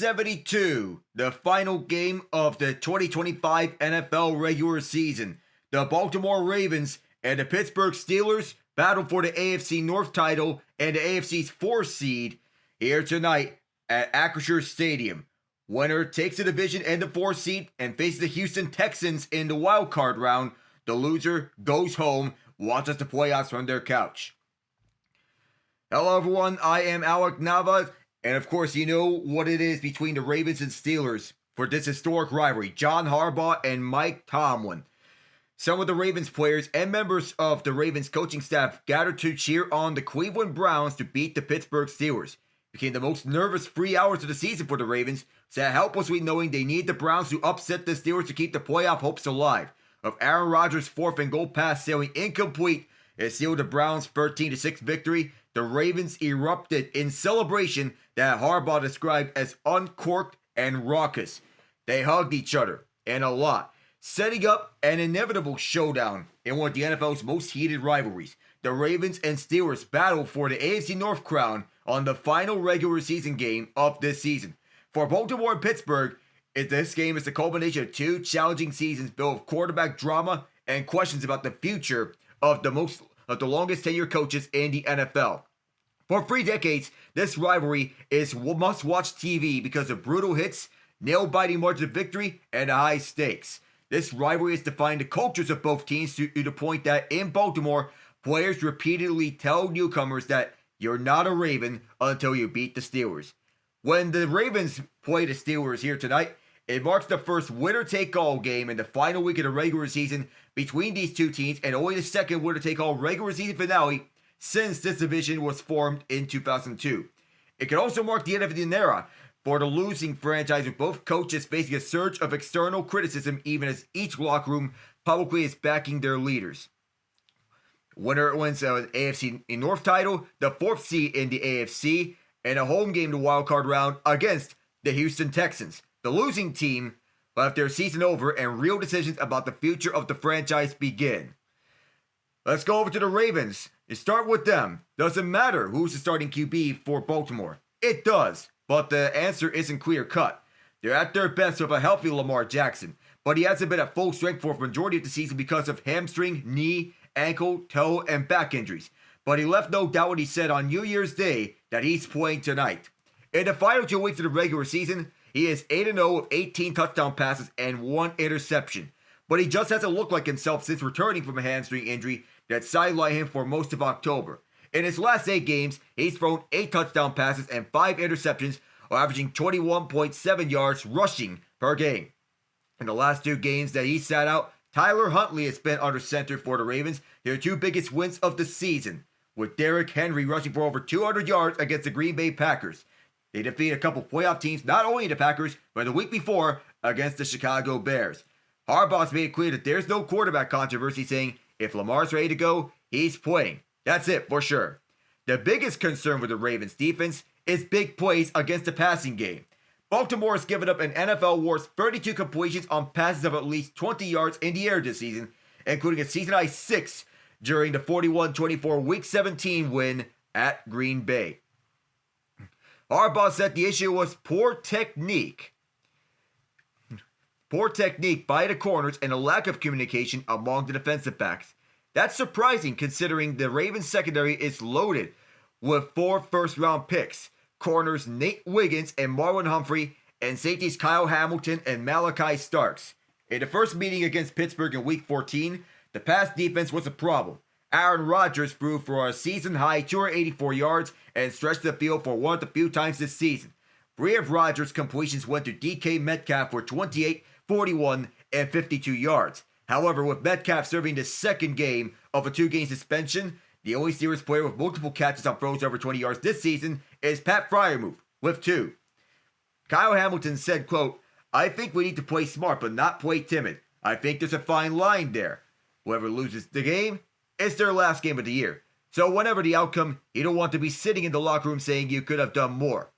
72, the final game of the 2025 NFL regular season. The Baltimore Ravens and the Pittsburgh Steelers battle for the AFC North title and the AFC's 4th seed here tonight at Acrisure Stadium. Winner takes the division and the 4th seed and faces the Houston Texans in the wild card round. The loser goes home, watches the playoffs from their couch. Hello everyone, I am Alec Navas, and of course you know what it is between the Ravens and Steelers for this historic rivalry, John Harbaugh and Mike Tomlin. Some of the Ravens players and members of the Ravens coaching staff gathered to cheer on the Cleveland Browns to beat the Pittsburgh Steelers. It became the most nervous 3 hours of the season for the Ravens, so helplessly knowing they need the Browns to upset the Steelers to keep the playoff hopes alive. Of Aaron Rodgers' 4th and goal pass sailing incomplete, it sealed the Browns' 13-6 victory. The Ravens erupted in celebration that Harbaugh described as uncorked and raucous. They hugged each other, and a lot, setting up an inevitable showdown in one of the NFL's most heated rivalries. The Ravens and Steelers battle for the AFC North crown on the final regular season game of this season. For Baltimore and Pittsburgh, this game is the culmination of 2 challenging seasons filled with quarterback drama and questions about the future of the longest tenured coaches in the NFL. For 3 decades, this rivalry is must-watch TV because of brutal hits, nail-biting margins of victory, and high stakes. This rivalry has defined the cultures of both teams to the point that in Baltimore, players repeatedly tell newcomers that you're not a Raven until you beat the Steelers. When the Ravens play the Steelers here tonight, it marks the first winner-take-all game in the final week of the regular season between these two teams, and only the second winner-take-all regular season finale since this division was formed in 2002. It could also mark the end of an era for the losing franchise, with both coaches facing a surge of external criticism even as each locker room publicly is backing their leaders. Winner wins an AFC North title, the 4th seed in the AFC, and a home game to wildcard round against the Houston Texans. The losing team will have their season over and real decisions about the future of the franchise begin. Let's go over to the Ravens. You start with them. Doesn't matter who's the starting QB for Baltimore. It does, but the answer isn't clear-cut. They're at their best with a healthy Lamar Jackson, but he hasn't been at full strength for the majority of the season because of hamstring, knee, ankle, toe, and back injuries. But he left no doubt when he said on New Year's Day that he's playing tonight. In the final 2 weeks of the regular season, he is 8-0 with 18 touchdown passes and 1 interception. But he just hasn't looked like himself since returning from a hamstring injury that sidelined him for most of October. In his last 8 games, he's thrown 8 touchdown passes and 5 interceptions, while averaging 21.7 yards rushing per game. In the last 2 games that he sat out, Tyler Huntley has been under center for the Ravens, their 2 biggest wins of the season, with Derrick Henry rushing for over 200 yards against the Green Bay Packers. They defeated a couple playoff teams, not only the Packers, but the week before against the Chicago Bears. Harbaugh's made it clear that there's no quarterback controversy, saying if Lamar's ready to go, he's playing. That's it for sure. The biggest concern with the Ravens defense is big plays against the passing game. Baltimore has given up an NFL worst 32 completions on passes of at least 20 yards in the air this season, including a season-high 6 during the 41-24 Week 17 win at Green Bay. Harbaugh said the issue was poor technique. Poor technique by the corners and a lack of communication among the defensive backs. That's surprising considering the Ravens secondary is loaded with 4 first-round picks. Corners Nate Wiggins and Marlon Humphrey, and safeties Kyle Hamilton and Malachi Starks. In the first meeting against Pittsburgh in Week 14, the pass defense was a problem. Aaron Rodgers threw for a season-high 284 yards and stretched the field for one of the few times this season. 3 of Rodgers' completions went to DK Metcalf for 28, 41, and 52 yards. However, with Metcalf serving the second game of a 2-game suspension, the only Steelers player with multiple catches on throws over 20 yards this season is Pat Freiermuth, with 2. Kyle Hamilton said, quote, "I think we need to play smart but not play timid. I think there's a fine line there. Whoever loses the game, it's their last game of the year. So whenever the outcome, you don't want to be sitting in the locker room saying you could have done more."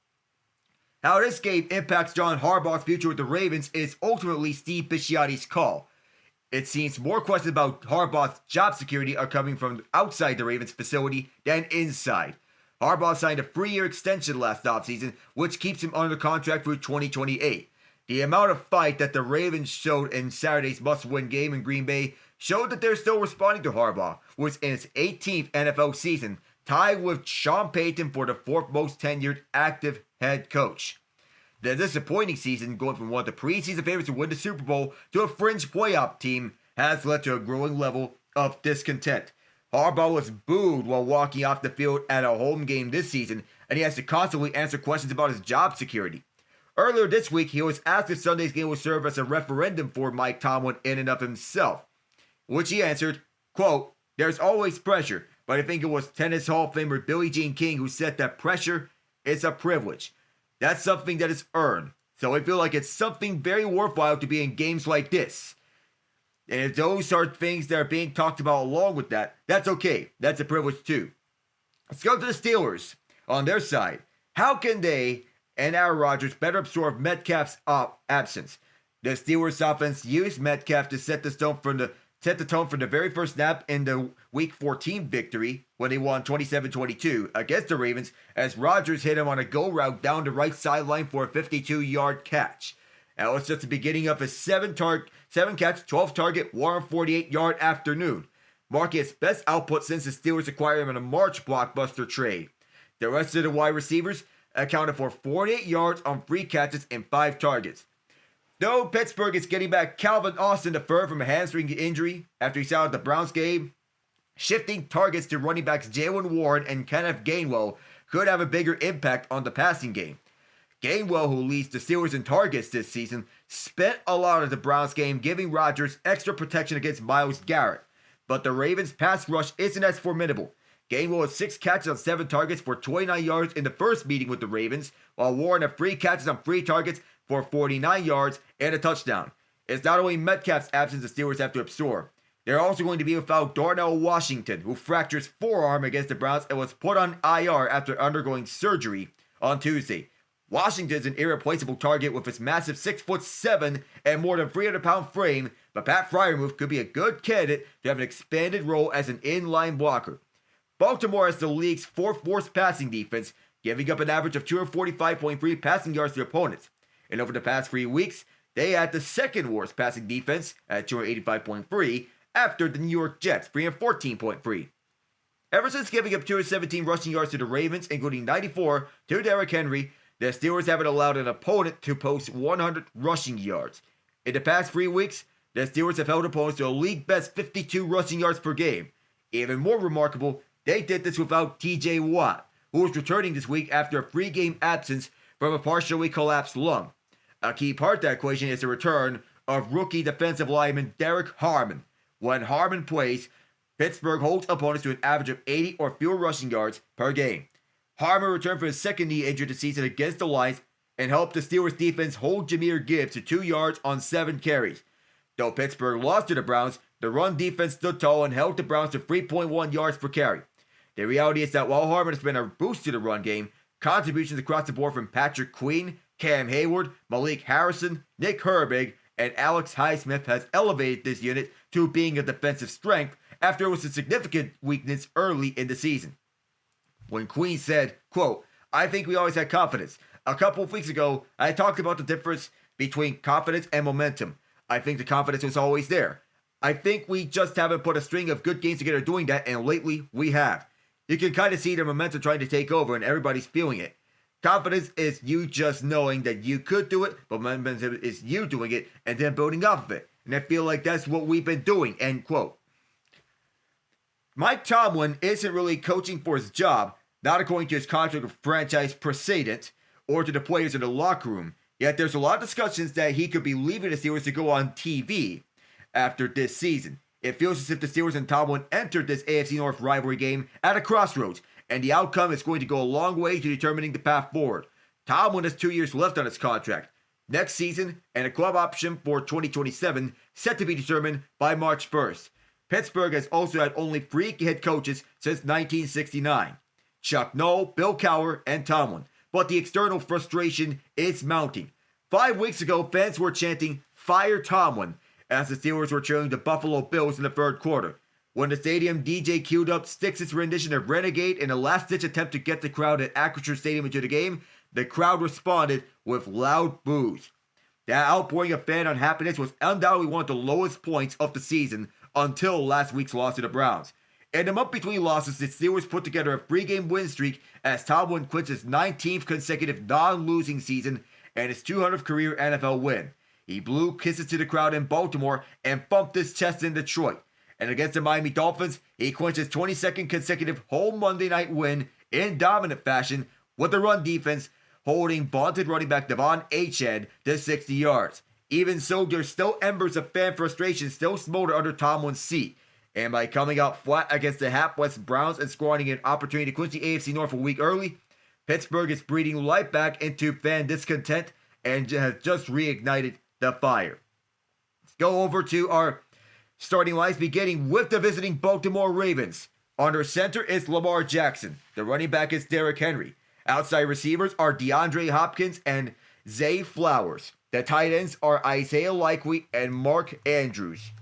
How this game impacts John Harbaugh's future with the Ravens is ultimately Steve Bisciotti's call. It seems more questions about Harbaugh's job security are coming from outside the Ravens facility than inside. Harbaugh signed a 3-year extension last offseason, which keeps him under contract through 2028. The amount of fight that the Ravens showed in Saturday's must-win game in Green Bay showed that they're still responding to Harbaugh, who was in his 18th NFL season, tied with Sean Payton for the 4th most tenured active head coach. The disappointing season, going from one of the preseason favorites to win the Super Bowl to a fringe playoff team, has led to a growing level of discontent. Harbaugh was booed while walking off the field at a home game this season, and he has to constantly answer questions about his job security. Earlier this week, he was asked if Sunday's game would serve as a referendum for Mike Tomlin in and of himself, which he answered, quote, "There's always pressure, but I think it was Tennis Hall of Famer Billie Jean King who said that pressure is a privilege. That's something that is earned, so I feel like it's something very worthwhile to be in games like this. And if those are things that are being talked about along with that, that's okay. That's a privilege too." Let's go to the Steelers. On their side, how can they and Aaron Rodgers better absorb Metcalf's absence? The Steelers offense used Metcalf to set the tone for the very first snap in the Week 14 victory when they won 27-22 against the Ravens, as Rodgers hit him on a go route down the right sideline for a 52-yard catch. That was just the beginning of his 7-catch, 12-target, 148-yard afternoon, marking his best output since the Steelers acquired him in a March blockbuster trade. The rest of the wide receivers accounted for 48 yards on 3 catches and 5 targets. Though Pittsburgh is getting back Calvin Austin III from a hamstring injury after he sat out the Browns game, shifting targets to running backs Jaylen Warren and Kenneth Gainwell could have a bigger impact on the passing game. Gainwell, who leads the Steelers in targets this season, spent a lot of the Browns game giving Rodgers extra protection against Myles Garrett. But the Ravens' pass rush isn't as formidable. Gainwell had 6 catches on 7 targets for 29 yards in the first meeting with the Ravens, while Warren had 3 catches on 3 targets for 49 yards and a touchdown. It's not only Metcalf's absence the Steelers have to absorb. They're also going to be without Darnell Washington, who fractured his forearm against the Browns and was put on IR after undergoing surgery on Tuesday. Washington's an irreplaceable target with his massive 6'7" and more than 300-pound frame, but Pat Freiermuth could be a good candidate to have an expanded role as an inline blocker. Baltimore has the league's 4th worst passing defense, giving up an average of 245.3 passing yards to opponents. And over the past 3 weeks, they had the 2nd worst passing defense at 285.3 after the New York Jets, 314.3. Ever since giving up 217 rushing yards to the Ravens, including 94 to Derrick Henry, the Steelers haven't allowed an opponent to post 100 rushing yards. In the past 3 weeks, the Steelers have held opponents to a league-best 52 rushing yards per game. Even more remarkable, they did this without TJ Watt, who is returning this week after a 3-game absence from a partially collapsed lung. A key part of that equation is the return of rookie defensive lineman Derek Harmon. When Harmon plays, Pittsburgh holds opponents to an average of 80 or fewer rushing yards per game. Harmon returned from his 2nd knee injury this season against the Lions and helped the Steelers defense hold Jahmyr Gibbs to 2 yards on 7 carries. Though Pittsburgh lost to the Browns, the run defense stood tall and held the Browns to 3.1 yards per carry. The reality is that while Harmon has been a boost to the run game, contributions across the board from Patrick Queen, Cam Hayward, Malik Harrison, Nick Herbig, and Alex Highsmith has elevated this unit to being a defensive strength after it was a significant weakness early in the season. When Queen said, quote, "I think we always had confidence. A couple of weeks ago, I talked about the difference between confidence and momentum. I think the confidence was always there. I think we just haven't put a string of good games together doing that, and lately we have. You can kind of see the momentum trying to take over, and everybody's feeling it. Confidence is you just knowing that you could do it, but momentum is you doing it and then building off of it. And I feel like that's what we've been doing," end quote. Mike Tomlin isn't really coaching for his job, not according to his contract with franchise precedent or to the players in the locker room. Yet there's a lot of discussions that he could be leaving the Steelers to go on TV after this season. It feels as if the Steelers and Tomlin entered this AFC North rivalry game at a crossroads, and the outcome is going to go a long way to determining the path forward. Tomlin has 2 years left on his contract next season, and a club option for 2027 set to be determined by March 1st. Pittsburgh has also had only 3 head coaches since 1969. Chuck Noll, Bill Cowher, and Tomlin. But the external frustration is mounting. 5 weeks ago, fans were chanting, "Fire Tomlin," as the Steelers were cheering the Buffalo Bills in the 3rd quarter. When the stadium DJ queued up Styx's rendition of Renegade in a last-ditch attempt to get the crowd at Acrisure Stadium into the game, the crowd responded with loud boos. That outpouring of fan unhappiness was undoubtedly one of the lowest points of the season until last week's loss to the Browns. In the month between losses, the Steelers put together a 3-game win streak as Tomlin quits his 19th consecutive non-losing season and his 200th career NFL win. He blew kisses to the crowd in Baltimore and bumped his chest in Detroit. And against the Miami Dolphins, he clinched his 22nd consecutive home Monday night win in dominant fashion with the run defense holding vaunted running back Devon Achane to 60 yards. Even so, there's still embers of fan frustration still smolder under Tomlin's seat. And by coming out flat against the Hap-West Browns and squandering an opportunity to clinch the AFC North a week early, Pittsburgh is breathing life back into fan discontent and has just reignited the fire. Let's go over to our starting lines, beginning with the visiting Baltimore Ravens. Under center is Lamar Jackson. The running back is Derrick Henry. Outside receivers are DeAndre Hopkins and Zay Flowers. The tight ends are Isaiah Likely and Mark Andrews.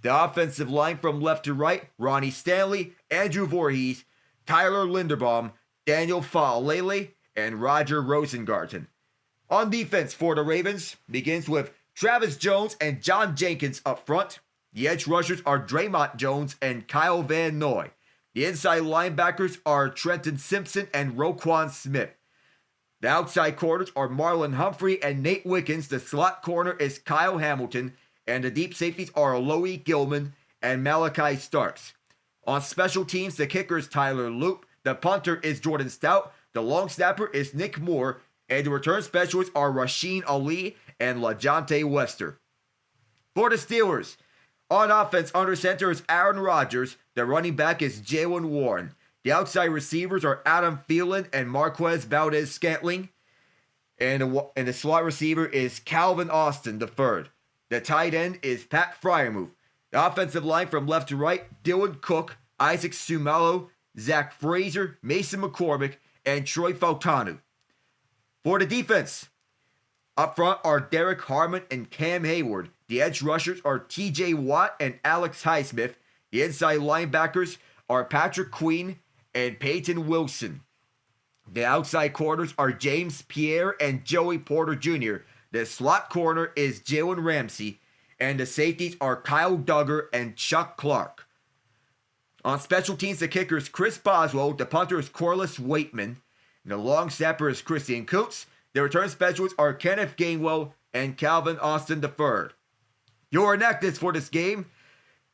The offensive line from left to right, Ronnie Stanley, Andrew Voorhees, Tyler Linderbaum, Daniel Faalele, and Roger Rosengarten. On defense for the Ravens begins with Travis Jones and John Jenkins up front. The edge rushers are Draymond Jones and Kyle Van Noy. The inside linebackers are Trenton Simpson and Roquan Smith. The outside corners are Marlon Humphrey and Nate Wickens. The slot corner is Kyle Hamilton. And the deep safeties are Alohi Gilman and Malachi Starks. On special teams, the kicker is Tyler Loop. The punter is Jordan Stout. The long snapper is Nick Moore. And the return specialists are Rasheen Ali and LaJonte Wester. For the Steelers, on offense, under center is Aaron Rodgers. The running back is Jaylen Warren. The outside receivers are Adam Thielen and Marquez Valdez-Scantling. And the slot receiver is Calvin Austin III. The tight end is Pat Freiermuth. The offensive line from left to right, Dylan Cook, Isaac Sumalo, Zach Frazier, Mason McCormick, and Troy Fautanu. For the defense, up front are Derek Harmon and Cam Hayward. The edge rushers are TJ Watt and Alex Highsmith. The inside linebackers are Patrick Queen and Peyton Wilson. The outside corners are James Pierre and Joey Porter Jr. The slot corner is Jalen Ramsey, and the safeties are Kyle Duggar and Chuck Clark. On special teams, the kicker is Chris Boswell, the punter is Corliss Waitman, and the long snapper is Christian Coots. The return specialists are Kenneth Gainwell and Calvin Austin III. Your inactives for this game: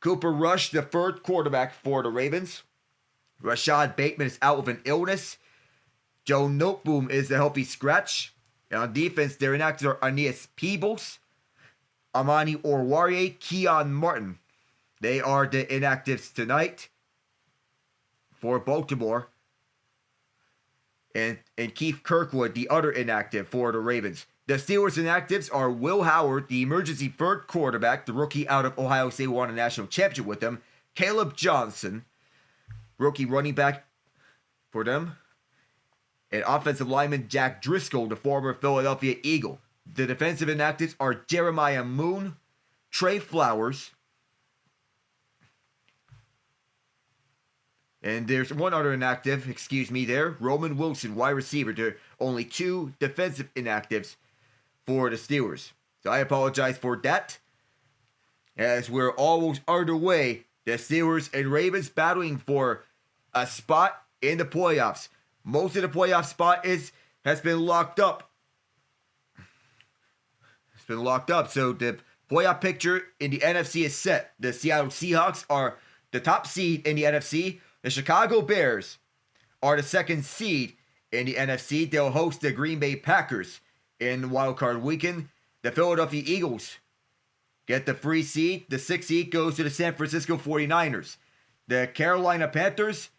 Cooper Rush, the third quarterback for the Ravens. Rashad Bateman is out with an illness. Joe Noteboom is a healthy scratch. And on defense, their inactives are Aeneas Peebles, Amani Oruwariye, Keon Martin. They are the inactives tonight for Baltimore. And Keith Kirkwood, the other inactive for the Ravens. The Steelers inactives are Will Howard, the emergency third quarterback, the rookie out of Ohio State, won a national championship with them. Caleb Johnson, rookie running back for them. And offensive lineman Jack Driscoll, the former Philadelphia Eagle. The defensive inactives are Jeremiah Moon, Trey Flowers, and there's one other inactive, Roman Wilson, wide receiver. There are only two defensive inactives for the Steelers. So I apologize for that. As we're almost underway, the Steelers and Ravens battling for a spot in the playoffs. Most of the playoff spot has been locked up. It's been locked up. So the playoff picture in the NFC is set. The Seattle Seahawks are the top seed in the NFC. The Chicago Bears are the second seed in the NFC. They'll host the Green Bay Packers in the wildcard weekend. The Philadelphia Eagles get the 3 seed. The 6th seed goes to the San Francisco 49ers. The Carolina Panthers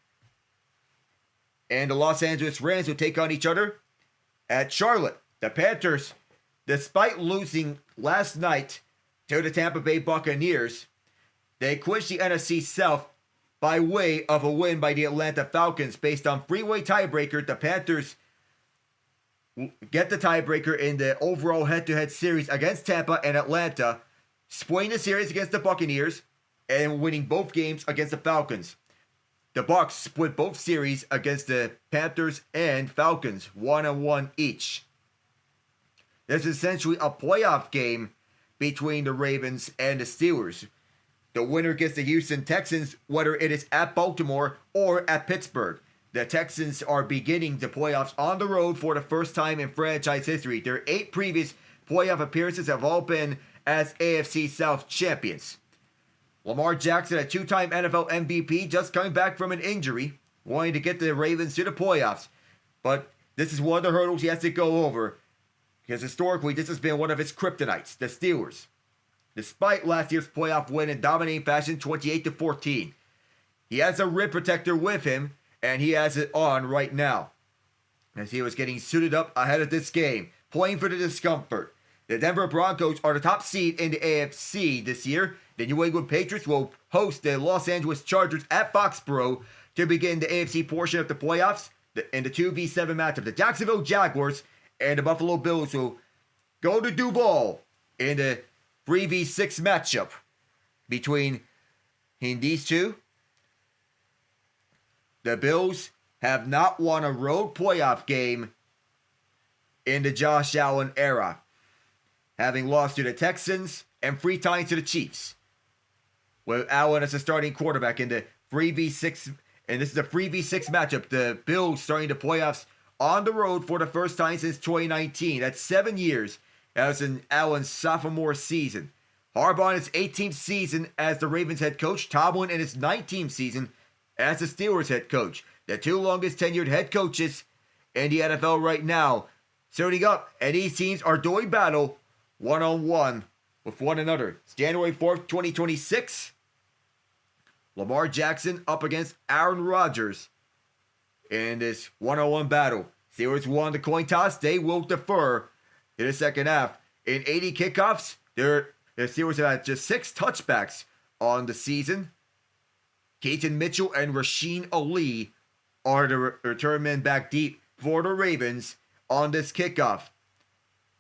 and the Los Angeles Rams will take on each other at Charlotte. The Panthers, despite losing last night to the Tampa Bay Buccaneers, they clinched the NFC South by way of a win by the Atlanta Falcons based on three-way tiebreaker. The Panthers get the tiebreaker in the overall head-to-head series against Tampa and Atlanta, splitting the series against the Buccaneers. and winning both games against the Falcons. The Bucs split both series against the Panthers and Falcons, 1-1 each. This is essentially a playoff game between the Ravens and the Steelers. The winner gets the Houston Texans, whether it is at Baltimore or at Pittsburgh. The Texans are beginning the playoffs on the road for the first time in franchise history. Their 8 previous playoff appearances have all been as AFC South champions. Lamar Jackson, a 2-time NFL MVP, just coming back from an injury, wanting to get the Ravens to the playoffs. But this is one of the hurdles he has to go over, because historically this has been one of his kryptonites, the Steelers. Despite last year's playoff win in dominating fashion, 28-14. He has a rim protector with him, and he has it on right now, as he was getting suited up ahead of this game, playing for the discomfort. The Denver Broncos are the top seed in the AFC this year. The New England Patriots will host the Los Angeles Chargers at Foxborough to begin the AFC portion of the playoffs in the 2v7 matchup. The Jacksonville Jaguars and the Buffalo Bills will go to Duval in the 3v6 matchup between these two. The Bills have not won a road playoff game in the Josh Allen era, having lost to the Texans and 3 times to the Chiefs, with Allen as a starting quarterback in the 3v6, and this is a 3v6 matchup. The Bills starting the playoffs on the road for the first time since 2019. That's 7 years as in Allen's sophomore season. Harbaugh in his 18th season as the Ravens head coach. Tomlin in his 19th season as the Steelers head coach. The 2 longest tenured head coaches in the NFL right now, suiting up, and these teams are doing battle one-on-one with one another. It's January 4th, 2026. Lamar Jackson up against Aaron Rodgers in this one-on-one battle. Steelers won the coin toss. They will defer in the second half. In 80 kickoffs, the Steelers have had just 6 touchbacks on the season. Keaton Mitchell and Rasheen Ali are the return men back deep for the Ravens on this kickoff.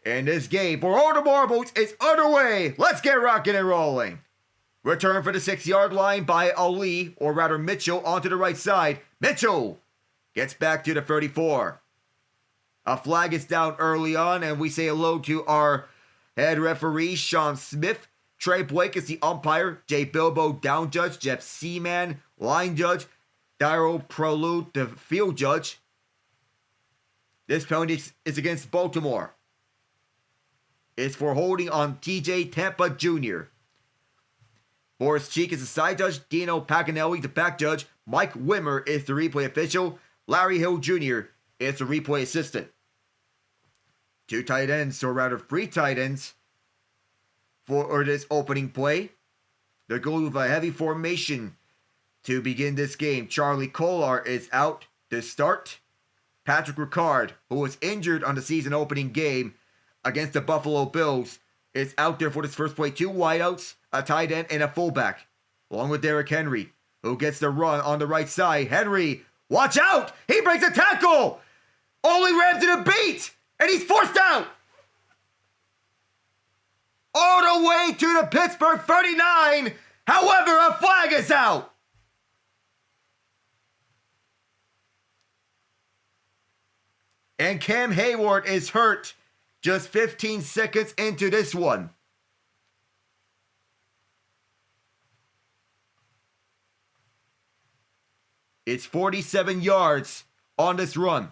And this game for all the marbles is underway. Let's get rocking and rolling. Return for the 6-yard line by Ali, or rather Mitchell, onto the right side. Mitchell gets back to the 34. A flag is down early on, and we say hello to our head referee, Sean Smith. Trey Blake is the umpire. Jay Bilbo, down judge. Jeff Seaman, line judge. Daryl Prelude, the field judge. This penalty is against Baltimore. It's for holding on TJ Tampa Jr. Boris Cheek is the side judge. Dino Paganelli, the back judge. Mike Wimmer is the replay official. Larry Hill Jr. is the replay assistant. 2 tight ends, or rather 3 tight ends, for this opening play. They're going with a heavy formation to begin this game. Charlie Kolar is out to start. Patrick Ricard, who was injured on the season opening game against the Buffalo Bills, is out there for this first play. 2 wideouts, a tight end, and a fullback, along with Derrick Henry, who gets the run on the right side. Henry, watch out! He breaks a tackle! Only rams to the beat! And he's forced out! All the way to the Pittsburgh 39. However, a flag is out. And Cam Hayward is hurt just 15 seconds into this one. It's 47 yards on this run.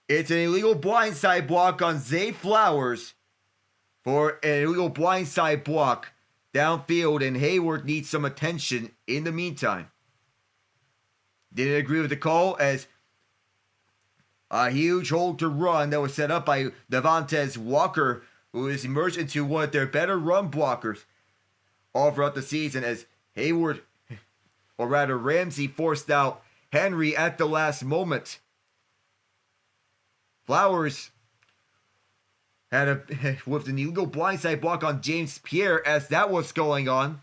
It's an illegal blindside block on Zay Flowers for an illegal blindside block downfield, and Hayward needs some attention in the meantime. Didn't agree with the call, as a huge hold to run that was set up by Devontae Walker, who has emerged into one of their better run blockers all throughout the season, as Hayward, or rather Ramsey, forced out Henry at the last moment. Flowers had with an illegal blindside block on James Pierre as that was going on.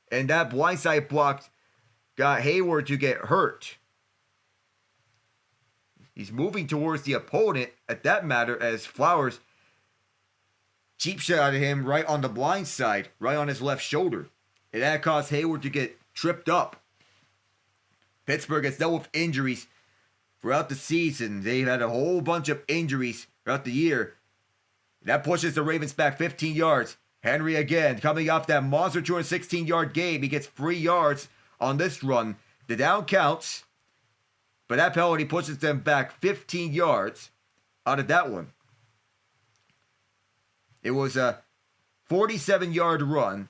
And that blindside block got Hayward to get hurt. He's moving towards the opponent at that matter as Flowers cheap shot at him right on the blind side, right on his left shoulder. And that caused Hayward to get tripped up. Pittsburgh has dealt with injuries throughout the season. They've had a whole bunch of injuries throughout the year. That pushes the Ravens back 15 yards. Henry again, coming off that monster 216-yard game. He gets 3 yards on this run. The down counts, but that penalty pushes them back 15 yards out of that one. It was a 47-yard run,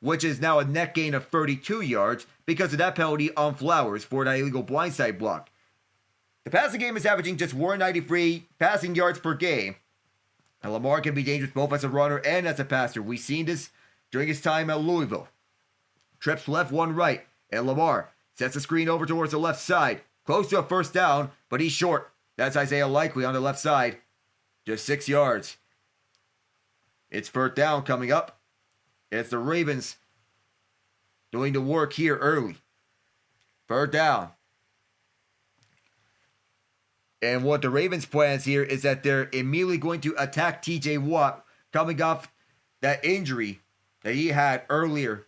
which is now a net gain of 32 yards because of that penalty on Flowers for that illegal blindside block. The passing game is averaging just 193 passing yards per game. And Lamar can be dangerous both as a runner and as a passer. We've seen this during his time at Louisville. Trips left, one right, and Lamar sets the screen over towards the left side. Close to a first down, but he's short. That's Isaiah Likely on the left side. Just 6 yards. It's third down coming up. It's the Ravens doing the work here early. Third down. And what the Ravens' plans here is that they're immediately going to attack TJ Watt coming off that injury that he had earlier.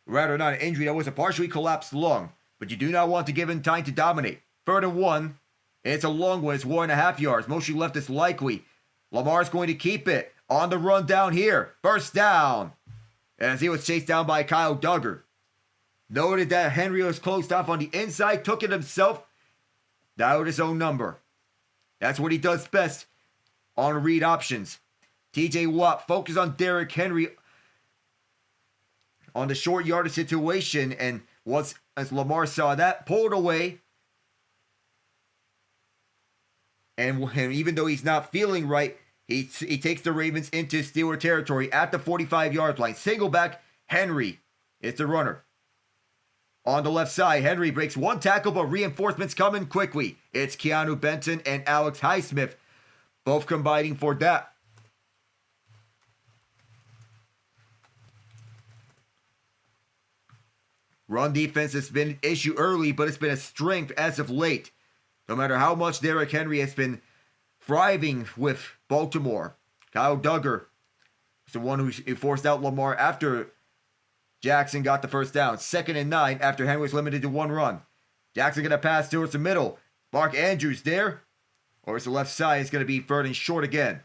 Rather, not an injury, that was a partially collapsed lung. But you do not want to give him time to dominate. Third and 1. And it's a long one. It's 1.5 yards. Mostly left is Likely. Lamar's going to keep it on the run down here. First down. As he was chased down by Kyle Duggar. Noted that Henry was closed off on the inside. Took it himself. Dialed his own number. That's what he does best on read options. TJ Watt focused on Derrick Henry on the short yardage situation, and once as Lamar saw that, pulled away. And even though he's not feeling right, he takes the Ravens into Steeler territory at the 45-yard line. Single back, Henry. It's the runner. On the left side, Henry breaks one tackle, but reinforcements coming quickly. It's Keanu Benton and Alex Highsmith, both combining for that. Run defense has been an issue early, but it's been a strength as of late. No matter how much Derrick Henry has been thriving with Baltimore. Kyle Duggar is the one who forced out Lamar after Jackson got the first down. 2nd and 9 after Henry was limited to one run. Jackson going to pass towards the middle. Mark Andrews there. Or it's the left side. It's going to be 3rd and short again.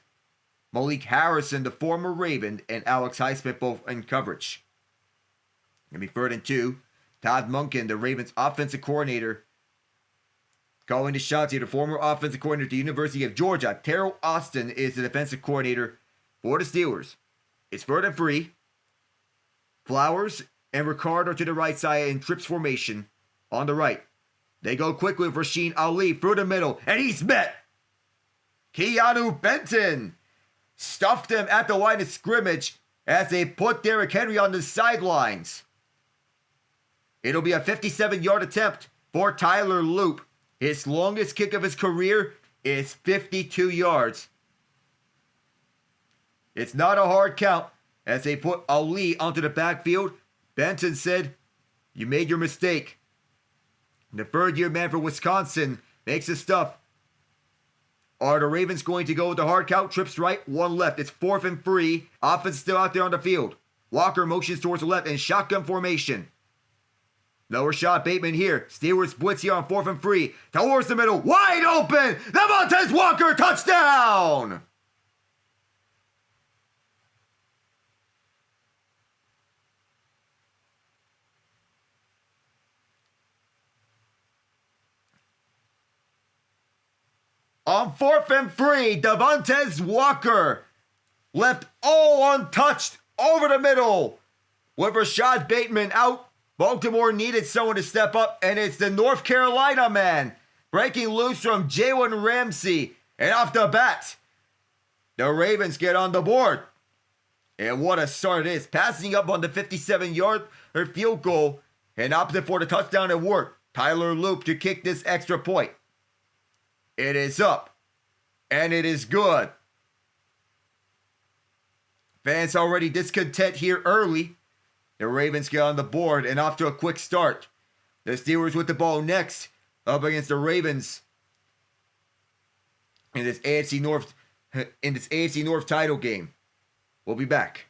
Malik Harrison, the former Raven, and Alex Highsmith both in coverage. Going to be 3rd and 2. Todd Monken, the Ravens offensive coordinator, calling the shots here. The former offensive coordinator at the University of Georgia. Terrell Austin is the defensive coordinator for the Steelers. It's 3rd and 3. Flowers and Ricard are to the right side in trips formation on the right. They go quickly with Rasheen Ali through the middle, and he's met. Keanu Benton stuffed him at the line of scrimmage as they put Derrick Henry on the sidelines. It'll be a 57-yard attempt for Tyler Loop. His longest kick of his career is 52 yards. It's not a hard count as they put Ali onto the backfield. Benton said, "You made your mistake." The third-year man for Wisconsin makes his stuff. Are the Ravens going to go with the hard count? Trips right, one left. It's 4th and 3. Offense still out there on the field. Walker motions towards the left in shotgun formation. No Rashad Bateman here. Steelers blitz here on 4th and 3. Towards the middle. Wide open. Devontae Walker, touchdown. On 4th and 3, Devontae Walker left all untouched over the middle. With Rashad Bateman out, Baltimore needed someone to step up, and it's the North Carolina man breaking loose from Jalen Ramsey. And off the bat, the Ravens get on the board. And what a start it is. Passing up on the 57-yard field goal and opted for the touchdown at work. Tyler Loop to kick this extra point. It is up, and it is good. Fans already discontent here early. The Ravens get on the board and off to a quick start. The Steelers with the ball next, up against the Ravens. in this AFC North title game. We'll be back.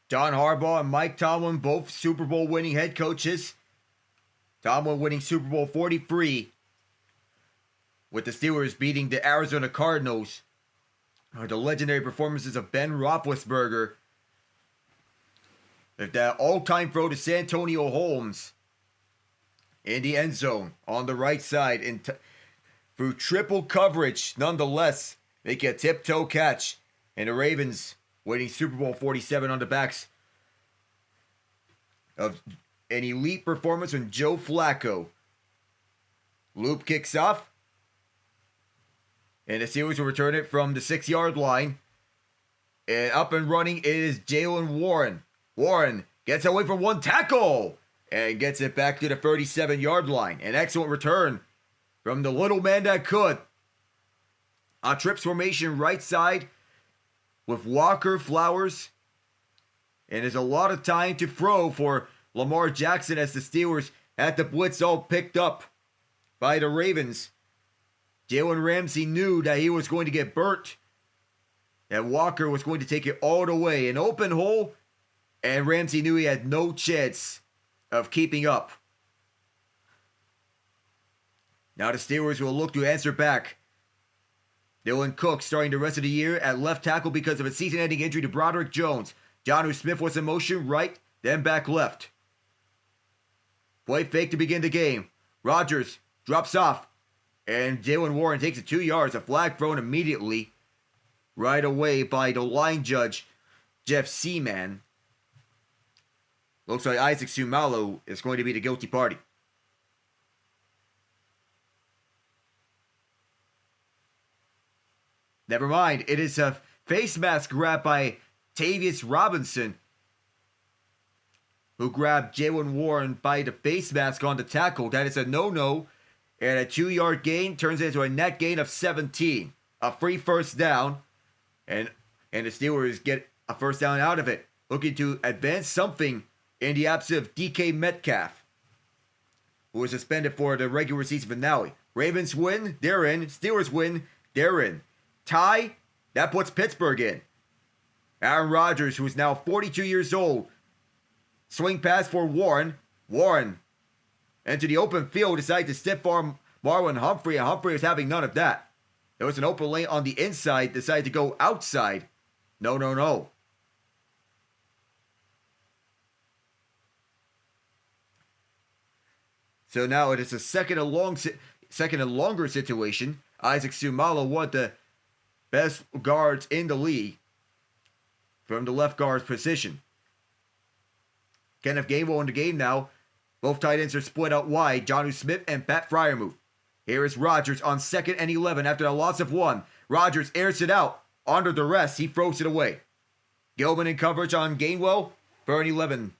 John Harbaugh and Mike Tomlin, both Super Bowl winning head coaches. Tomlin winning Super Bowl 43 with the Steelers beating the Arizona Cardinals. The legendary performances of Ben Roethlisberger. That all-time throw to Santonio Holmes in the end zone on the right side through triple coverage. Nonetheless, make a tiptoe catch. And the Ravens winning Super Bowl 47 on the backs of an elite performance from Joe Flacco. Loop kicks off. And the Steelers will return it from the 6-yard line. And up and running is Jaylen Warren. Warren gets away from one tackle. And gets it back to the 37-yard line. An excellent return from the little man that could. A trips formation right side with Walker, Flowers. And there's a lot of time to throw for Lamar Jackson as the Steelers had the blitz all picked up by the Ravens. Jalen Ramsey knew that he was going to get burnt. That Walker was going to take it all the way. An open hole. And Ramsey knew he had no chance of keeping up. Now the Steelers will look to answer back. Dylan Cook starting the rest of the year at left tackle because of a season-ending injury to Broderick Jones. Jonnu Smith was in motion right, then back left. Play fake to begin the game. Rodgers drops off. And Jaylen Warren takes it 2 yards. A flag thrown immediately right away by the line judge, Jeff Seaman. Looks like Isaac Sumalo is going to be the guilty party. Never mind. It is a face mask grab by Tavius Robinson, who grabbed Jaylen Warren by the face mask on the tackle. That is a no-no. And a 2-yard gain turns into a net gain of 17. A free first down. And the Steelers get a first down out of it. Looking to advance something in the absence of DK Metcalf, who was suspended for the regular season finale. Ravens win, they're in. Steelers win, they're in. Tie, that puts Pittsburgh in. Aaron Rodgers, who is now 42 years old. Swing pass for Warren. Warren into the open field, decided to stiff arm Marlon Humphrey, and Humphrey was having none of that. There was an open lane on the inside, decided to go outside. No. So now it is a second and longer situation. Isaac Sumalo, one of the best guards in the league from the left guard's position. Kenneth Gainwell in the game now. Both tight ends are split out wide. Jonnu Smith and Pat Fryermuth. Here is Rodgers on 2nd and 11 after a loss of 1. Rodgers airs it out. Under duress, he throws it away. Gilman in coverage on Gainwell. 3rd and 11.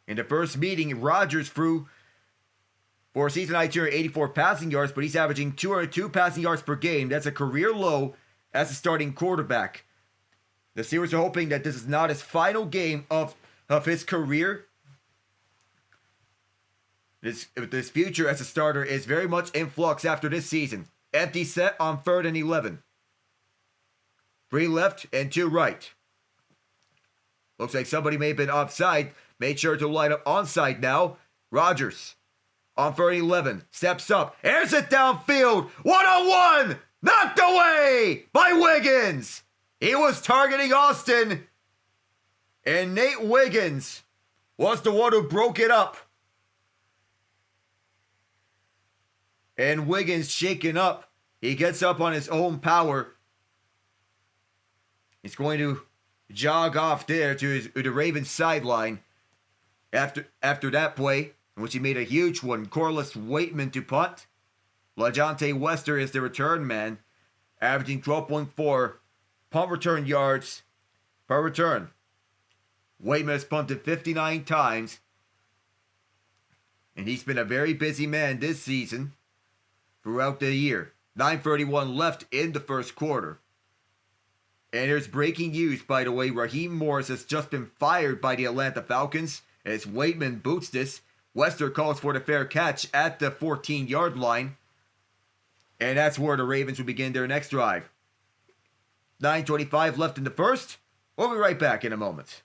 In the first meeting, Rodgers threw for a season high 284 passing yards, but he's averaging 202 passing yards per game. That's a career low as a starting quarterback. The Steelers are hoping that this is not his final game of his career. This future as a starter is very much in flux after this season. Empty set on 3rd and 11. 3 left and 2 right. Looks like somebody may have been offside. Made sure to line up onside now. Rodgers on 3rd and 11. Steps up. Airs it downfield. 1-on-1. Knocked away by Wiggins. He was targeting Austin. And Nate Wiggins was the one who broke it up. And Wiggins shaken up. He gets up on his own power. He's going to jog off there to the Ravens sideline. After that play, in which he made a huge one, Corliss Waitman to punt. LaJohntay Wester is the return man, averaging 12.4 punt return yards per return. Waitman has punted 59 times, and he's been a very busy man this season throughout the year. 9:31 left in the first quarter. And there's breaking news, by the way. Raheem Morris has just been fired by the Atlanta Falcons as Waitman boots this. Wester calls for the fair catch at the 14-yard line. And that's where the Ravens will begin their next drive. 9:25 left in the first. We'll be right back in a moment.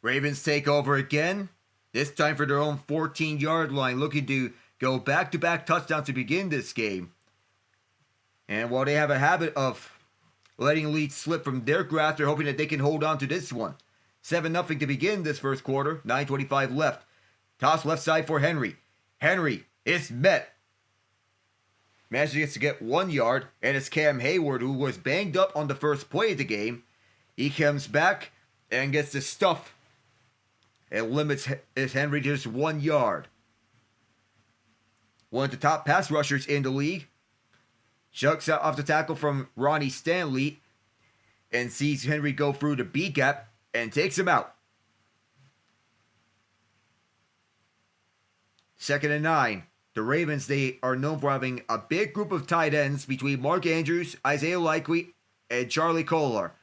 Ravens take over again, this time for their own 14-yard line, looking to go back-to-back touchdowns to begin this game. And while they have a habit of letting leads slip from their grasp, they're hoping that they can hold on to this one. 7-0 to begin this first quarter, 9:25 left. Toss left side for Henry. Henry It's met. Manages to get 1 yard, and it's Cam Hayward, who was banged up on the first play of the game. He comes back and gets the stuff and limits his Henry to just 1 yard. One of the top pass rushers in the league. Shucks out off the tackle from Ronnie Stanley and sees Henry go through the B gap and takes him out. 2nd and 9. The Ravens, they are known for having a big group of tight ends between Mark Andrews, Isaiah Likely, and Charlie Kolar.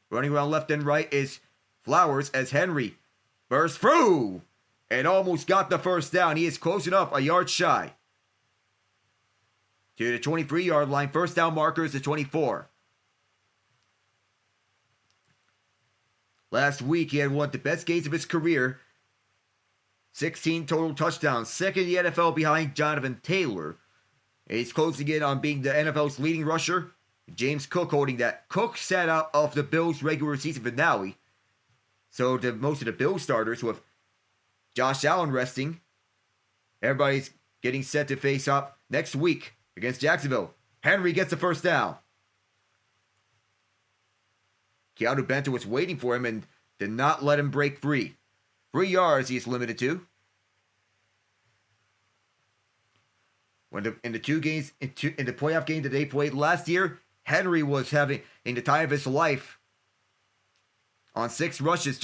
Running around left and right is Flowers as Henry bursts through and almost got the first down. He is close enough, a yard shy. To the 23-yard line, first down marker is the 24. Last week, he had one of the best games of his career. 16 total touchdowns, second in the NFL behind Jonathan Taylor. And he's closing in on being the NFL's leading rusher. James Cook holding that. Cook sat out of the Bills' regular season finale. So most of the Bills starters, with Josh Allen resting, everybody's getting set to face off next week against Jacksonville. Henry gets the first down. Keanu Benton was waiting for him and did not let him break free. 3 yards he is limited to. In the playoff game that they played last year, Henry was having, in the time of his life, on 6 rushes,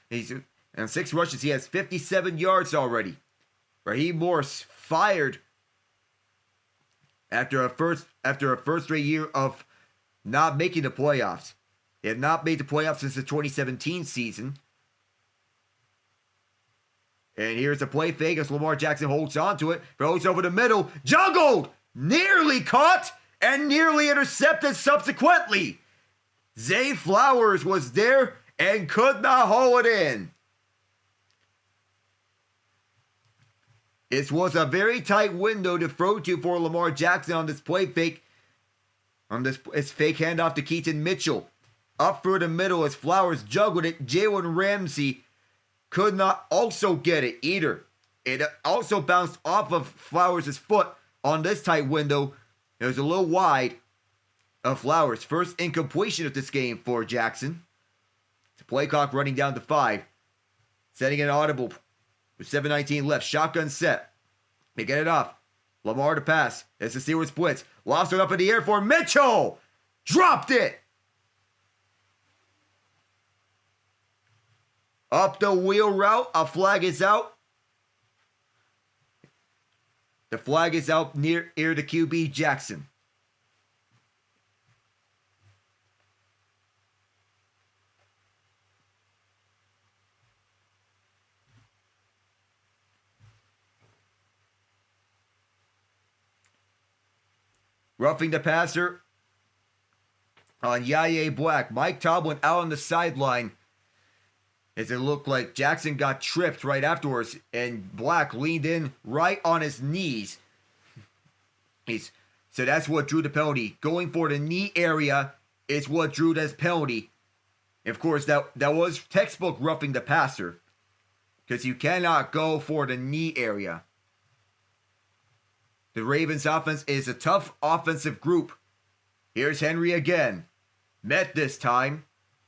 he has 57 yards already. Raheem Morris fired after a first straight year of not making the playoffs. They have not made the playoffs since the 2017 season. And here's the play fake as Lamar Jackson holds on to it, throws over the middle, juggled, nearly caught, and nearly intercepted subsequently. Zay Flowers was there and could not haul it in. It was a very tight window to throw to for Lamar Jackson on this play fake. His fake handoff to Keaton Mitchell. Up through the middle as Flowers juggled it. Jalen Ramsey could not also get it either. It also bounced off of Flowers' foot on this tight window. It was a little wide of Flowers. First incompletion of this game for Jackson. The play clock running down to 5. Setting an audible with 7:19 left. Shotgun set. They get it off. Lamar to pass. As the Steelers blitz. Lost it up in the air for Mitchell. Dropped it. Up the wheel route. A flag is out. The flag is out near the QB Jackson. Roughing the passer on Yaya Black. Mike Tomlin out on the sideline as it looked like Jackson got tripped right afterwards and Black leaned in right on his knees. So that's what drew the penalty. Going for the knee area is what drew this penalty. Of course, that was textbook roughing the passer because you cannot go for the knee area. The Ravens offense is a tough offensive group. Here's Henry again. Met this time.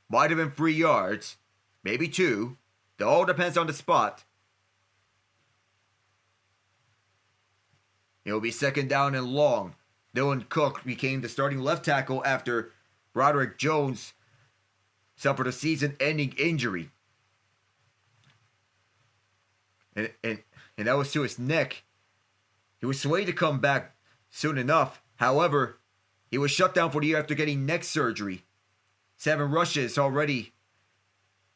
Might have been 3 yards. Maybe 2. It all depends on the spot. It'll be second down and long. Dylan Cook became the starting left tackle after Broderick Jones suffered a season-ending injury. And that was to his neck. He was slated to come back soon enough. However, he was shut down for the year after getting neck surgery. 7 rushes already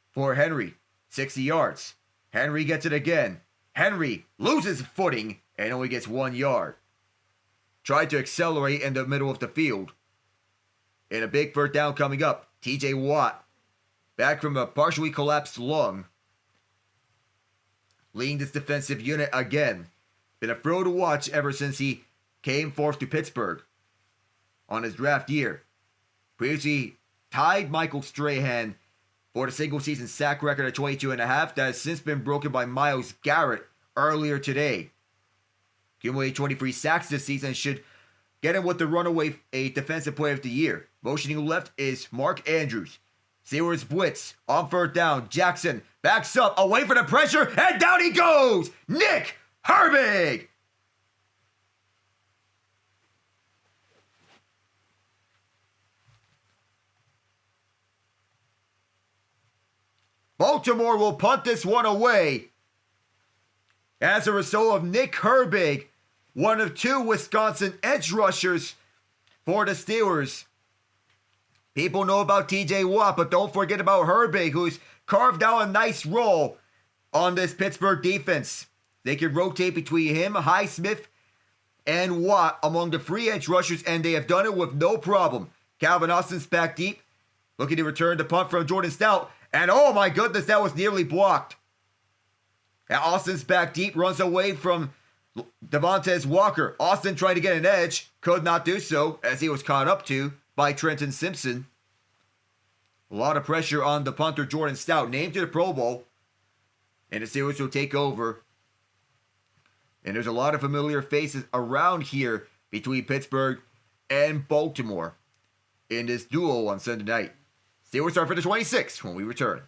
for Henry. 60 yards. Henry gets it again. Henry loses footing and only gets 1 yard. Tried to accelerate in the middle of the field. And a big first down coming up. TJ Watt, back from a partially collapsed lung, leading this defensive unit again. Been a thrill to watch ever since he came forth to Pittsburgh on his draft year. Previously tied Michael Strahan for the single season sack record at 22.5 that has since been broken by Myles Garrett earlier today. accumulated 23 sacks this season, and should get him with the runaway a defensive player of the year. Motioning left is Mark Andrews. Steelers blitz on third down. Jackson backs up, away from the pressure, and down he goes! Nick Herbig! Baltimore will punt this one away. As a result of Nick Herbig, one of two Wisconsin edge rushers for the Steelers. People know about TJ Watt, but don't forget about Herbig, who's carved out a nice role on this Pittsburgh defense. They can rotate between him, Highsmith, and Watt among the free edge rushers, and they have done it with no problem. Calvin Austin's back deep, looking to return the punt from Jordan Stout. And oh my goodness, that was nearly blocked. And Austin's back deep, runs away from Devontae Walker. Austin tried to get an edge, could not do so, as he was caught up to by Trenton Simpson. A lot of pressure on the punter Jordan Stout, named to the Pro Bowl. And the Steelers will take over. And there's a lot of familiar faces around here between Pittsburgh and Baltimore in this duel on Sunday night. Steelers start for the 26th when we return.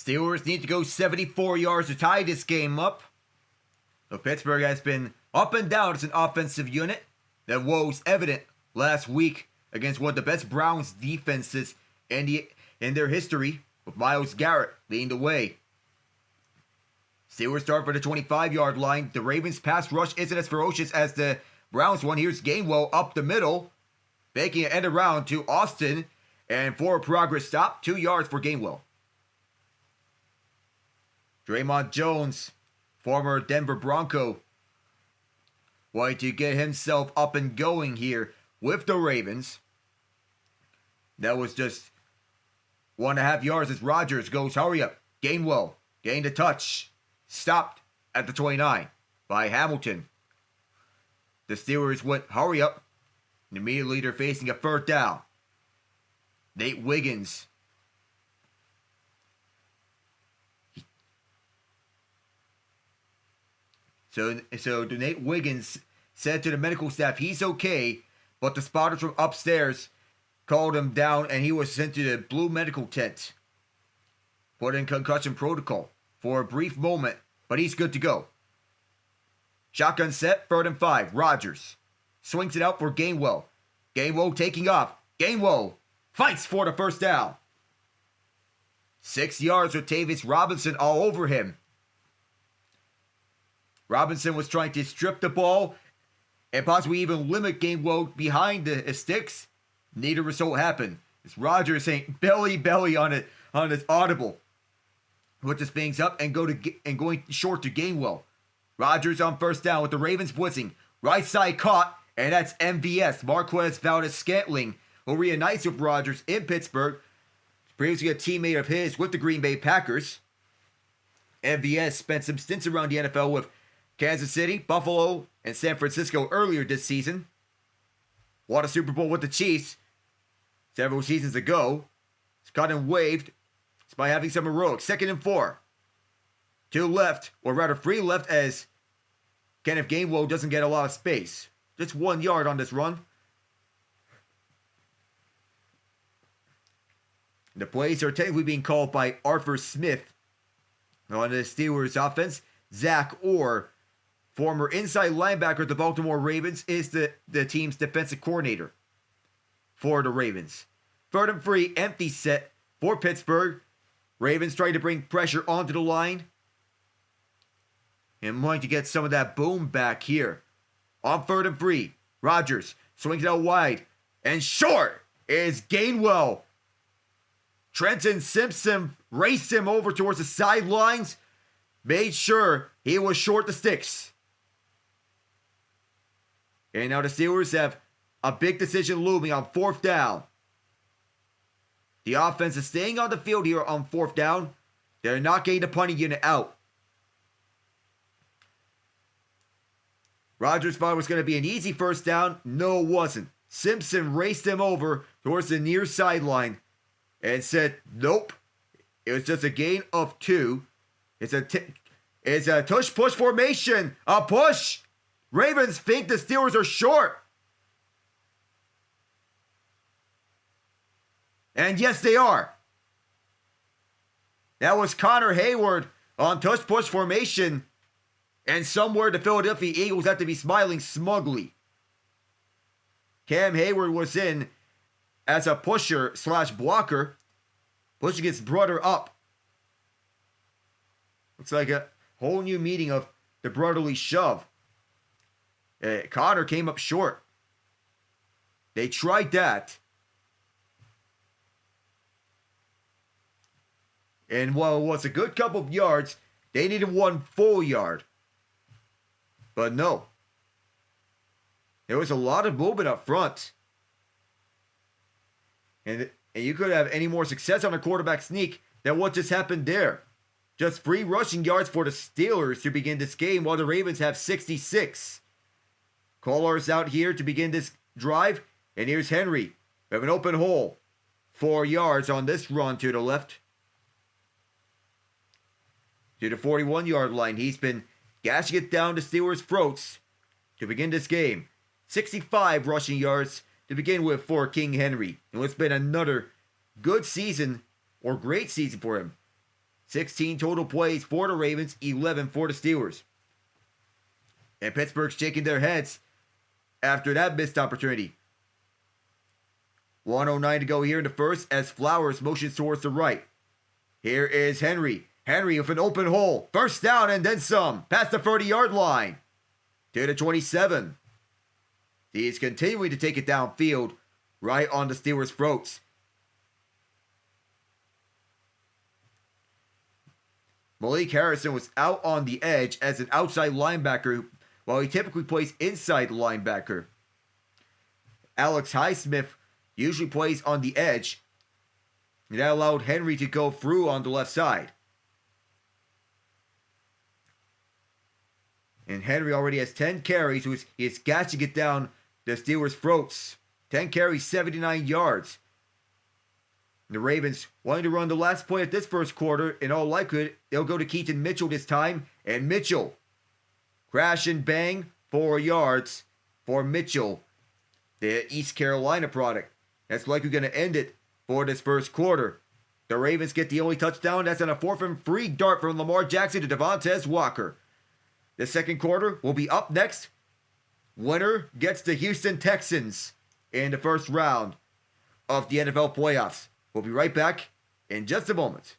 Steelers need to go 74 yards to tie this game up. So Pittsburgh has been up and down as an offensive unit. That was evident last week against one of the best Browns defenses in their history, with Myles Garrett leading the way. Steelers start for the 25-yard line. The Ravens' pass rush isn't as ferocious as the Browns one. Here's Gainwell up the middle, making an end around to Austin, and for a progress stop, 2 yards for Gainwell. Draymond Jones, former Denver Bronco, wanting to get himself up and going here with the Ravens. That was just 1.5 yards as Rodgers goes, hurry up. Gainwell gained a touch. Stopped at the 29 by Hamilton. The Steelers went, hurry up. And immediately they're facing a third down. Nate Wiggins. So Nate Wiggins said to the medical staff he's okay, but the spotters from upstairs called him down, and he was sent to the blue medical tent. Put in concussion protocol for a brief moment, but he's good to go. Shotgun set, 3rd and 5. Rodgers swings it out for Gainwell. Gainwell taking off. Gainwell fights for the first down. 6 yards with Tavis Robinson all over him. Robinson was trying to strip the ball and possibly even limit Gainwell behind the sticks. Neither result happened. It's Rodgers saying belly on his audible. Puts things up and going short to Gainwell. Rodgers on first down with the Ravens blitzing. Right side caught, and that's MVS, Marquez Valdez-Scantling, who reunites with Rodgers in Pittsburgh. Previously a teammate of his with the Green Bay Packers. MVS spent some stints around the NFL with Kansas City, Buffalo, and San Francisco earlier this season. Won a Super Bowl with the Chiefs several seasons ago. He's caught and waived by having some heroics. 2nd and 4. 2 left, or rather 3 left, as Kenneth Gainwell doesn't get a lot of space. Just 1 yard on this run. The plays are technically being called by Arthur Smith on the Steelers offense. Zach Orr, former inside linebacker of the Baltimore Ravens, is the team's defensive coordinator for the Ravens. 3rd and 3, empty set for Pittsburgh. Ravens trying to bring pressure onto the line. And wanting to get some of that boom back here. On 3rd and 3, Rodgers swings it out wide. And short is Gainwell. Trenton Simpson raced him over towards the sidelines. Made sure he was short the sticks. And now the Steelers have a big decision looming on 4th down. The offense is staying on the field here on 4th down. They're not getting the punting unit out. Rodgers thought it was going to be an easy first down. No, it wasn't. Simpson raced him over towards the near sideline and said, nope. It was just a gain of 2. It's a tush-push formation. A push. Ravens think the Steelers are short. And yes, they are. That was Connor Hayward on tush-push formation. And somewhere the Philadelphia Eagles have to be smiling smugly. Cam Hayward was in as a pusher / blocker, pushing his brother up. Looks like a whole new meaning of the brotherly shove. Connor came up short. They tried that. And while it was a good couple of yards, they needed 1 full yard. But no. There was a lot of movement up front. And you could have any more success on a quarterback sneak than what just happened there. Just 3 rushing yards for the Steelers to begin this game, while the Ravens have 66. Callers out here to begin this drive. And here's Henry. We have an open hole. 4 yards on this run to the left. To the 41-yard line. He's been gashing it down the Steelers' throats to begin this game. 65 rushing yards to begin with for King Henry. And it's been another good season, or great season for him. 16 total plays for the Ravens, 11 for the Steelers. And Pittsburgh's shaking their heads after that missed opportunity. 1:09 to go here in the first as Flowers motions towards the right. Here is Henry. Henry with an open hole. First down and then some. Past the 30-yard line. To the 27. He's continuing to take it downfield. Right on the Steelers' throats. Malik Harrison was out on the edge as an outside linebacker, while he typically plays inside linebacker. Alex Highsmith usually plays on the edge. And that allowed Henry to go through on the left side. And Henry already has 10 carries, so he is gashing it down the Steelers' throats. 10 carries, 79 yards. And the Ravens wanting to run the last play of this first quarter. In all likelihood, they'll go to Keaton Mitchell this time. And Mitchell, crash and bang, 4 yards for Mitchell, the East Carolina product. That's likely going to end it for this first quarter. The Ravens get the only touchdown. That's on a 4th and 3 dart from Lamar Jackson to Devontae Walker. The second quarter will be up next. Winner gets the Houston Texans in the first round of the NFL playoffs. We'll be right back in just a moment.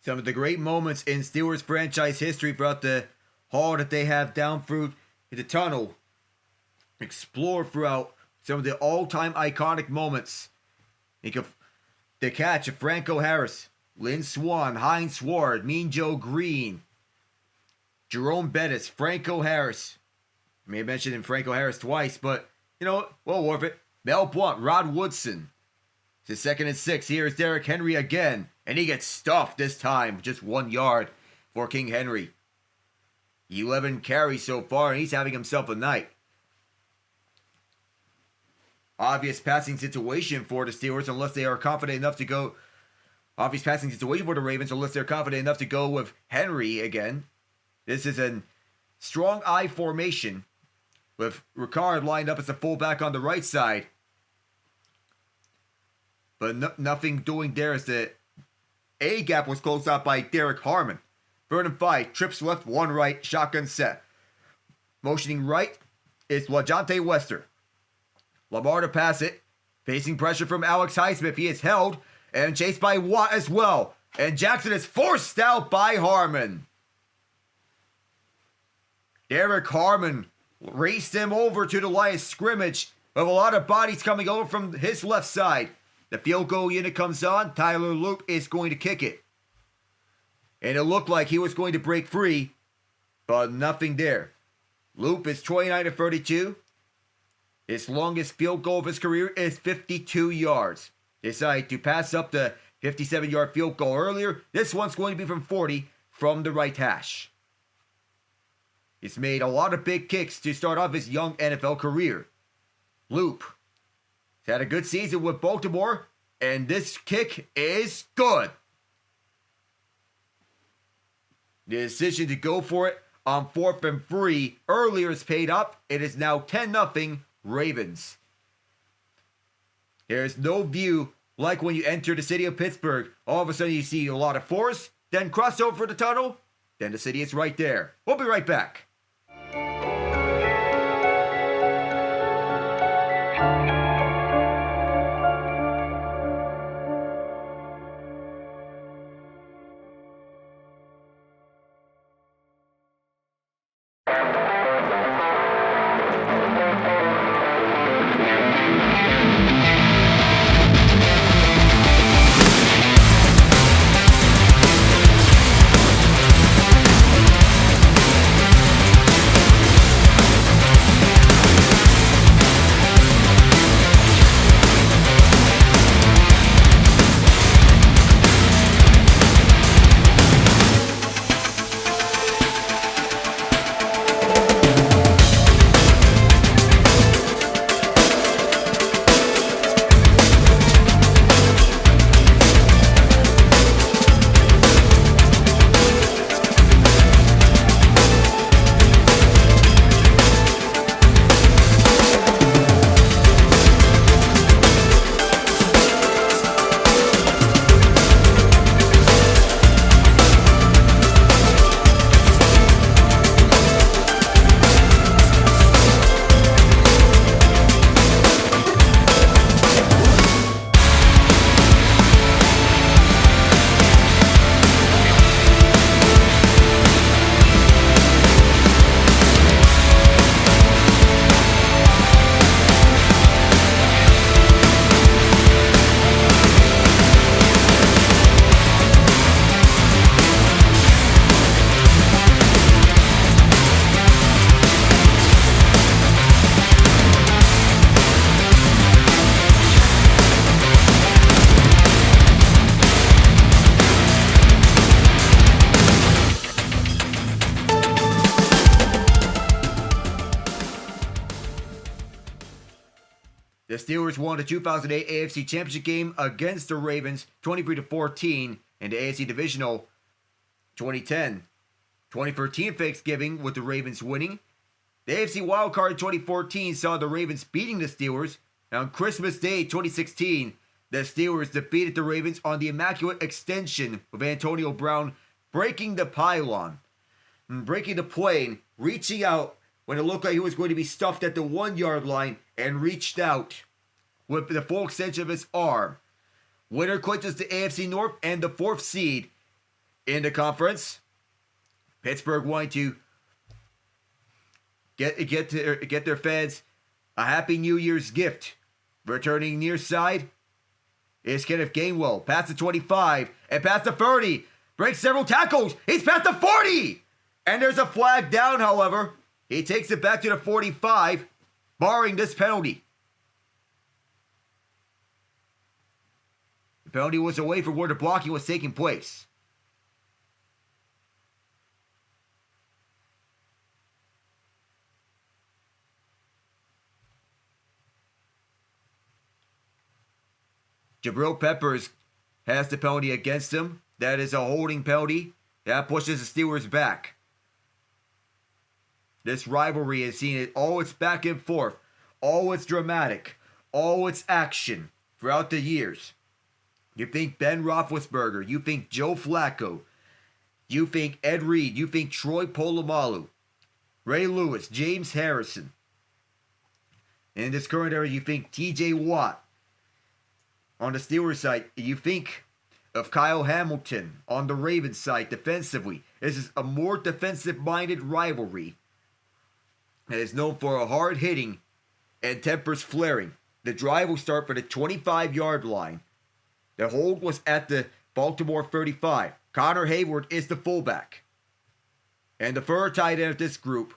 Some of the great moments in Steelers franchise history throughout the haul that they have down through the tunnel. Explore throughout some of the all-time iconic moments. Think of the catch of Franco Harris, Lynn Swann, Heinz Ward, Mean Joe Green, Jerome Bettis, Franco Harris. I may have mentioned him, Franco Harris, twice, but, well worth it. Mel Blount, Rod Woodson. It's 2nd and 6. Here's Derrick Henry again. And he gets stuffed this time. Just 1 yard for King Henry. 11 carries so far, and he's having himself a night. Obvious passing situation for the Steelers unless they are confident enough to go. Obvious passing situation for the Ravens unless they're confident enough to go with Henry again. This is a strong I formation with Ricard lined up as a fullback on the right side. But nothing doing there as the A gap was closed out by Derek Harmon. 3rd and 5, trips left, 1 right, shotgun set. Motioning right is LaJohntay Wester. Lamar to pass it. Facing pressure from Alex Highsmith. He is held and chased by Watt as well. And Jackson is forced out by Harmon. Derek Harmon raced him over to the line of scrimmage with a lot of bodies coming over from his left side. The field goal unit comes on. Tyler Loop is going to kick it. And it looked like he was going to break free, but nothing there. Loop is 29-32. His longest field goal of his career is 52 yards. Decided to pass up the 57-yard field goal earlier. This one's going to be from 40 from the right hash. He's made a lot of big kicks to start off his young NFL career. Loop he's had a good season with Baltimore, and this kick is good. The decision to go for it on 4th and 3 earlier is paid up. It is now 10-0 Ravens. There's no view like when you enter the city of Pittsburgh. All of a sudden you see a lot of forest, then cross over the tunnel, then the city is right there. We'll be right back. Steelers won the 2008 AFC Championship game against the Ravens 23-14 in the AFC Divisional 2010. 2013 Thanksgiving with the Ravens winning. The AFC Wildcard 2014 saw the Ravens beating the Steelers. And on Christmas Day 2016, the Steelers defeated the Ravens on the immaculate extension with Antonio Brown breaking the pylon, breaking the plane, reaching out when it looked like he was going to be stuffed at the 1-yard line and reached out with the full extension of his arm. Winner clinches the AFC North and the 4th seed in the conference. Pittsburgh wanting to get their fans a happy New Year's gift. Returning near side is Kenneth Gainwell. Past the 25 and past the 30. Breaks several tackles. He's past the 40. And there's a flag down, however. He takes it back to the 45, barring this penalty. The penalty was away from where the blocking was taking place. Jabril Peppers has the penalty against him. That is a holding penalty. That pushes the Steelers back. This rivalry has seen it all its back and forth, all its dramatic, all its action throughout the years. You think Ben Roethlisberger, you think Joe Flacco, you think Ed Reed, you think Troy Polamalu, Ray Lewis, James Harrison. In this current era, you think TJ Watt. On the Steelers side, you think of Kyle Hamilton. On the Ravens side, defensively, this is a more defensive-minded rivalry. It is known for a hard hitting and tempers flaring. The drive will start for the 25-yard line. The hold was at the Baltimore 35. Connor Hayward is the fullback. And the third tight end of this group.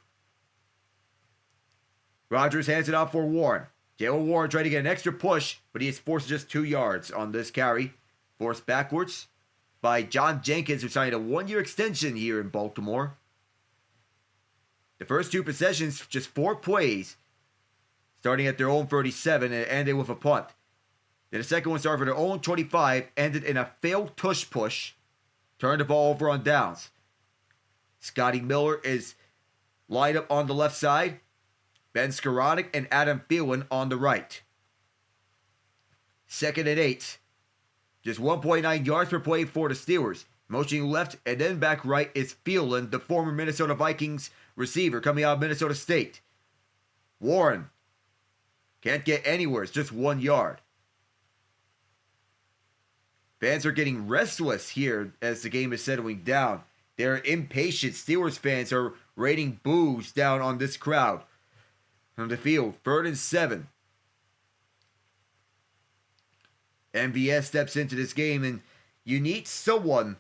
Rodgers hands it off for Warren. Jaylen Warren tried to get an extra push, but he is forced just 2 yards on this carry. Forced backwards by John Jenkins, who signed a 1-year extension here in Baltimore. The first 2 possessions, just 4 plays, starting at their own 37 and ended with a punt. Then the second one started for their own 25, ended in a failed tush push, turned the ball over on downs. Scotty Miller is lined up on the left side. Ben Skoranek and Adam Thielen on the right. 2nd and 8. Just 1.9 yards per play for the Steelers. Motioning left and then back right is Thielen, the former Minnesota Vikings receiver coming out of Minnesota State. Warren can't get anywhere. It's just 1 yard. Fans are getting restless here as the game is settling down. They're impatient. Steelers fans are raining boos down on this crowd. From the field, 3rd and 7. MVS steps into this game, and you need someone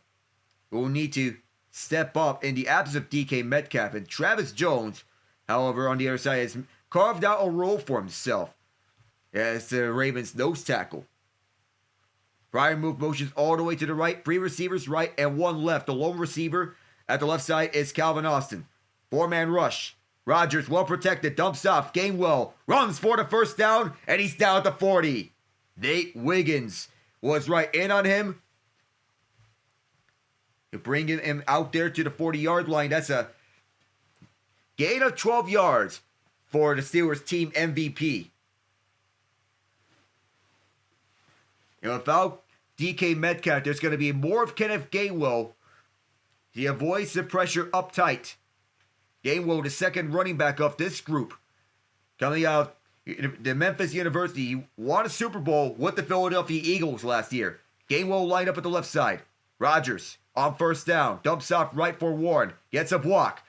who will need to step up in the absence of DK Metcalf. And Travis Jones, however, on the other side, has carved out a role for himself as the Ravens nose tackle. Brian move motions all the way to the right, 3 receivers right and 1 left. The lone receiver at the left side is Calvin Austin. 4-man rush. Rodgers, well protected, dumps off. Gainwell runs for the first down, and he's down at the 40. Nate Wiggins was right in on him. You're bringing him out there to the 40-yard line. That's a gain of 12 yards for the Steelers team MVP. And without DK Metcalf, there's going to be more of Kenneth Gainwell. He avoids the pressure up tight. Gainwell, the second running back of this group. Coming out of the Memphis University, he won a Super Bowl with the Philadelphia Eagles last year. Gainwell lined up at the left side. Rodgers on first down. Dumps off right for Warren. Gets a block.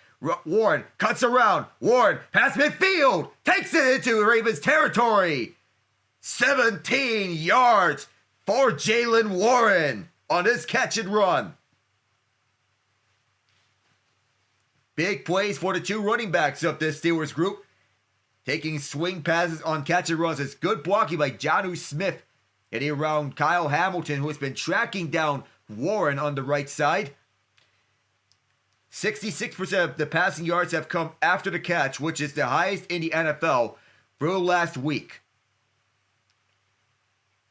Warren cuts around. Warren past midfield. Takes it into Ravens territory. 17 yards for Jaylen Warren on this catch and run. Big plays for the 2 running backs of this Steelers group. Taking swing passes on catch and runs. It's good blocking by Jonnu Smith. Getting around Kyle Hamilton, who has been tracking down Warren on the right side. 66% of the passing yards have come after the catch, which is the highest in the NFL through last week.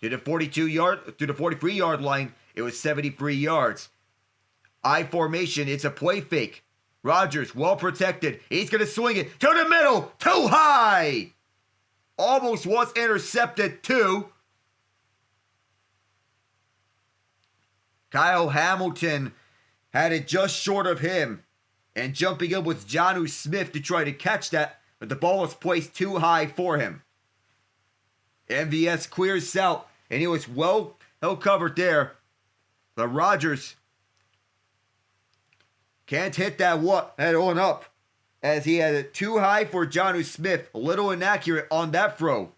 To the 43-yard line, it was 73 yards. I formation, it's a play fake. Rodgers, well protected. He's going to swing it to the middle, too high. Almost was intercepted too. Kyle Hamilton had it just short of him. And jumping up with Jonnu Smith to try to catch that, but the ball was placed too high for him. MVS clears out, and he was well covered there. But Rodgers can't hit that one up, as he had it too high for Jonnu Smith. A little inaccurate on that throw.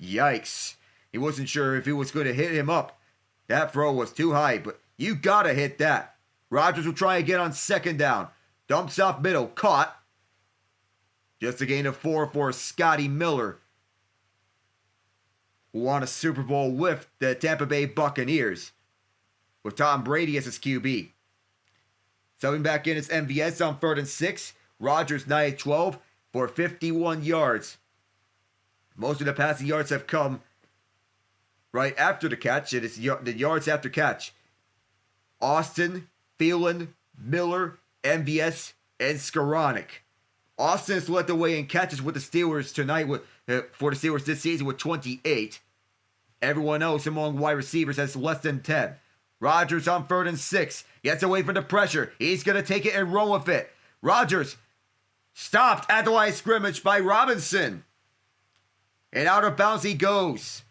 Yikes. He wasn't sure if he was going to hit him up. That throw was too high, but you gotta hit that. Rodgers will try again on second down. Dumps off middle. Caught. Just a gain of 4 for Scotty Miller, who won a Super Bowl with the Tampa Bay Buccaneers, with Tom Brady as his QB. Subbing back in is MVS on 3rd and 6. Rodgers 9-12 for 51 yards. Most of the passing yards have come right after the catch. It is the yards after catch. Austin, Thielen, Miller, MVS, and Skoranek. Austin has led the way in catches with the Steelers tonight for the Steelers this season with 28. Everyone else among wide receivers has less than 10. Rodgers on 3rd and 6. Gets away from the pressure. He's going to take it and run with it. Rodgers stopped at the line of scrimmage by Robinson. And out of bounds he goes.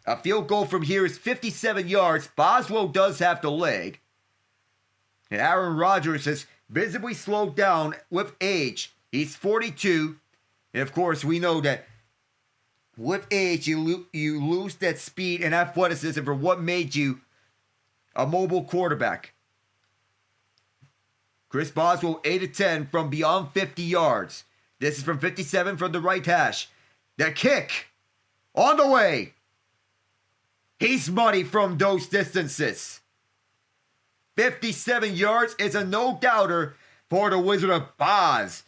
A field goal from here is 57 yards. Boswell does have the leg. And Aaron Rodgers has visibly slowed down with age. He's 42. And of course, we know that with age, you lose that speed and athleticism for what made you a mobile quarterback. Chris Boswell, 8-10 from beyond 50 yards. This is from 57 from the right hash. The kick on the way. He's money from those distances. 57 yards is a no-doubter for the Wizard of Oz.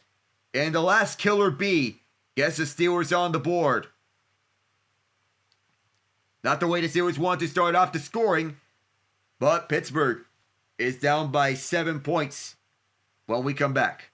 And the last killer bee gets the Steelers on the board. Not the way the Steelers want to start off the scoring, but Pittsburgh is down by 7 points when we come back.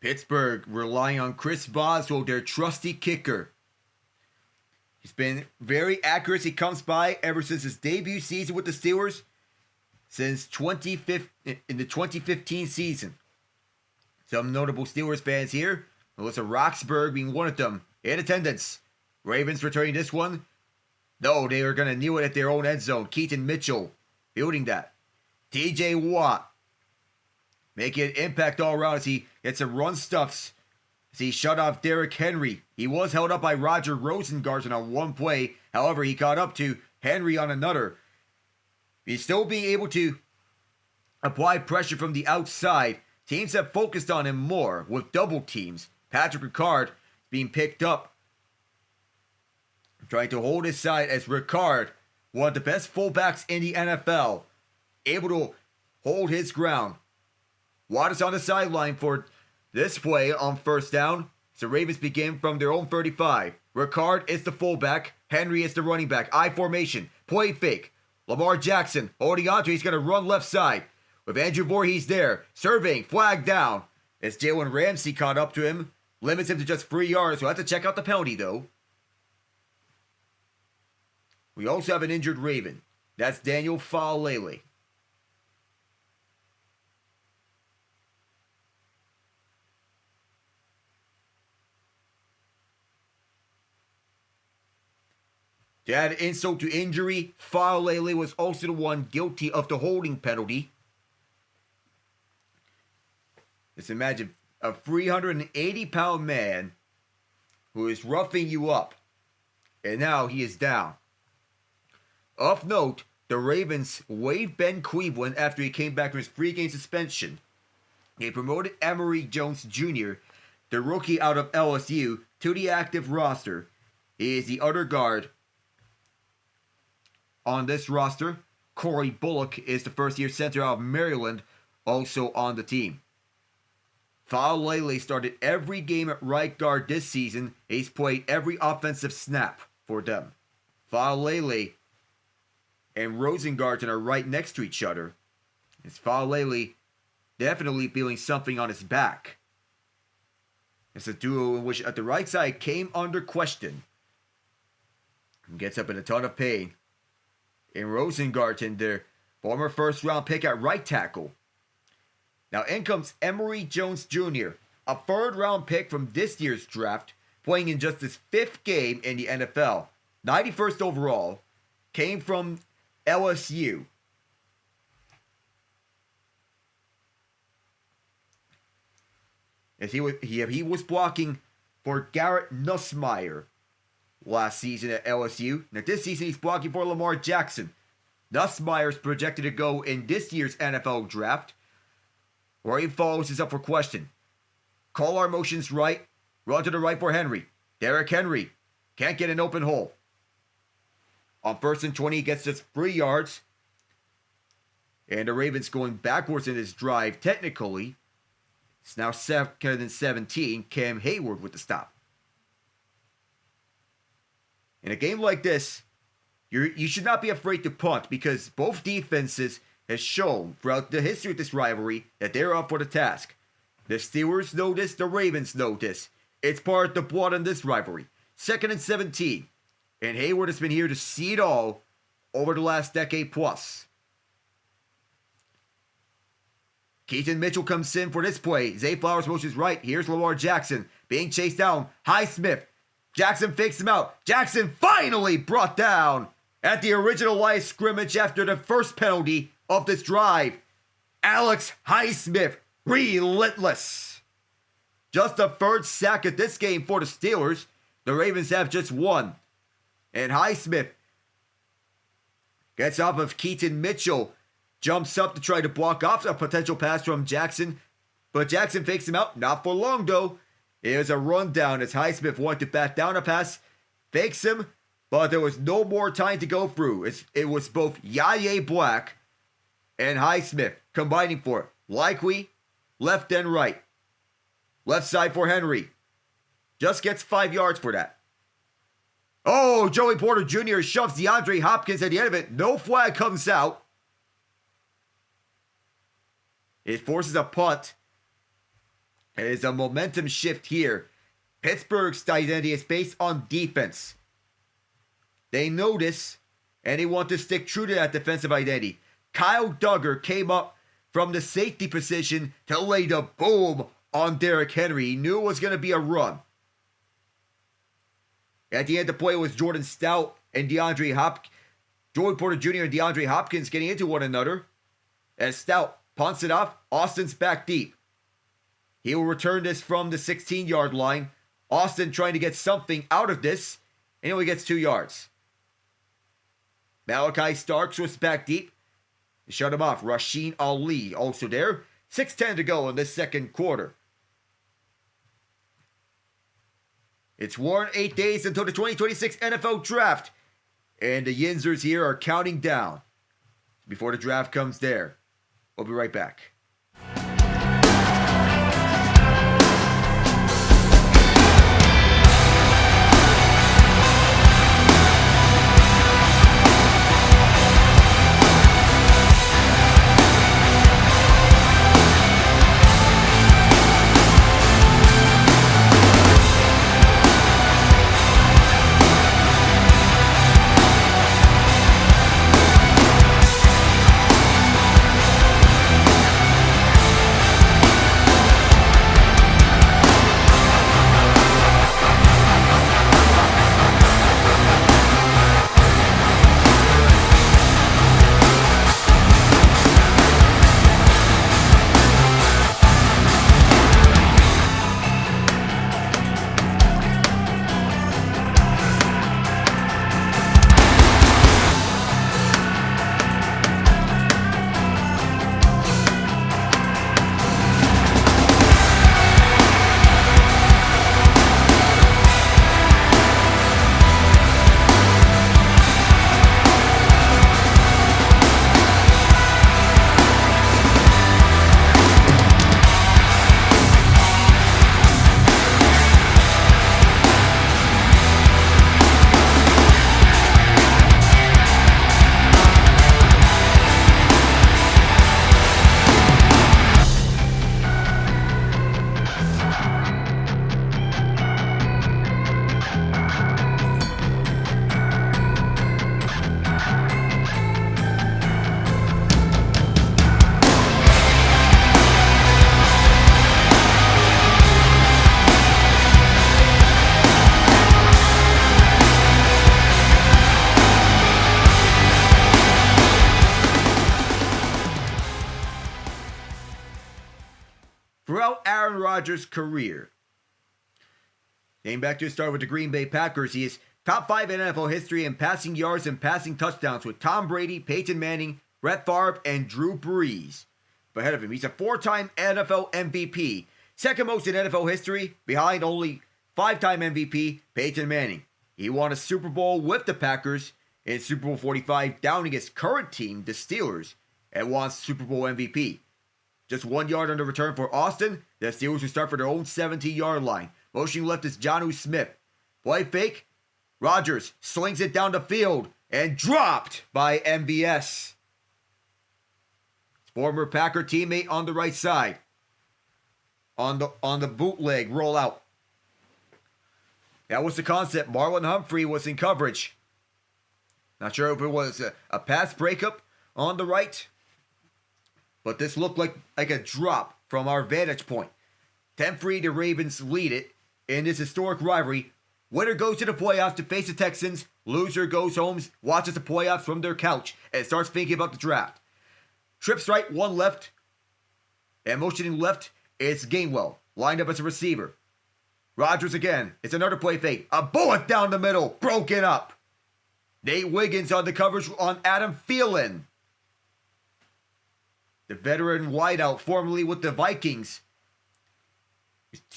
Pittsburgh relying on Chris Boswell, their trusty kicker. He's been very accurate as he comes by ever since his debut season with the Steelers, since in the 2015 season. Some notable Steelers fans here, Melissa Roxburgh being one of them, in attendance. Ravens returning this one. No, they are going to kneel it at their own end zone. Keaton Mitchell fielding that. TJ Watt making an impact all around as he gets some run stuffs. As he shut off Derrick Henry. He was held up by Roger Rosengarten on one play. However, he caught up to Henry on another. He's still being able to apply pressure from the outside. Teams have focused on him more with double teams. Patrick Ricard being picked up, trying to hold his side as Ricard, one of the best fullbacks in the NFL, able to hold his ground. Watt is on the sideline for this play on first down. So Ravens begin from their own 35. Ricard is the fullback. Henry is the running back. I formation. Play fake. Lamar Jackson holding on to. He's going to run left side. With Andrew Voorhees there. Surveying. Flag down. As Jalen Ramsey caught up to him. Limits him to just 3 yards. We'll have to check out the penalty though. We also have an injured Raven. That's Daniel Faalele. To add insult to injury, Faalele was also the one guilty of the holding penalty. Just imagine a 380-pound man who is roughing you up, and now he is down. Of note, the Ravens waived Ben Cleveland after he came back from his 3-game suspension. They promoted Emory Jones Jr., the rookie out of LSU, to the active roster. He is the other guard on this roster. Corey Bullock is the first-year center out of Maryland, also on the team. Faalele started every game at right guard this season. He's played every offensive snap for them. Faalele and Rosengarten are right next to each other. It's Faalele definitely feeling something on his back. It's a duo in which at the right side came under question. And gets up in a ton of pain. And Rosengarten, their former first-round pick at right tackle. Now in comes Emory Jones Jr., a third-round pick from this year's draft, playing in just his 5th game in the NFL. 91st overall, came from LSU. As he was blocking for Garrett Nussmeier last season at LSU. Now this season he's blocking for Lamar Jackson. Nussmeier is projected to go in this year's NFL draft. Rory follows is up for question. Call our motions right. Run to the right for Henry. Derrick Henry can't get an open hole. On 1st and 20, he gets just 3 yards. And the Ravens going backwards in this drive technically. It's now 2nd and 17. Cam Hayward with the stop. In a game like this, you should not be afraid to punt because both defenses has shown throughout the history of this rivalry that they're up for the task. The Steelers know this, the Ravens know this. It's part of the blood in this rivalry. 2nd and 17. And Hayward has been here to see it all over the last decade plus. Keaton Mitchell comes in for this play. Zay Flowers motions right. Here's Lamar Jackson being chased down. Highsmith. Jackson fakes him out. Jackson finally brought down at the original line of scrimmage after the first penalty of this drive. Alex Highsmith, relentless. Just the 3rd sack of this game for the Steelers. The Ravens have just 1. And Highsmith gets off of Keaton Mitchell. Jumps up to try to block off a potential pass from Jackson. But Jackson fakes him out. Not for long though. Here's a rundown as Highsmith wanted to bat down a pass. Fakes him. But there was no more time to go through. It was both Yaya Black and Highsmith combining for it. Likely left and right. Left side for Henry. Just gets 5 yards for that. Oh, Joey Porter Jr. shoves DeAndre Hopkins at the end of it. No flag comes out. It forces a punt. It is a momentum shift here. Pittsburgh's identity is based on defense. They know this, and they want to stick true to that defensive identity. Kyle Duggar came up from the safety position to lay the boom on Derrick Henry. He knew it was going to be a run. At the end of the play was Jordan Stout and Joey Porter Jr. and DeAndre Hopkins getting into one another. As Stout punts it off, Austin's back deep. He will return this from the 16-yard line. Austin trying to get something out of this, and he only gets 2 yards. Malachi Starks was back deep. He shut him off. Rasheen Ali also there. 6:10 to go in this second quarter. It's worn 8 days until the 2026 NFL Draft. And the Yinzers here are counting down before the draft comes there. We'll be right back. Throughout Aaron Rodgers' career, dating back to his start with the Green Bay Packers, he is top 5 in NFL history in passing yards and passing touchdowns with Tom Brady, Peyton Manning, Brett Favre, and Drew Brees ahead of him. He's a 4-time NFL MVP, second most in NFL history, behind only 5-time MVP Peyton Manning. He won a Super Bowl with the Packers in Super Bowl 45, downing his current team, the Steelers, and won Super Bowl MVP. Just 1 yard on the return for Austin. The Steelers will start for their own 17-yard line. Motioning left is Jonnu Smith. Play fake. Rodgers slings it down the field and dropped by MVS. His former Packer teammate on the right side. On the bootleg rollout. That was the concept. Marlon Humphrey was in coverage. Not sure if it was a pass breakup on the right. But this looked like a drop from our vantage point. 10-3, the Ravens lead it in this historic rivalry. Winner goes to the playoffs to face the Texans. Loser goes home, watches the playoffs from their couch, and starts thinking about the draft. Trips right, one left. And motioning left is Gainwell, lined up as a receiver. Rodgers again. It's another play fake. A bullet down the middle, broken up. Nate Wiggins on the coverage on Adam Thielen. The veteran wideout, formerly with the Vikings.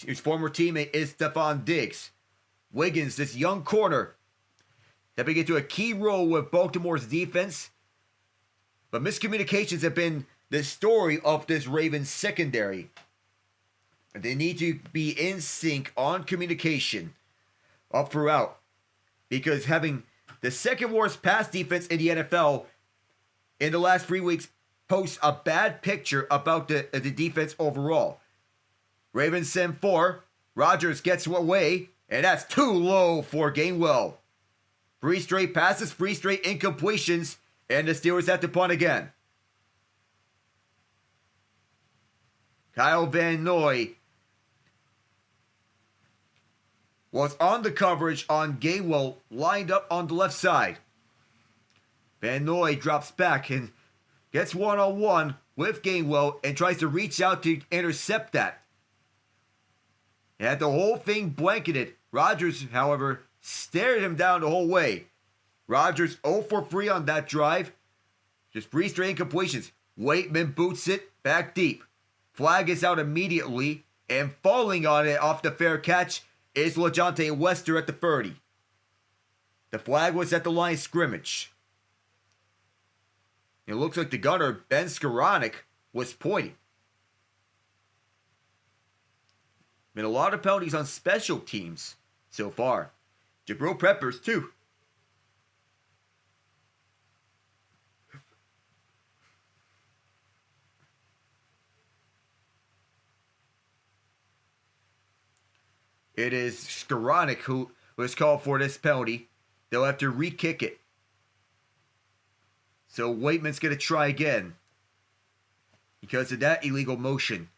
His former teammate is Stephon Diggs. Wiggins, this young corner, stepping into a key role with Baltimore's defense. But miscommunications have been the story of this Ravens secondary. They need to be in sync on communication up throughout. Because having the second worst pass defense in the NFL in the last 3 weeks posts a bad picture about the defense overall. Ravens send 4. Rodgers gets away, and that's too low for Gainwell. 3 straight passes, 3 straight incompletions, and the Steelers have to punt again. Kyle Van Noy was on the coverage on Gainwell, lined up on the left side. Van Noy drops back and gets one-on-one with Gainwell and tries to reach out to intercept that. He had the whole thing blanketed. Rodgers, however, stared him down the whole way. Rodgers 0 for 3 on that drive. Just 3 straight incompletions. Waitman boots it back deep. Flag is out immediately, and falling on it off the fair catch is LaJohntay Wester at the 30. The flag was at the line of scrimmage. It looks like the gunner, Ben Skoranek, was pointing. Been a lot of penalties on special teams so far. Jabril Peppers, too. It is Skoranek who was called for this penalty. They'll have to re-kick it. So Waitman's going to try again because of that illegal motion.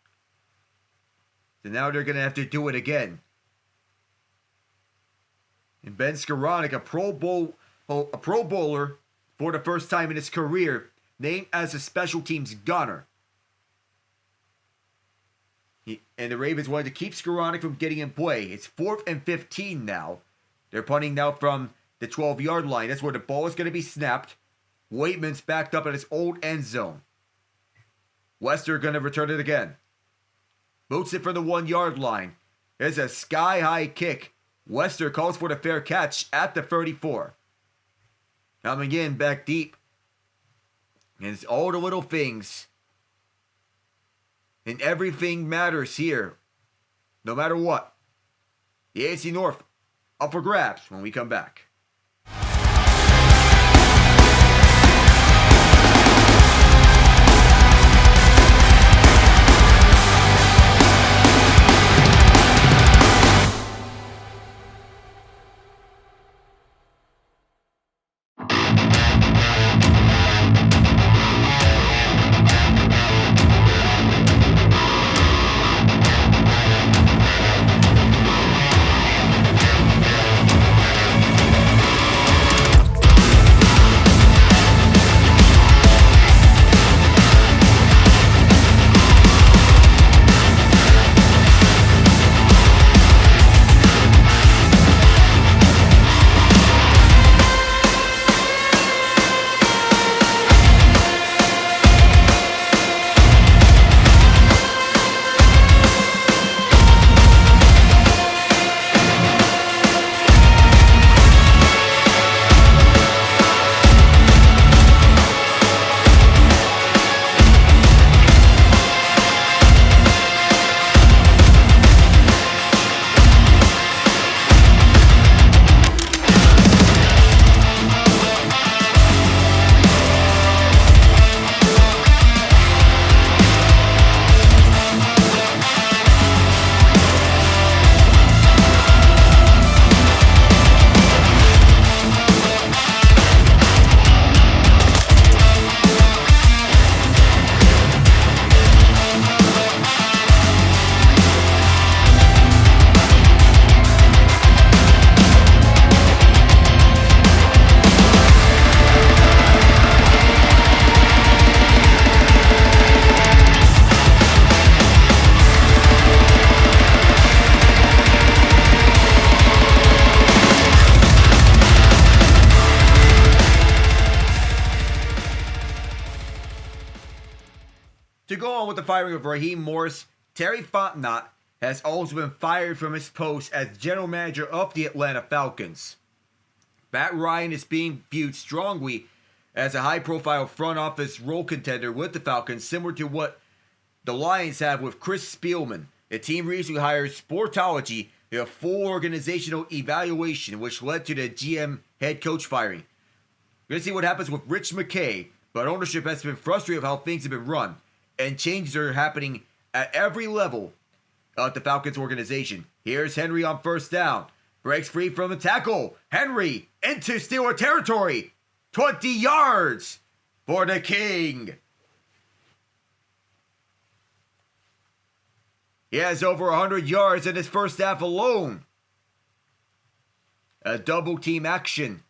So now they're going to have to do it again. And Ben Skoranek, a Pro Bowler for the first time in his career, named as a special teams gunner. And the Ravens wanted to keep Skoranek from getting in play. It's 4th and 15 now. They're punting now from the 12-yard line. That's where the ball is going to be snapped. Waitman's backed up at his old end zone. Wester going to return it again. Boots it from the 1-yard line. There's a sky-high kick. Wester calls for the fair catch at the 34. Coming in back deep. And it's all the little things. And everything matters here. No matter what. The AFC North up for grabs when we come back. To go on with the firing of Raheem Morris, Terry Fontenot has also been fired from his post as general manager of the Atlanta Falcons. Matt Ryan is being viewed strongly as a high-profile front office role contender with the Falcons, similar to what the Lions have with Chris Spielman. The team recently hired Sportology, a full organizational evaluation, which led to the GM head coach firing. We're going to see what happens with Rich McKay, but ownership has been frustrated with how things have been run, and changes are happening at every level of the Falcons organization. Here's Henry on first down. Breaks free from the tackle. Henry into Steeler territory. 20 yards for the King. He has over 100 yards in his first half alone. A double team action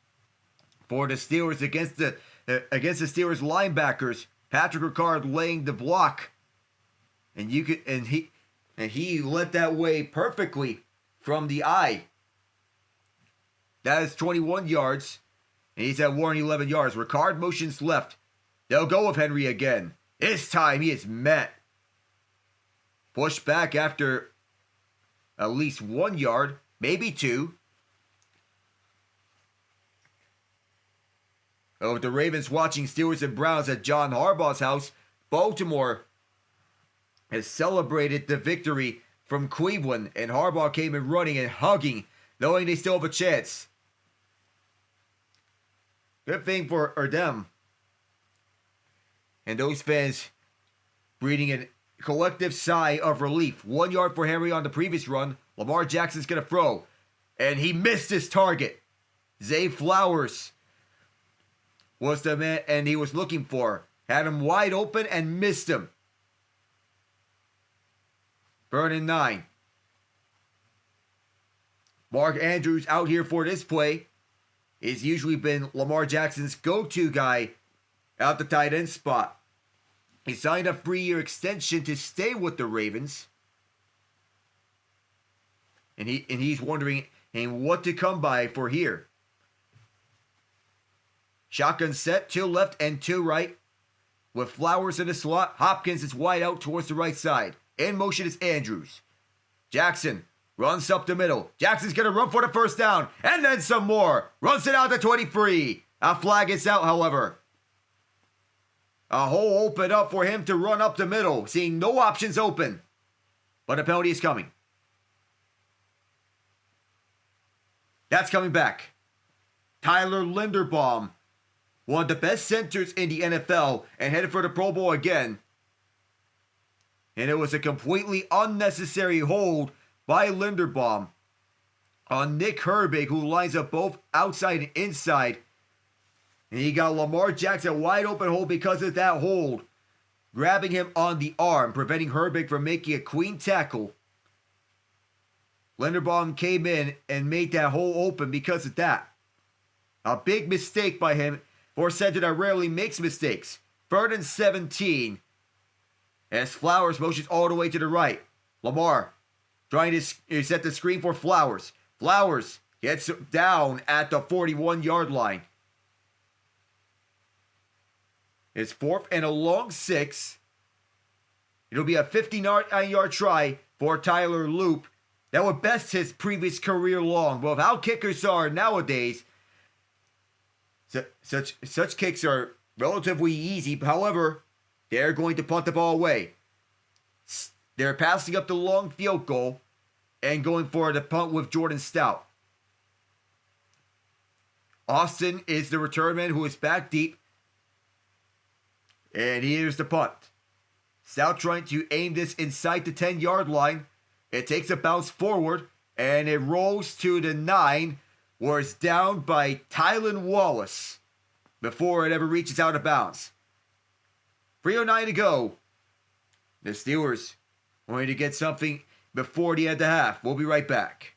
for the Steelers against the Steelers linebackers. Patrick Ricard laying the block, and he let that way perfectly from the eye. That is 21 yards, and he's at 111 yards. Ricard motions left. They'll go with Henry again. This time he is met. Pushed back after at least 1 yard, maybe 2. With the Ravens watching Steelers and Browns at John Harbaugh's house, Baltimore has celebrated the victory from Cleveland, and Harbaugh came in running and hugging, knowing they still have a chance. Good thing for them. And those fans breathing a collective sigh of relief. 1 yard for Henry on the previous run. Lamar Jackson's going to throw, and he missed his target. Zay Flowers was the man, and he was looking for. Had him wide open and missed him. Burn and 9. Mark Andrews out here for this play. He's usually been Lamar Jackson's go-to guy out the tight end spot. He signed a 3-year extension to stay with the Ravens. And he's wondering what to come by for here. Shotgun set, 2 left and 2 right. With Flowers in the slot, Hopkins is wide out towards the right side. In motion is Andrews. Jackson runs up the middle. Jackson's going to run for the first down. And then some more. Runs it out to 23. A flag is out, however. A hole opened up for him to run up the middle. Seeing no options open. But a penalty is coming. That's coming back. Tyler Linderbaum, one of the best centers in the NFL, and headed for the Pro Bowl again. And it was a completely unnecessary hold by Linderbaum on Nick Herbig, who lines up both outside and inside. And he got Lamar Jackson a wide open hole because of that hold, grabbing him on the arm, preventing Herbig from making a clean tackle. Linderbaum came in and made that hole open because of that. A big mistake by him for a center that rarely makes mistakes. 3rd and 17. As Flowers motions all the way to the right. Lamar trying to set the screen for Flowers. Flowers gets down at the 41-yard line. It's 4th and a long 6. It'll be a 59-yard try for Tyler Loop. That would best his previous career long. Well, how kickers are nowadays, such kicks are relatively easy. However, they're going to punt the ball away. They're passing up the long field goal and going for the punt with Jordan Stout. Austin is the return man who is back deep. And here's the punt. Stout trying to aim this inside the 10-yard line. It takes a bounce forward, and it rolls to the 9, where it's down by Tylan Wallace before it ever reaches out of bounds. 3:09 to go. The Steelers wanting to get something before the end of the half. We'll be right back.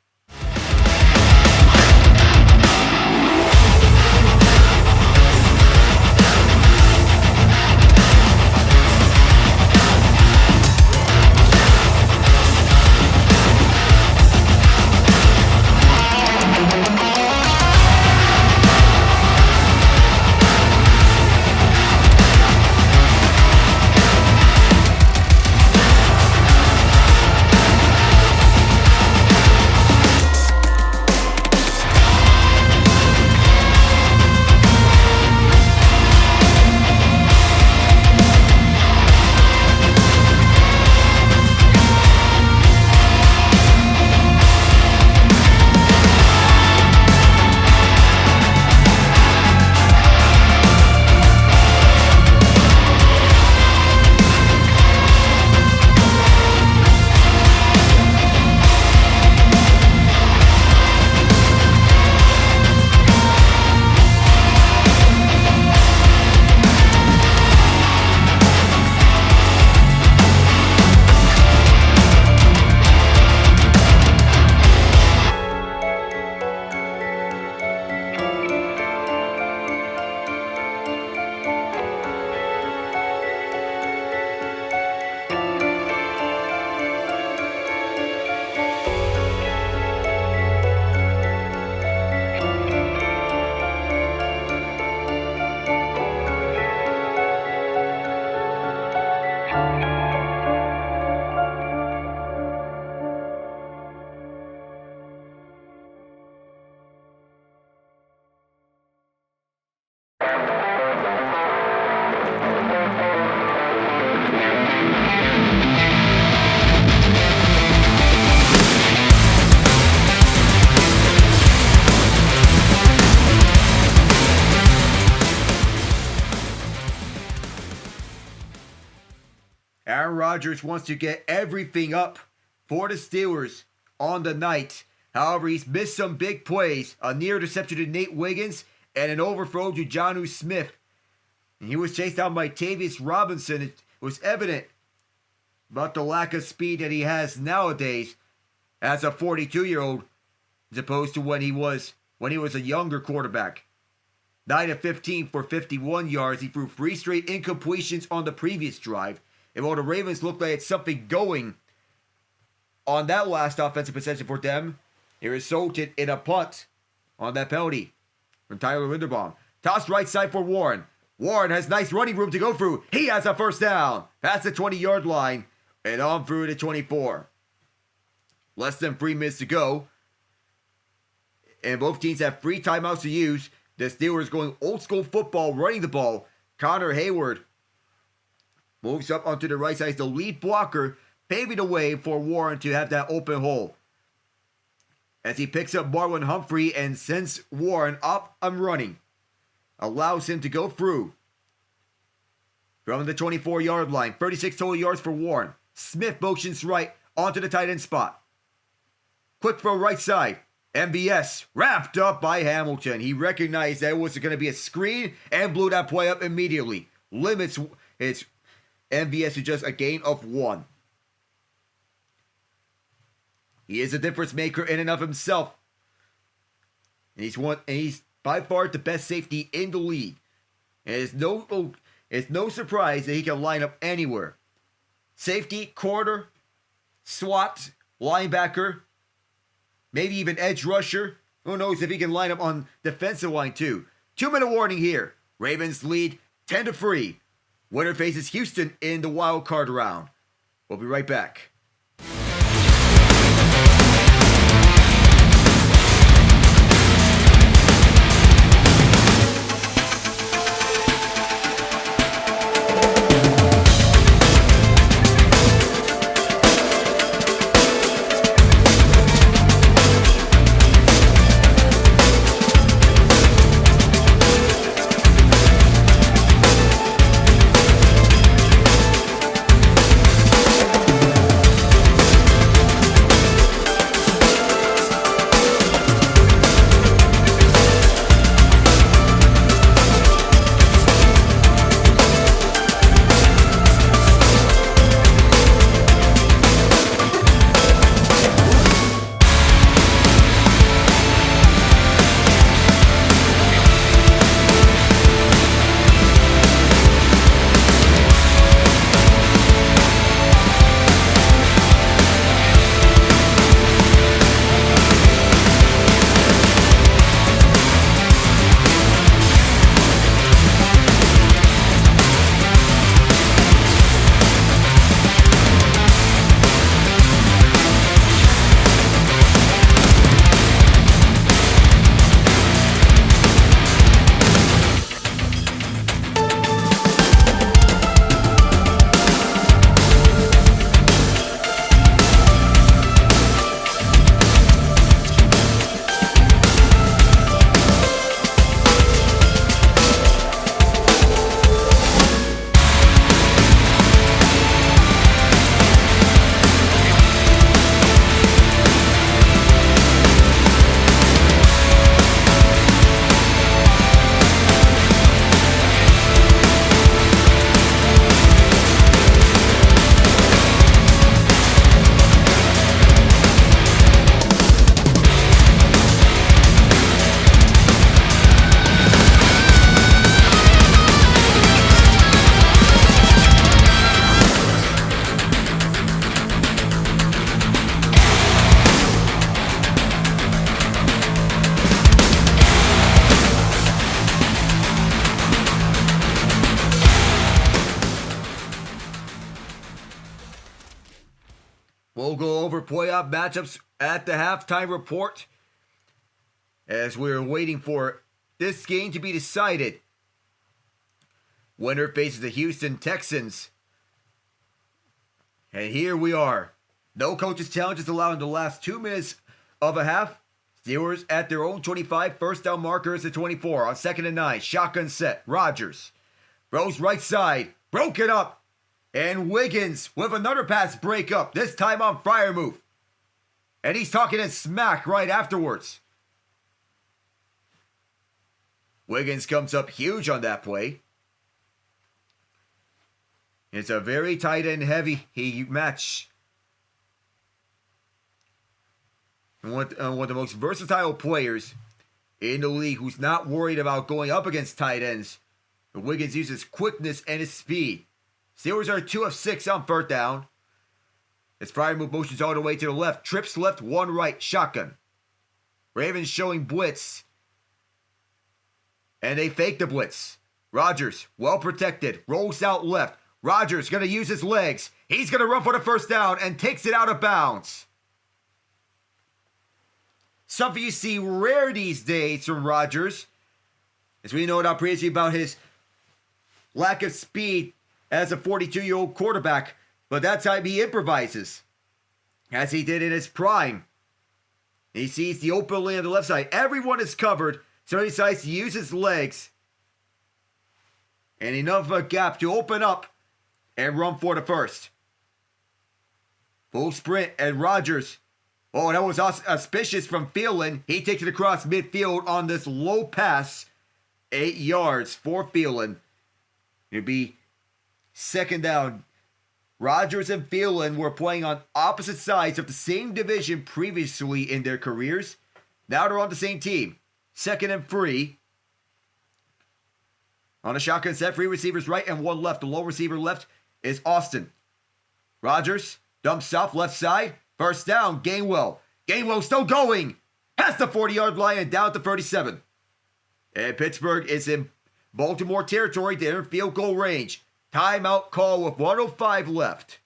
Aaron Rodgers wants to get everything up for the Steelers on the night. However, he's missed some big plays, a near interception to Nate Wiggins, and an overthrow to Jonnu Smith. And he was chased down by Tavius Robinson. It was evident about the lack of speed that he has nowadays as a 42-year-old, as opposed to when he was a younger quarterback. 9 of 15 for 51 yards. He threw 3 straight incompletions on the previous drive. And while the Ravens looked like they had something going on that last offensive possession for them, it resulted in a punt on that penalty from Tyler Linderbaum. Toss right side for Warren. Warren has nice running room to go through. He has a first down past the 20-yard line and on through to 24. Less than 3 minutes to go. And both teams have 3 timeouts to use. The Steelers going old school football, running the ball. Connor Hayward moves up onto the right side as the lead blocker, paving the way for Warren to have that open hole. As he picks up Marlon Humphrey and sends Warren up and running. Allows him to go through. From the 24-yard line, 36 total yards for Warren. Smith motions right onto the tight end spot. Quick throw right side. MVS wrapped up by Hamilton. He recognized that it was going to be a screen and blew that play up immediately. Limits its MVS to just a gain of 1. He is a difference maker in and of himself. And he's by far the best safety in the league. And it's no surprise that he can line up anywhere. Safety, corner, slot, linebacker, maybe even edge rusher. Who knows if he can line up on defensive line too. 2-minute warning here. Ravens lead 10-3. Winner faces Houston in the wild card round. We'll be right back. We'll go over playoff matchups at the halftime report as we're waiting for this game to be decided. Winner faces the Houston Texans. And here we are. No coaches' challenges allowed in the last 2 minutes of a half. Steelers at their own 25. First down marker is the 24 on 2nd and 9. Shotgun set. Rodgers throws right side. Broken up. And Wiggins with another pass breakup. This time on Freiermuth. And he's talking in smack right afterwards. Wiggins comes up huge on that play. It's a very tight end heavy match. And one of the most versatile players in the league who's not worried about going up against tight ends. Wiggins uses quickness and his speed. Steelers are 2 of 6 on 3rd down. As Freiermuth motions all the way to the left. Trips left, 1 right, shotgun. Ravens showing blitz. And they fake the blitz. Rodgers, well protected, rolls out left. Rodgers going to use his legs. He's going to run for the first down and takes it out of bounds. Something you see rare these days from Rodgers. As we know now previously about his lack of speed as a 42-year-old quarterback. But that time he improvises. As he did in his prime. He sees the open lane on the left side. Everyone is covered. So he decides to use his legs. And enough of a gap to open up and run for the first. Full sprint and Rodgers. Oh, that was auspicious from Thielen. He takes it across midfield on this low pass. 8 yards for Thielen. It'd be 2nd down. Rodgers and Thielen were playing on opposite sides of the same division previously in their careers. Now they're on the same team. 2nd and 3. On a shotgun set, 3 receivers right and 1 left. The low receiver left is Austin. Rodgers dumps off left side. First down, Gainwell. Gainwell still going. Past the 40-yard line and down to 37. And Pittsburgh is in Baltimore territory. They're in field goal range. Timeout call with 1:05 left.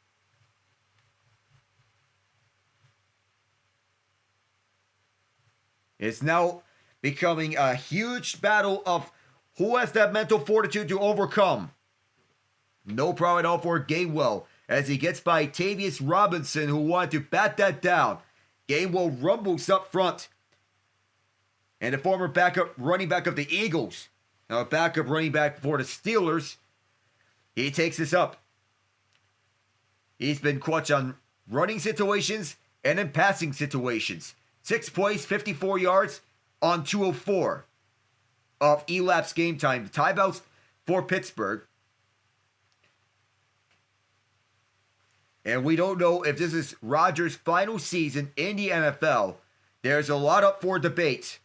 It's now becoming a huge battle of who has that mental fortitude to overcome. No problem at all for Gainwell as he gets by Tavius Robinson, who wanted to bat that down. Gainwell rumbles up front. And the former backup running back of the Eagles, now a backup running back for the Steelers, he takes this up. He's been clutch on running situations and in passing situations. 6 plays, 54 yards on 204 of elapsed game time. Timeouts for Pittsburgh. And we don't know if this is Rodgers' final season in the NFL. There's a lot up for debate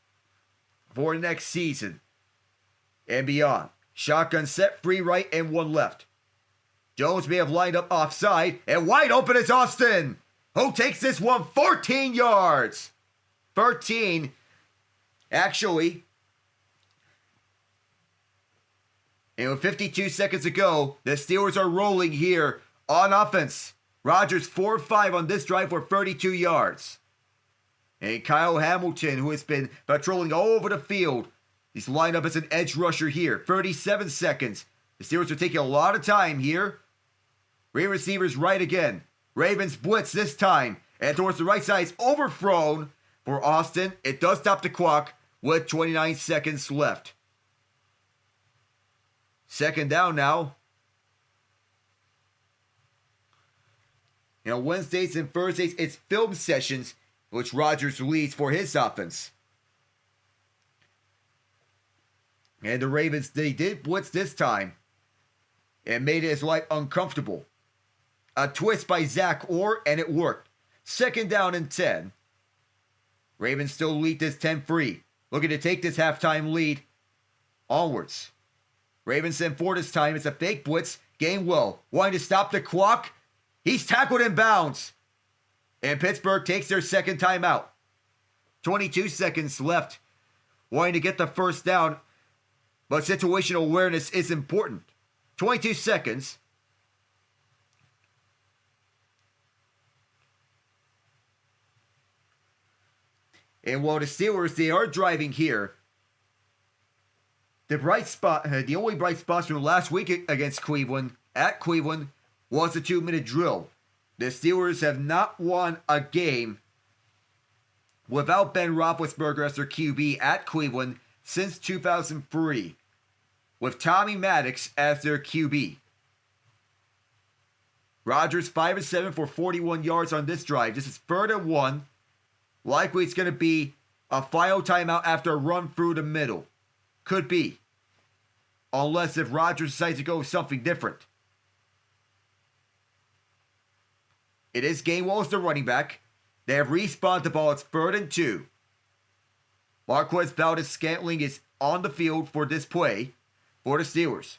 for next season and beyond. Shotgun set, 3 right and 1 left. Jones may have lined up offside, and wide open is Austin, who takes this one 14 yards. 13, actually. And with 52 seconds to go, the Steelers are rolling here on offense. Rodgers 4-5 on this drive for 32 yards. And Kyle Hamilton, who has been patrolling all over the field, he's lined up as an edge rusher here. 37 seconds. The Steelers are taking a lot of time here. 3 receivers right again. Ravens blitz this time. And towards the right side, it's overthrown for Austin. It does stop the clock with 29 seconds left. 2nd down now. Wednesdays and Thursdays, it's film sessions, which Rodgers leads for his offense. And the Ravens, they did blitz this time and made his life uncomfortable. A twist by Zach Orr, and it worked. 2nd down and 10. Ravens still lead this 10-3. Looking to take this halftime lead onwards. Ravens send 4 this time. It's a fake blitz. Gainwell wanting to stop the clock. He's tackled in bounds. And Pittsburgh takes their 2nd timeout. 22 seconds left. Wanting to get the first down. But situational awareness is important. 22 seconds. And while the Steelers, they are driving here, the only bright spots from last week against Cleveland, at Cleveland, was the 2-minute drill. The Steelers have not won a game without Ben Roethlisberger as their QB at Cleveland since 2003, with Tommy Maddox as their QB. Rodgers 5-7 for 41 yards on this drive. This is 3rd and 1. Likely it's going to be a final timeout after a run through the middle. Could be. Unless if Rodgers decides to go with something different. It is Gainwell as the running back. They have respawned the ball. It's 3rd and 2. Marquez Valdes-Scantling is on the field for this play for the Steelers.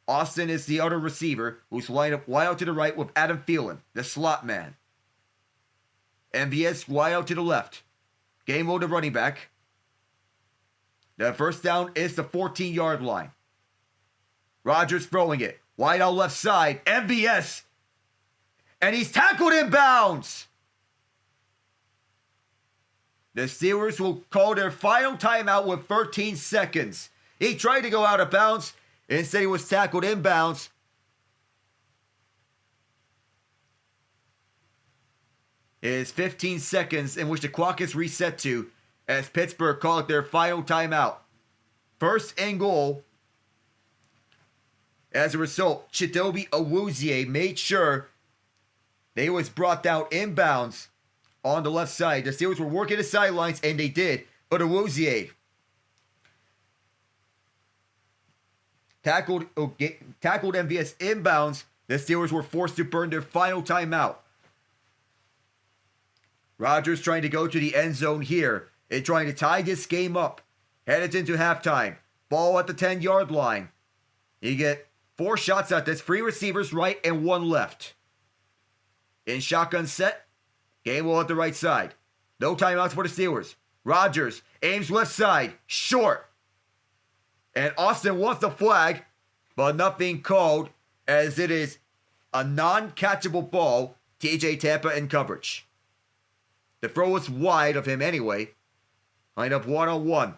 Austin is the other receiver who's lined up wide out to the right with Adam Thielen, the slot man. MVS wide out to the left. Gainwell the running back. The first down is the 14-yard line. Rodgers throwing it. Wide out left side. MVS. And he's tackled in bounds. The Steelers will call their final timeout with 13 seconds. He tried to go out of bounds. Instead, he was tackled in bounds. It is 15 seconds in which the clock is reset to as Pittsburgh called their final timeout. 1st and goal. As a result, Chidobe Awuzie made sure they was brought down inbounds on the left side. The Steelers were working the sidelines, and they did. But Awuzie tackled MVS inbounds. The Steelers were forced to burn their final timeout. Rodgers trying to go to the end zone here and trying to tie this game up. Headed into halftime. Ball at the 10-yard line. You get 4 shots at this. 3 receivers right and 1 left. In shotgun set. Gainwell at the right side. No timeouts for the Steelers. Rodgers aims left side. Short. And Austin wants the flag, but nothing called as it is a non-catchable ball. TJ Tampa in coverage. The throw was wide of him anyway. Lined up 1-on-1.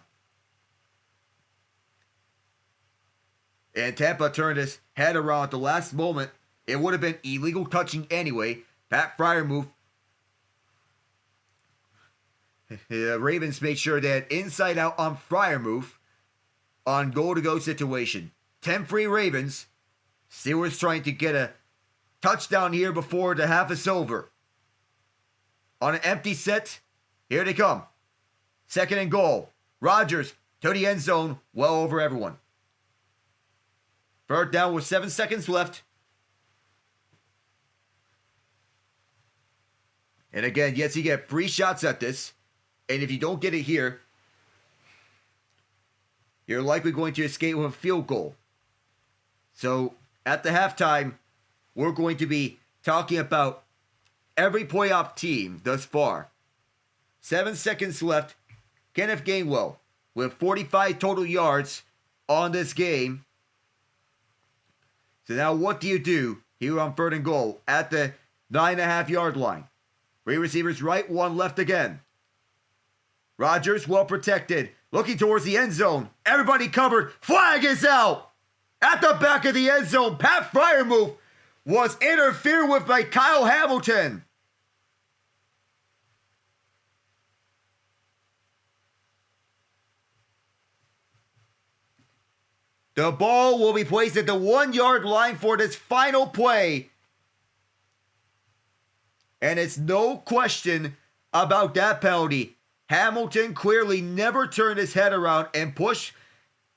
And Tampa turned his head around at the last moment. It would have been illegal touching anyway. Pat Freiermuth. The Ravens made sure they had inside out on Freiermuth on goal-to-go situation. 10-3 Ravens. Steelers trying to get a touchdown here before the half is over. On an empty set, here they come. 2nd and goal. Rodgers to the end zone, well over everyone. 3rd down with 7 seconds left. And again, yes, you get 3 shots at this. And if you don't get it here, you're likely going to escape with a field goal. So, at the halftime, we're going to be talking about every playoff team thus far. 7 seconds left. Kenneth Gainwell with 45 total yards on this game. So now what do you do here on 3rd and goal at the 9.5-yard line? 3 receivers right, 1 left again. Rodgers well protected. Looking towards the end zone. Everybody covered. Flag is out. At the back of the end zone, Pat Freiermuth was interfered with by Kyle Hamilton. The ball will be placed at the 1-yard line for this final play. And it's no question about that penalty. Hamilton clearly never turned his head around and pushed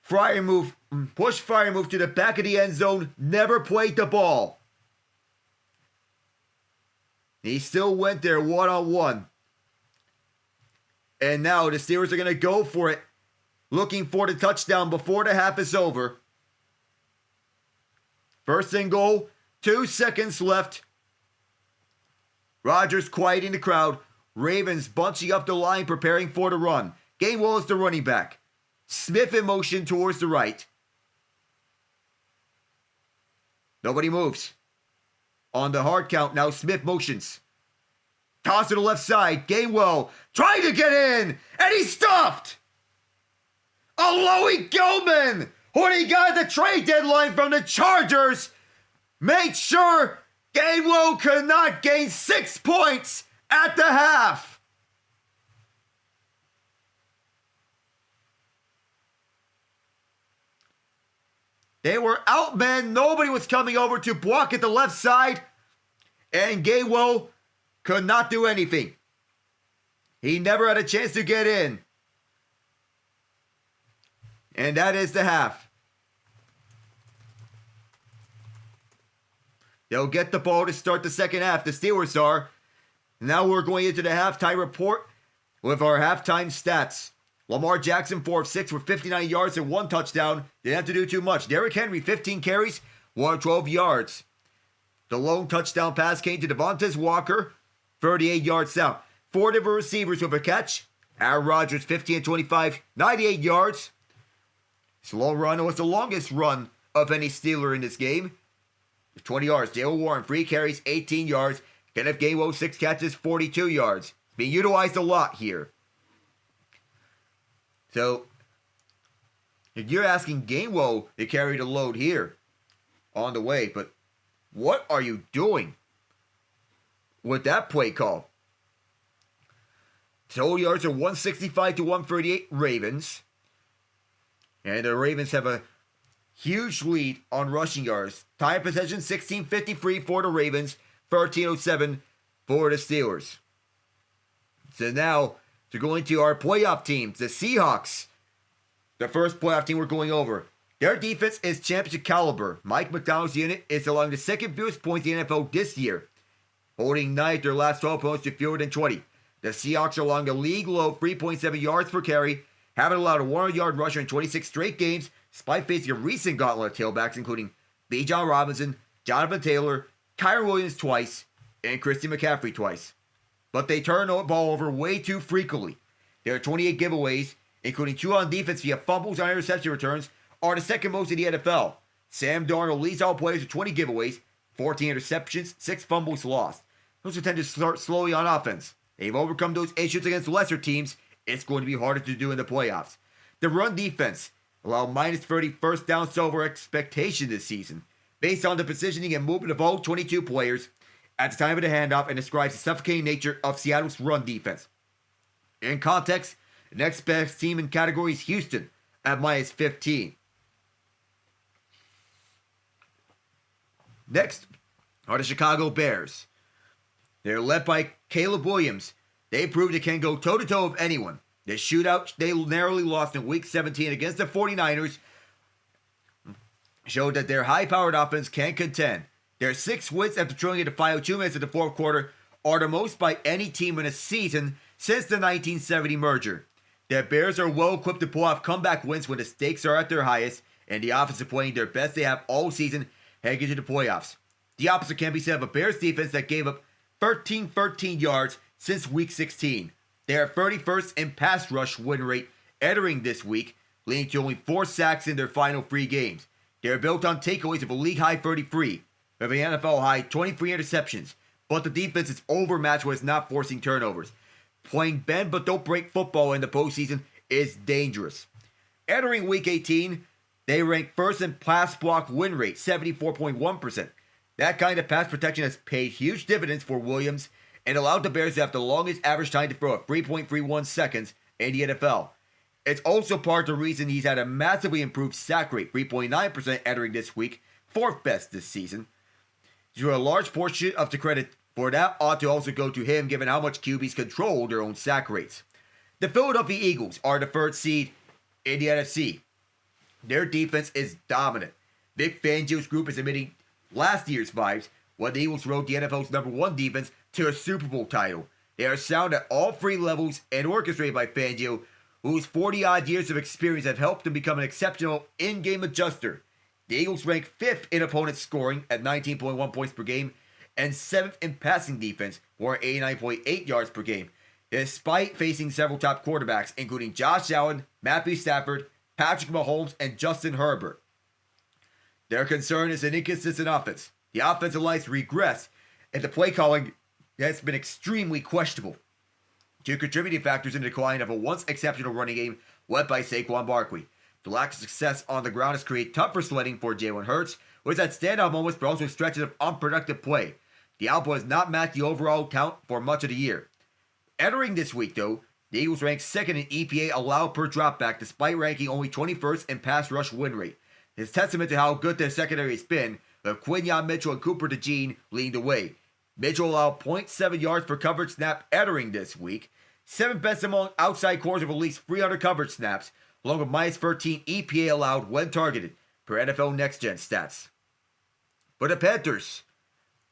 Freiermuth to the back of the end zone, never played the ball. He still went there 1-on-1. And now the Steelers are going to go for it, looking for the touchdown before the half is over. 1st and goal, 2 seconds left. Rodgers quieting the crowd. Ravens bunching up the line, preparing for the run. Gainwell is the running back. Smith in motion towards the right. Nobody moves. On the hard count, now Smith motions. Toss to the left side. Gainwell trying to get in, and he's stuffed. Alohi Gilman, who he got at the trade deadline from the Chargers, made sure Gainwell could not gain 6 points at the half. They were outmen. Nobody was coming over to block at the left side, and Gainwell could not do anything. He never had a chance to get in. And that is the half. They'll get the ball to start the second half. The Steelers are. Now we're going into the halftime report with our halftime stats. Lamar Jackson, 4 of 6 for 59 yards and 1 touchdown. Didn't have to do too much. Derrick Henry, 15 carries, 112 yards. The lone touchdown pass came to Devontae Walker, 38 yards down. 4 different receivers with a catch. Aaron Rodgers, 15 and 25, 98 yards. His long run was the longest run of any Steeler in this game. 20 yards. Dale Warren, 3 carries, 18 yards. Kenneth Gainwell, 6 catches, 42 yards. Being utilized a lot here. So, if you're asking Gainwell to carry the load here on the way, but what are you doing with that play call? Total yards are 165 to 138 Ravens. And the Ravens have a huge lead on rushing yards. Time possession 16:53 for the Ravens, 13:07 for the Steelers. So now, to go into our playoff teams, the Seahawks, the first playoff team we're going over. Their defense is championship caliber. Mike McDonald's unit is allowing the second fewest points in the NFL this year, holding 9 of their last 12 opponents to fewer than 20. The Seahawks are allowing the league low 3.7 yards per carry, haven't allowed a 100-yard rusher in 26 straight games, despite facing a recent gauntlet of tailbacks, including Bijan Robinson, Jonathan Taylor, Kyren Williams twice, and Christian McCaffrey twice. But they turn the ball over way too frequently. There are 28 giveaways, including 2 on defense via fumbles and interception returns, are the second most in the NFL. Sam Darnold leads all players with 20 giveaways, 14 interceptions, 6 fumbles lost. Those who tend to start slowly on offense. They've overcome those issues against lesser teams. It's going to be harder to do in the playoffs. The run defense allowed minus 30 first downs over expectation this season, based on the positioning and movement of all 22 players at the time of the handoff, and describes the suffocating nature of Seattle's run defense. In context, the next best team in category is Houston at minus 15. Next are the Chicago Bears. They're led by Caleb Williams. They proved it can go toe-to-toe with anyone. The shootout they narrowly lost in Week 17 against the 49ers showed that their high-powered offense can contend. Their 6 wins after trailing in the final 2 minutes of the fourth quarter are the most by any team in a season since the 1970 merger. The Bears are well-equipped to pull off comeback wins when the stakes are at their highest, and the offense is playing their best they have all season heading into the playoffs. The opposite can be said of a Bears defense that gave up 13 yards since Week 16. They are 31st in pass rush win rate entering this week, leading to only 4 sacks in their final 3 games. They are built on takeaways of a league-high 33, with an NFL-high 23 interceptions, but the defense is overmatched when it's not forcing turnovers. Playing bend but don't break football in the postseason is dangerous. Entering Week 18, they rank first in pass block win rate, 74.1%. That kind of pass protection has paid huge dividends for Williams and allowed the Bears to have the longest average time to throw at 3.31 seconds in the NFL. It's also part of the reason he's had a massively improved sack rate, 3.9% entering this week, 4th best this season. So a large portion of the credit for that ought to also go to him, given how much QBs control their own sack rates. The Philadelphia Eagles are the 3rd seed in the NFC. Their defense is dominant. Vic Fangio's group is emitting last year's vibes when the Eagles rode the NFL's #1 defense to a Super Bowl title. They are sound at all 3 levels and orchestrated by Fangio, whose 40-odd years of experience have helped him become an exceptional in-game adjuster. The Eagles rank 5th in opponent scoring at 19.1 points per game and 7th in passing defense, or 89.8 yards per game, despite facing several top quarterbacks, including Josh Allen, Matthew Stafford, Patrick Mahomes, and Justin Herbert. Their concern is an inconsistent offense. The offensive lines regress, and the play calling has been extremely questionable. Two contributing factors in the decline of a once exceptional running game led by Saquon Barkley. The lack of success on the ground has created tougher sledding for Jalen Hurts, which had standout moments but also stretches of unproductive play. The output has not matched the overall count for much of the year. Entering this week, though, the Eagles ranked second in EPA allowed per dropback despite ranking only 21st in pass rush win rate. It's testament to how good their secondary has been, with Quinyon Mitchell and Cooper DeJean leading the way. Mitchell allowed 0.7 yards per coverage snap entering this week, 7th best among outside corners of at least 300 coverage snaps, along with minus 13 EPA allowed when targeted, per NFL Next Gen stats. For the Panthers,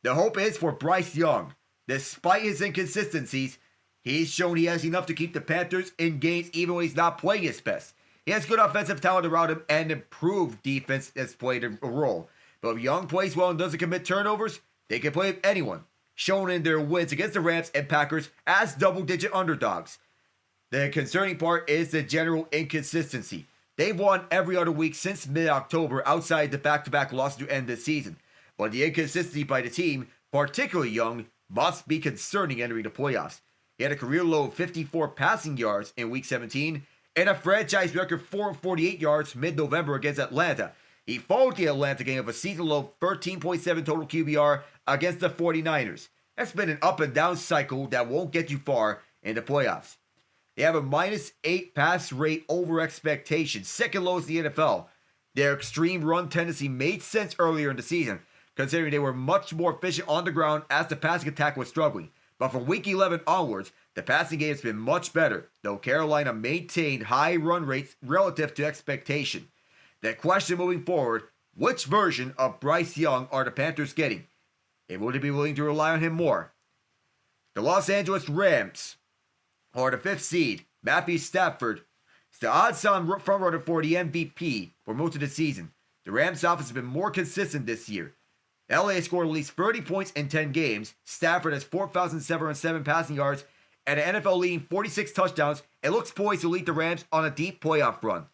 the hope is for Bryce Young. Despite his inconsistencies, he's shown he has enough to keep the Panthers in games even when he's not playing his best. He has good offensive talent around him and improved defense has played a role. But if Young plays well and doesn't commit turnovers, they can play with anyone, shown in their wins against the Rams and Packers as double-digit underdogs. The concerning part is the general inconsistency. They've won every other week since mid-October outside the back-to-back losses to end the season. But the inconsistency by the team, particularly Young, must be concerning entering the playoffs. He had a career low of 54 passing yards in Week 17 and a franchise record 448 yards mid-November against Atlanta. He followed the Atlanta game of a season low 13.7 total QBR against the 49ers. That's been an up and down cycle that won't get you far in the playoffs. They have a minus 8 pass rate over expectation, second lowest in the NFL. Their extreme run tendency made sense earlier in the season, considering they were much more efficient on the ground as the passing attack was struggling. But from Week 11 onwards, the passing game has been much better, though Carolina maintained high run rates relative to expectation. The question moving forward, which version of Bryce Young are the Panthers getting? And would they be willing to rely on him more? The Los Angeles Rams are the 5th seed. Matthew Stafford is the odds-on frontrunner for the MVP for most of the season. The Rams' offense has been more consistent this year. LA has scored at least 30 points in 10 games. Stafford has 4,707 passing yards and an NFL-leading 46 touchdowns and looks poised to lead the Rams on a deep playoff run.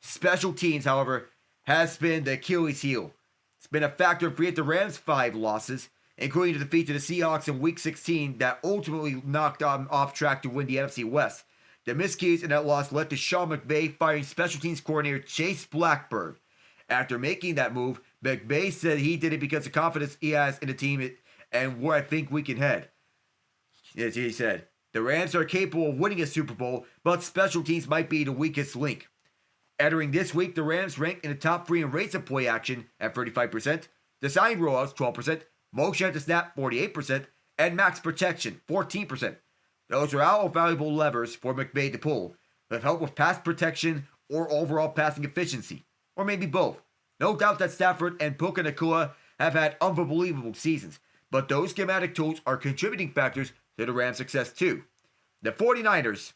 Special teams, however, has been the Achilles heel. It's been a factor in 3 of the Rams' 5 losses, including the defeat to the Seahawks in Week 16 that ultimately knocked them off track to win the NFC West. The miscues in that loss led to Sean McVay firing special teams coordinator Chase Blackburn. After making that move, McVay said he did it because of confidence he has in the team and where I think we can head. As he said, the Rams are capable of winning a Super Bowl, but special teams might be the weakest link. Entering this week, the Rams ranked in the top 3 in rates of play action at 35%, design rollouts 12%, motion at the snap 48%, and max protection 14%. Those are all valuable levers for McVay to pull that help with pass protection or overall passing efficiency, or maybe both. No doubt that Stafford and Puka Nacua have had unbelievable seasons, but those schematic tools are contributing factors to the Rams' success too. The 49ers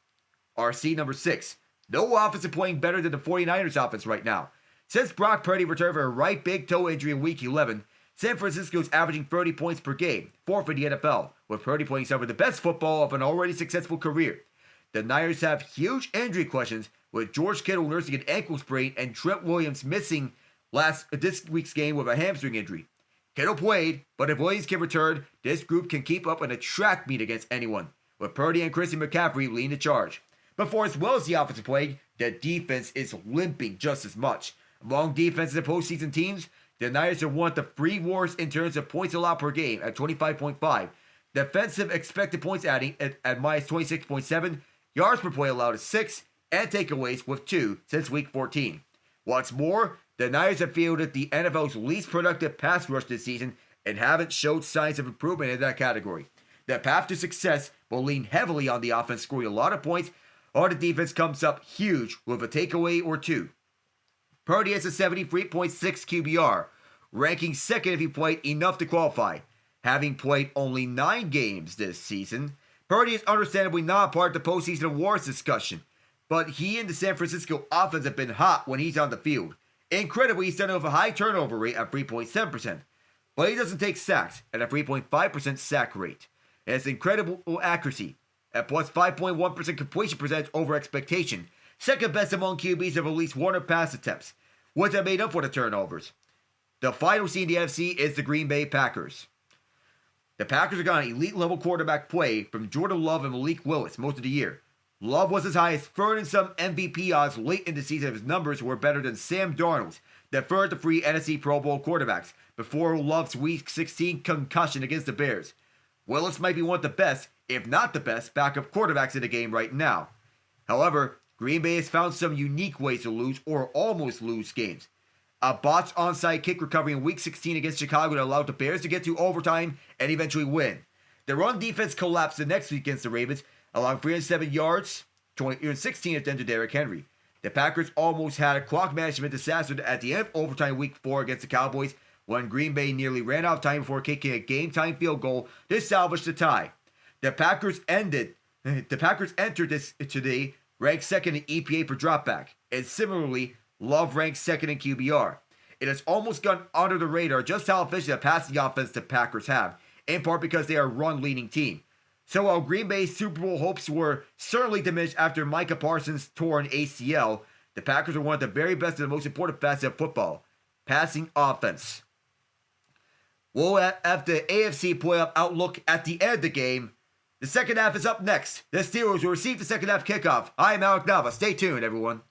are seed number 6. No offense is playing better than the 49ers offense right now. Since Brock Purdy returned from a right big toe injury in Week 11, San Francisco is averaging 30 points per game, 4th in the NFL, with Purdy playing some of the best football of an already successful career. The Niners have huge injury questions, with George Kittle nursing an ankle sprain and Trent Williams missing this week's game with a hamstring injury. Kittle played, but if Williams can return, this group can keep up in a track meet against anyone, with Purdy and Christian McCaffrey leading the charge. But for as well as the offensive play, the defense is limping just as much. Among defenses and postseason teams, the Niners are one of the 3 worst in terms of points allowed per game at 25.5. Defensive expected points adding at minus 26.7, yards per play allowed is 6, and takeaways with 2 since Week 14. What's more, the Niners have fielded the NFL's least productive pass rush this season and haven't showed signs of improvement in that category. The path to success will lean heavily on the offense scoring a lot of points, or the defense comes up huge with a takeaway or 2. Purdy has a 73.6 QBR, ranking 2nd if he played enough to qualify. Having played only 9 games this season, Purdy is understandably not part of the postseason awards discussion, but he and the San Francisco offense have been hot when he's on the field. Incredibly, he's done it with a high turnover rate at 3.7%, but he doesn't take sacks at a 3.5% sack rate. It has incredible accuracy at plus 5.1% completion percentage over expectation, second best among QBs of at least 100 pass attempts, which have made up for the turnovers. The final seed in the NFC is the Green Bay Packers. The Packers have gotten elite level quarterback play from Jordan Love and Malik Willis most of the year. Love was as high as third in some MVP odds late in the season if his numbers were better than Sam Darnold's, the third to three NFC Pro Bowl quarterbacks, before Love's Week 16 concussion against the Bears. Willis might be one of the best, if not the best, backup quarterbacks in the game right now. However, Green Bay has found some unique ways to lose or almost lose games. A botched onside kick recovery in Week 16 against Chicago that allowed the Bears to get to overtime and eventually win. The run defense collapsed the next week against the Ravens, allowing 307 yards, 16 of them to Derrick Henry. The Packers almost had a clock management disaster at the end of overtime Week 4 against the Cowboys when Green Bay nearly ran out of time before kicking a game-time field goal to salvage the tie. The Packers entered this today ranked second in EPA per dropback, and similarly, Love ranks second in QBR. It has almost gone under the radar just how efficient a passing offense the Packers have, in part because they are a run-leading team. So while Green Bay's Super Bowl hopes were certainly diminished after Micah Parsons' torn ACL, the Packers are one of the very best and the most important facets of football, passing offense. We'll have the AFC playoff outlook at the end of the game. The second half is up next. The Steelers will receive the second half kickoff. I am Alec Nava. Stay tuned, everyone.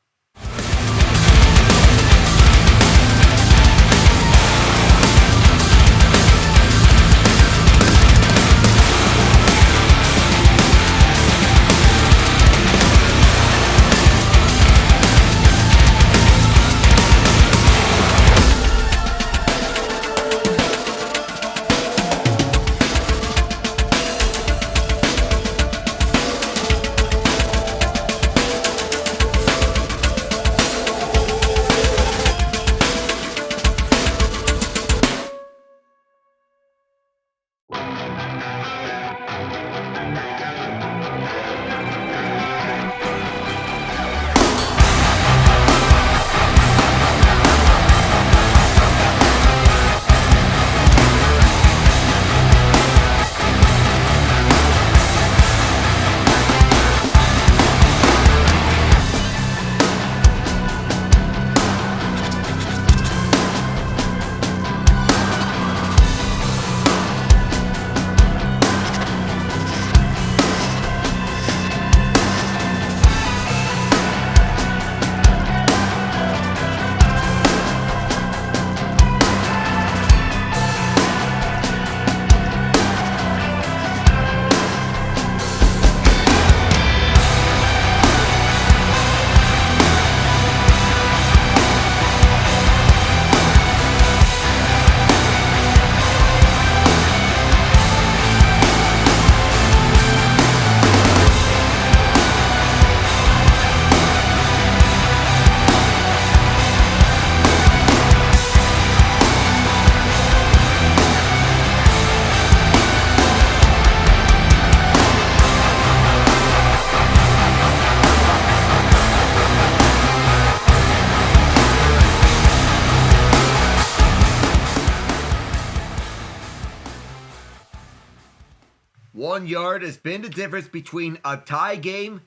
.1 yard has been the difference between a tie game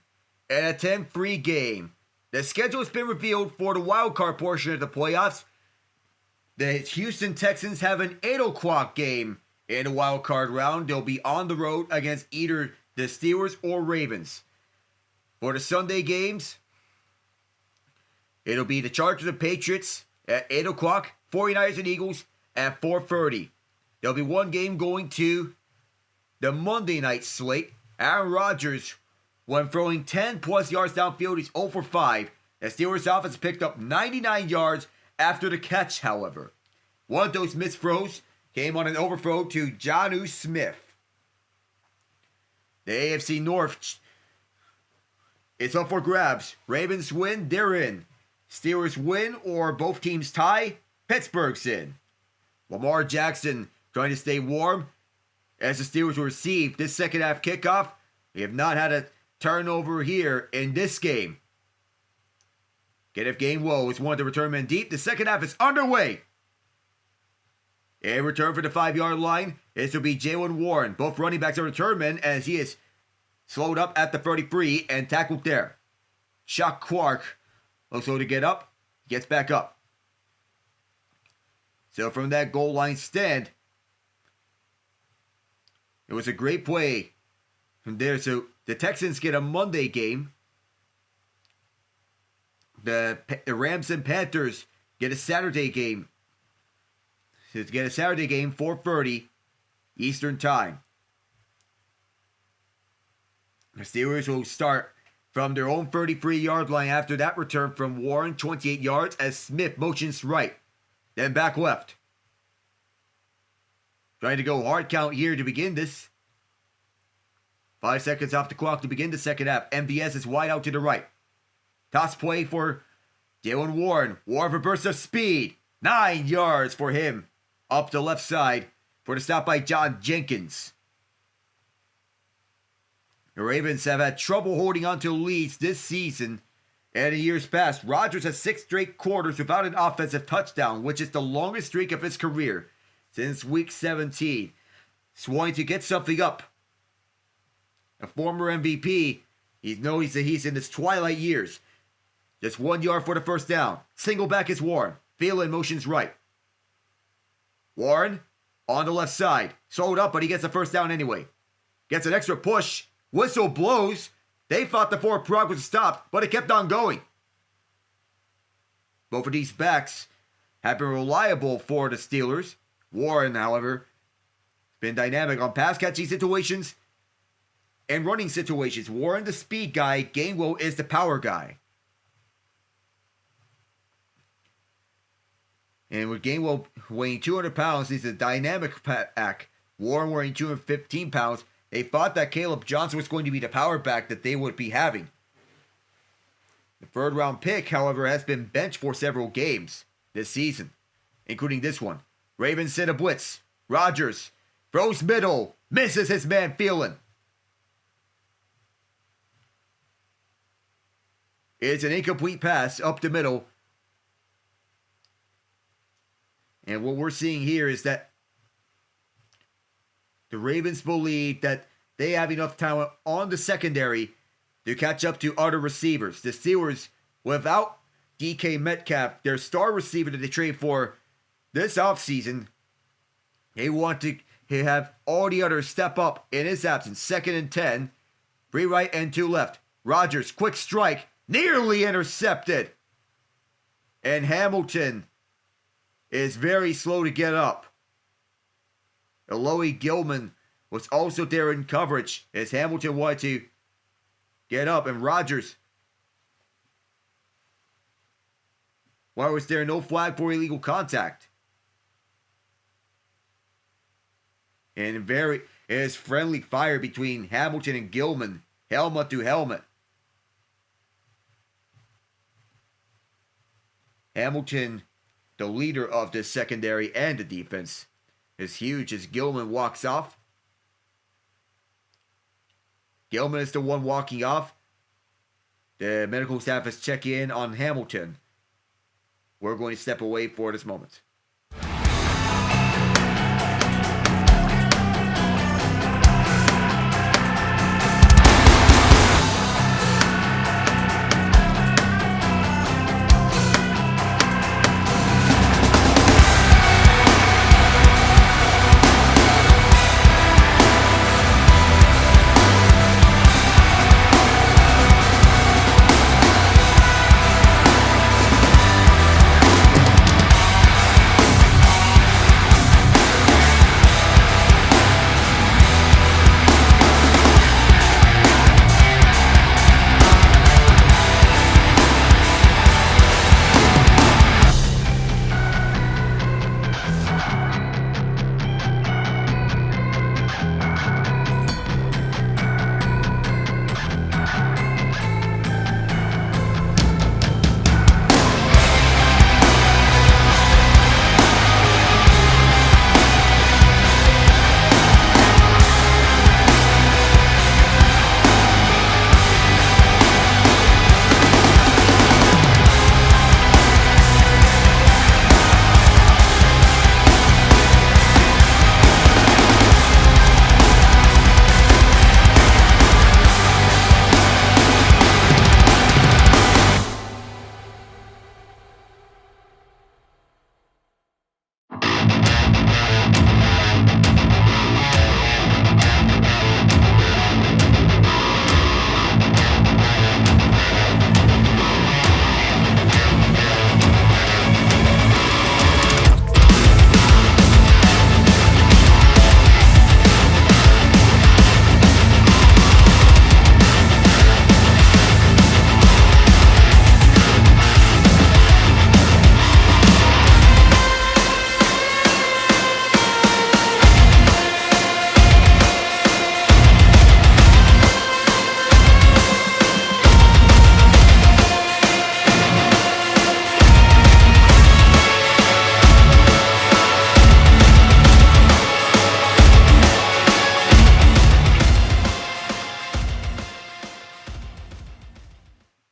and a 10-3 game. The schedule has been revealed for the wildcard portion of the playoffs. The Houston Texans have an 8 o'clock game in the wildcard round. They'll be on the road against either the Steelers or Ravens. For the Sunday games, it'll be the Chargers and Patriots at 8 o'clock, 49ers and Eagles at 4:30. There'll be one game going to the Monday night slate. Aaron Rodgers, when throwing 10-plus yards downfield, he's 0 for 5. The Steelers offense picked up 99 yards after the catch, however. One of those missed throws came on an overthrow to Jonnu Smith. The AFC North, it's up for grabs. Ravens win, they're in. Steelers win or both teams tie, Pittsburgh's in. Lamar Jackson trying to stay warm as the Steelers will receive this second half kickoff. We have not had a turnover here in this game. Kenneth Gainwell is one of the return men deep. The second half is underway. A return for the 5-yard line. This will be Jalen Warren. Both running backs are return men as he is slowed up at the 33 and tackled there. Chuck Clark also to get up, gets back up. So from that goal line stand, It was a great play from there. So the Texans get a Monday game. The Rams and Panthers get a Saturday game. So get a Saturday game, 4:30 Eastern Time. The Steelers will start from their own 33-yard line after that return from Warren, 28 yards, as Smith motions right, then back left. Trying to go hard count here to begin this. 5 seconds off the clock to begin the second half. MVS is wide out to the right. Toss play for Jaylen Warren. Warren for burst of speed. 9 yards for him. Up the left side for the stop by John Jenkins. The Ravens have had trouble holding on to leads this season and in years past. Rodgers has 6 straight quarters without an offensive touchdown, which is the longest streak of his career since week 17. He's wanting to get something up. A former MVP, he's in his twilight years. Just 1 yard for the first down. Single back is Warren. Thielen motions right. Warren on the left side. Slowed up, but he gets a first down anyway. Gets an extra push. Whistle blows. They thought the forward progress was stopped, but it kept on going. Both of these backs have been reliable for the Steelers. Warren, however, has been dynamic on pass catching situations and running situations. Warren, the speed guy. Gainwell is the power guy. And with Gainwell weighing 200 pounds, he's a dynamic back. Warren weighing 215 pounds. They thought that Caleb Johnson was going to be the power back that they would be having. The third round pick, however, has been benched for several games this season, including this one. Ravens send a blitz. Rodgers throws middle. Misses his man Thielen. It's an incomplete pass up the middle. And what we're seeing here is that the Ravens believe that they have enough talent on the secondary to catch up to other receivers. The Steelers, without DK Metcalf, their star receiver that they traded for this offseason, they want to have all the others step up in his absence. 2nd and 10. 3 right and 2 left. Rodgers, quick strike, nearly intercepted. And Hamilton is very slow to get up. Eloy Gilman was also there in coverage as Hamilton wanted to get up. And Rodgers, why was there no flag for illegal contact? And it is friendly fire between Hamilton and Gilman, helmet to helmet. Hamilton, the leader of the secondary and the defense, is huge as Gilman walks off. Gilman is the one walking off. The medical staff is checking in on Hamilton. We're going to step away for this moment.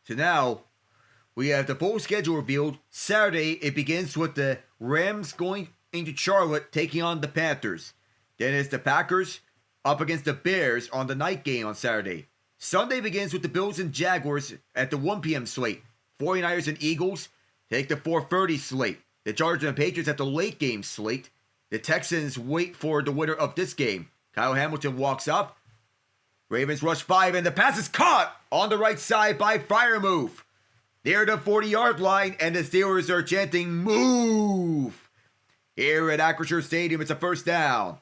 So now we have the full schedule revealed. Saturday, it begins with the Rams going into Charlotte taking on the Panthers. Then it's the Packers up against the Bears on the night game on Saturday. Sunday begins with the Bills and Jaguars at the 1 p.m. slate. 49ers and Eagles take the 4:30 slate. The Chargers and Patriots at the late game slate. The Texans wait for the winner of this game. Kyle Hamilton walks up. Ravens rush 5 and the pass is caught on the right side by Freiermuth. Near the 40-yard line and the Steelers are chanting move. Here at Acrisure Stadium, it's a first down.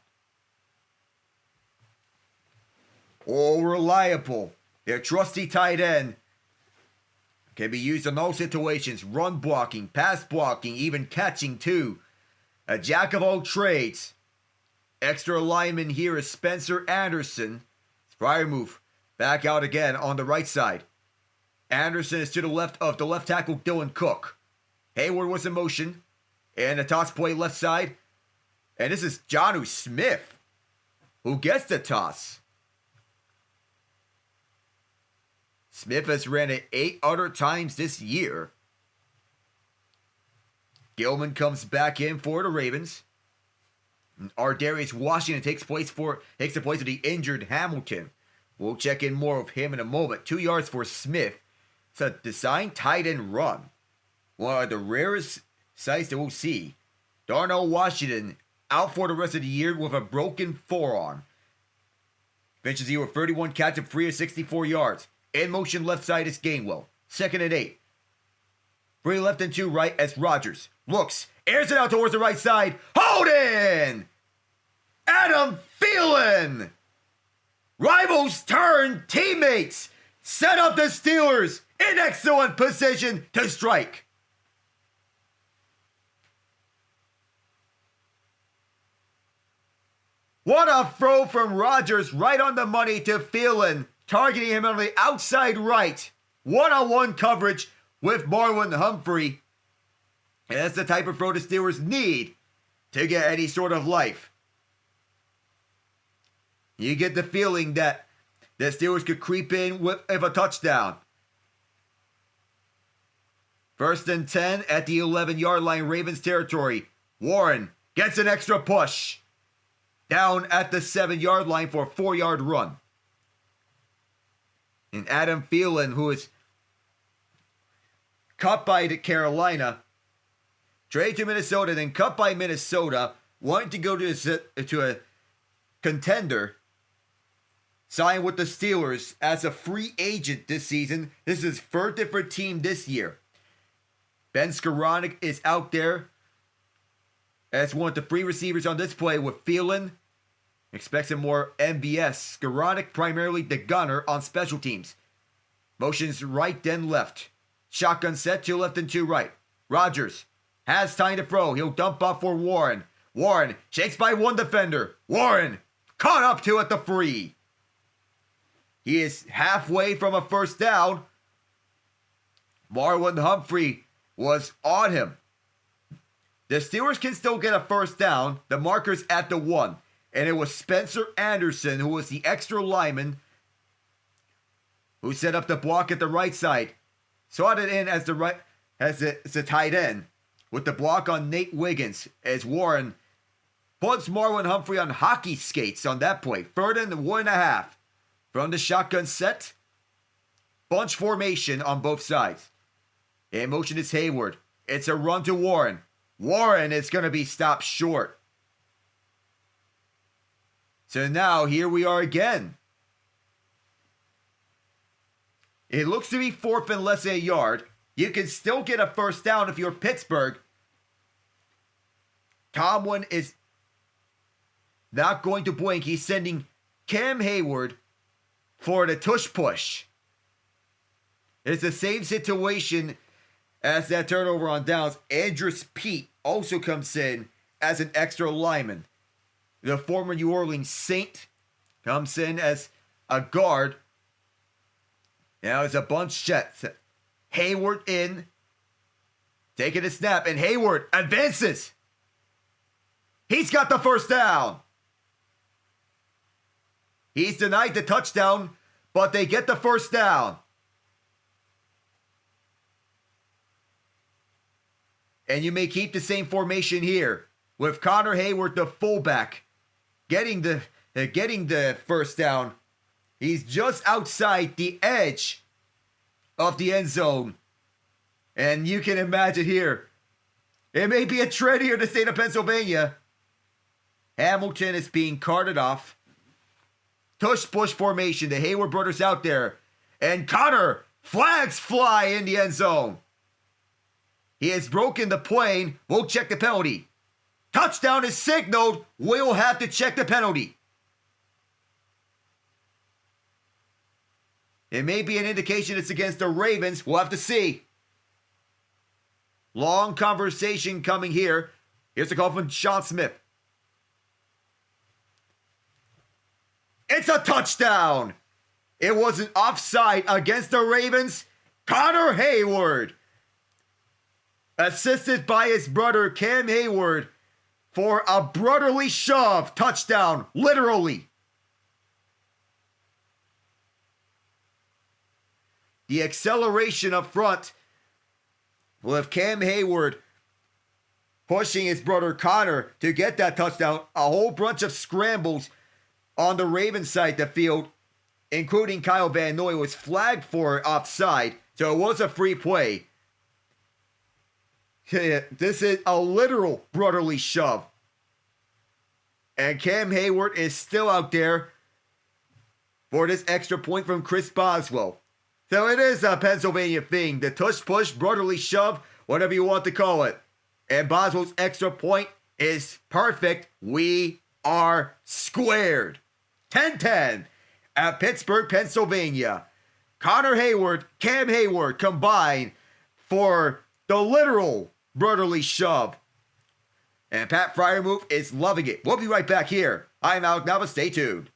All reliable. Their trusty tight end can be used in all situations. Run blocking, pass blocking, even catching too. A jack of all trades. Extra lineman here is Spencer Anderson. Freiermuth back out again on the right side. Anderson is to the left of the left tackle Dylan Cook. Hayward was in motion. And a toss play left side. And this is Jonnu Smith who gets the toss. Smith has ran it 8 other times this year. Gilman comes back in for the Ravens. Ardarius Washington takes the place of the injured Hamilton. We'll check in more of him in a moment. 2 yards for Smith. It's a designed tight end run. One of the rarest sights that we'll see. Darnell Washington out for the rest of the year with a broken forearm. Finishes the year with 31 catches, free of 64 yards. In motion left side is Gainwell. 2nd and 8. 3 left and 2 right as Rodgers looks, airs it out towards the right side. Holding! Adam Thielen! Rivals turn teammates. Set up the Steelers in excellent position to strike. What a throw from Rodgers right on the money to Thielen, targeting him on the outside right. One-on-one coverage with Marlon Humphrey. And that's the type of throw the Steelers need to get any sort of life. You get the feeling that the Steelers could creep in with a touchdown. 1st and 10 at the 11-yard line, Ravens territory. Warren gets an extra push. Down at the 7-yard line for a 4-yard run. And Adam Thielen, who is cut by Carolina, traded to Minnesota, then cut by Minnesota, wanting to go to a contender, signed with the Steelers as a free agent this season. This is his 3rd different team this year. Ben Skoranek is out there as one of the free receivers on this play with Thielen. Expect some more MVS. Skoranek primarily the gunner on special teams. Motions right then left. Shotgun set, 2 left and 2 right. Rodgers has time to throw. He'll dump off for Warren. Warren shakes by one defender. Warren caught up to at the free. He is halfway from a first down. Marlon Humphrey was on him. The Steelers can still get a first down. The marker's at the 1. And it was Spencer Anderson, who was the extra lineman, who set up the block at the right side. Slotted in as the tight end with the block on Nate Wiggins as Warren puts Marlon Humphrey on hockey skates on that play. 3rd and 1.5 from the shotgun set. Bunch formation on both sides. In motion is Hayward. It's a run to Warren. Warren is going to be stopped short. So now here we are again. It looks to be 4th and less than a yard. You can still get a first down if you're Pittsburgh. Tomlin is not going to blink. He's sending Cam Hayward for the tush push. It's the same situation as that turnover on downs. Andrus Peat also comes in as an extra lineman. The former New Orleans Saint comes in as a guard. Now it's a bunch set. Hayward in. Taking a snap. And Hayward advances. He's got the first down. He's denied the touchdown, but they get the first down. And you may keep the same formation here with Connor Hayward, the fullback, getting the first down. He's just outside the edge of the end zone. And you can imagine here, it may be a trend here in the state of Pennsylvania. Hamilton is being carted off. Tush-push formation. The Hayward brothers out there. And Connor, flags fly in the end zone. He has broken the plane. We'll check the penalty. Touchdown is signaled. We'll have to check the penalty. It may be an indication it's against the Ravens. We'll have to see. Long conversation coming here. Here's a call from Sean Smith. It's a touchdown. It was an offside against the Ravens. Connor Hayward, assisted by his brother Cam Hayward, for a brotherly shove. Touchdown, literally. The acceleration up front with Cam Hayward pushing his brother Connor to get that touchdown. A whole bunch of scrambles on the Ravens side of the field, including Kyle Van Noy, was flagged for offside, so it was a free play. This is a literal brotherly shove. And Cam Hayward is still out there for this extra point from Chris Boswell. So it is a Pennsylvania thing. The tush-push, brotherly shove, whatever you want to call it. And Boswell's extra point is perfect. We are squared. 10-10 at Pittsburgh, Pennsylvania. Connor Hayward, Cam Hayward combined for the literal brotherly shove. And Pat Fryermuth is loving it. We'll be right back here. I'm Alec Nava. Stay tuned.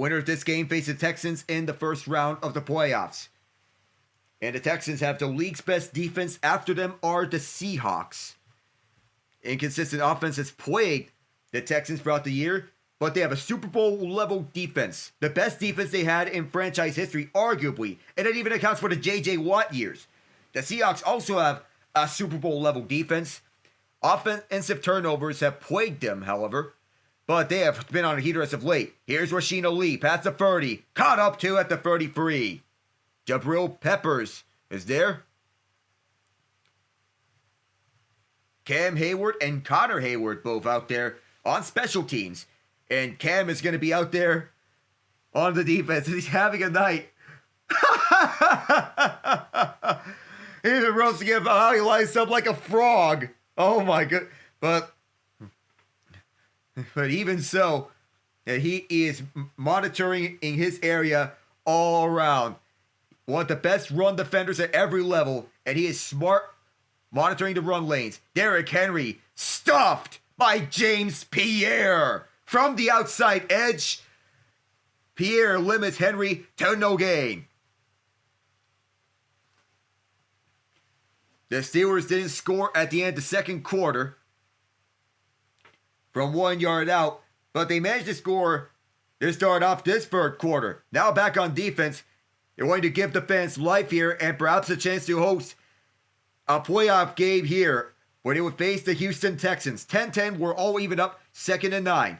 Winner of this game faces the Texans in the first round of the playoffs. And the Texans have the league's best defense. After them are the Seahawks. Inconsistent offense has plagued the Texans throughout the year, but they have a Super Bowl level defense. The best defense they had in franchise history, arguably. And it even accounts for the J.J. Watt years. The Seahawks also have a Super Bowl level defense. Offensive turnovers have plagued them, however. but they have been on a heater as of late. Here's Rasheen Ali, past the 30, caught up to at the 33. Jabril Peppers is there. Cam Hayward and Connor Hayward both out there on special teams. And Cam is going to be out there on the defense. He's having a night. He's been roasting him about how he lines up like a frog. Oh my god. But even so, he is monitoring in his area all around. One of the best run defenders at every level. And he is smart monitoring the run lanes. Derrick Henry stuffed by James Pierre. From the outside edge, Pierre limits Henry to no gain. The Steelers didn't score at the end of the second quarter from 1 yard out, but they managed to score to start off this third quarter. Now back on defense, they're going to give the fans life here and perhaps a chance to host a playoff game here where they would face the Houston Texans. 10-10, we're all even up, 2nd and 9.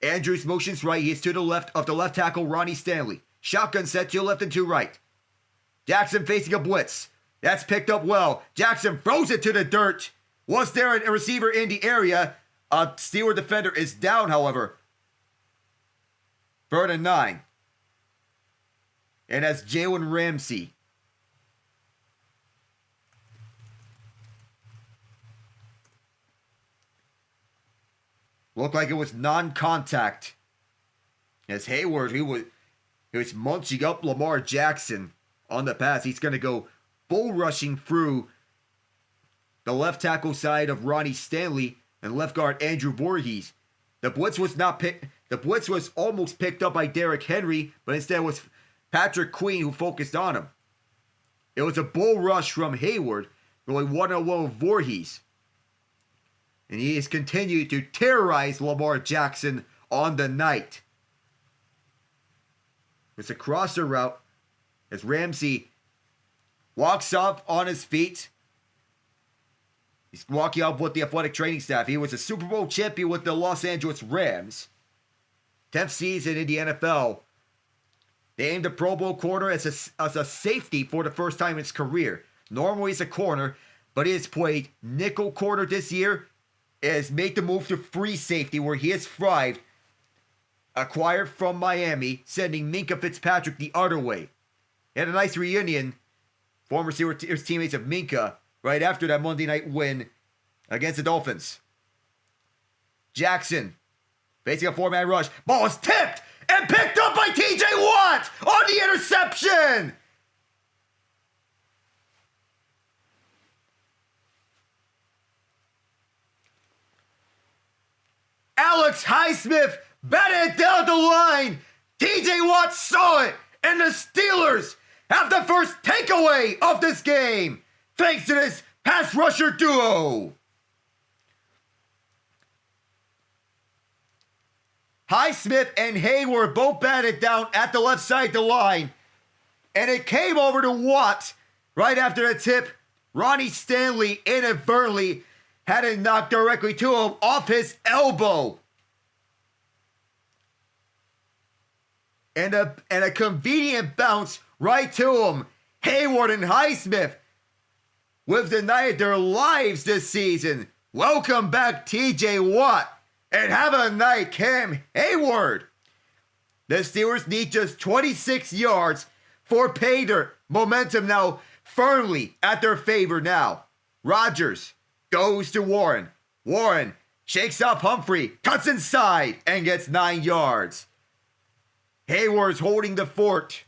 Andrews motions right, he is to the left of the left tackle, Ronnie Stanley. Shotgun set to left and to right. Jackson facing a blitz. That's picked up well. Jackson throws it to the dirt. Was there a receiver in the area? A Steeler defender is down, however. 3rd and 9. And that's Jalen Ramsey. Looked like it was non-contact. As Hayward, he was munching up Lamar Jackson on the pass. He's going to go bull rushing through the left tackle side of Ronnie Stanley and left guard Andrew Voorhees. The blitz was almost picked up by Derrick Henry, but instead was Patrick Queen who focused on him. It was a bull rush from Hayward, going one-on-one with Voorhees. And he has continued to terrorize Lamar Jackson on the night. It's a crosser route as Ramsey walks off on his feet. He's walking off with the athletic training staff. He was a Super Bowl champion with the Los Angeles Rams. 10th season in the NFL. They named a Pro Bowl corner as a safety for the first time in his career. Normally he's a corner, but he has played nickel corner this year. Has made the move to free safety where he has thrived. Acquired from Miami, sending Minkah Fitzpatrick the other way. He had a nice reunion. Former Steelers teammates of Minkah right after that Monday night win against the Dolphins. Jackson facing a 4-man rush. Ball is tipped and picked up by TJ Watt on the interception. Alex Highsmith batted down the line. TJ Watt saw it, and the Steelers have the first takeaway of this game thanks to this pass rusher duo. Highsmith and Hayward both batted down at the left side of the line, and it came over to Watt right after the tip. Ronnie Stanley inadvertently had it knocked directly to him off his elbow. And a convenient bounce right to him. Hayward and Highsmith with the night of their lives this season. Welcome back, TJ Watt. And have a night, Cam Hayward. The Steelers need just 26 yards for pay dirt. Momentum now firmly at their favor now. Rodgers goes to Warren. Warren shakes off Humphrey, cuts inside, and gets 9 yards. Hayward's holding the fort.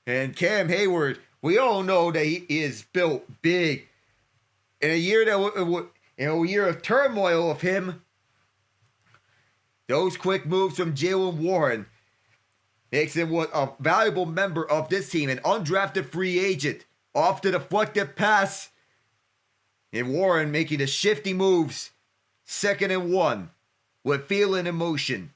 And Cam Hayward, we all know that he is built big. In a year of turmoil of him, those quick moves from Jaylen Warren makes him a valuable member of this team, an undrafted free agent. Off the deflected pass, and Warren making the shifty moves. 2nd and 1 with feeling and motion.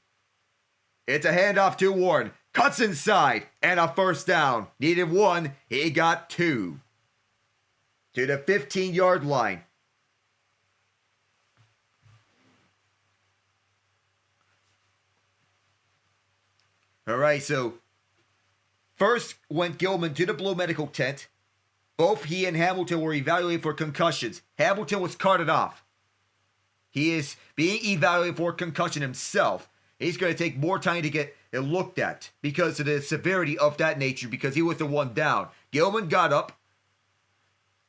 It's a handoff to Warren. Cuts inside and a first down. Needed 1. He got 2. To the 15-yard line. All right, so first went Gilman to the Blue Medical tent. Both he and Hamilton were evaluated for concussions. Hamilton was carted off. He is being evaluated for concussion himself. He's going to take more time to get it looked at because of the severity of that nature, because he was the one down. Gilman got up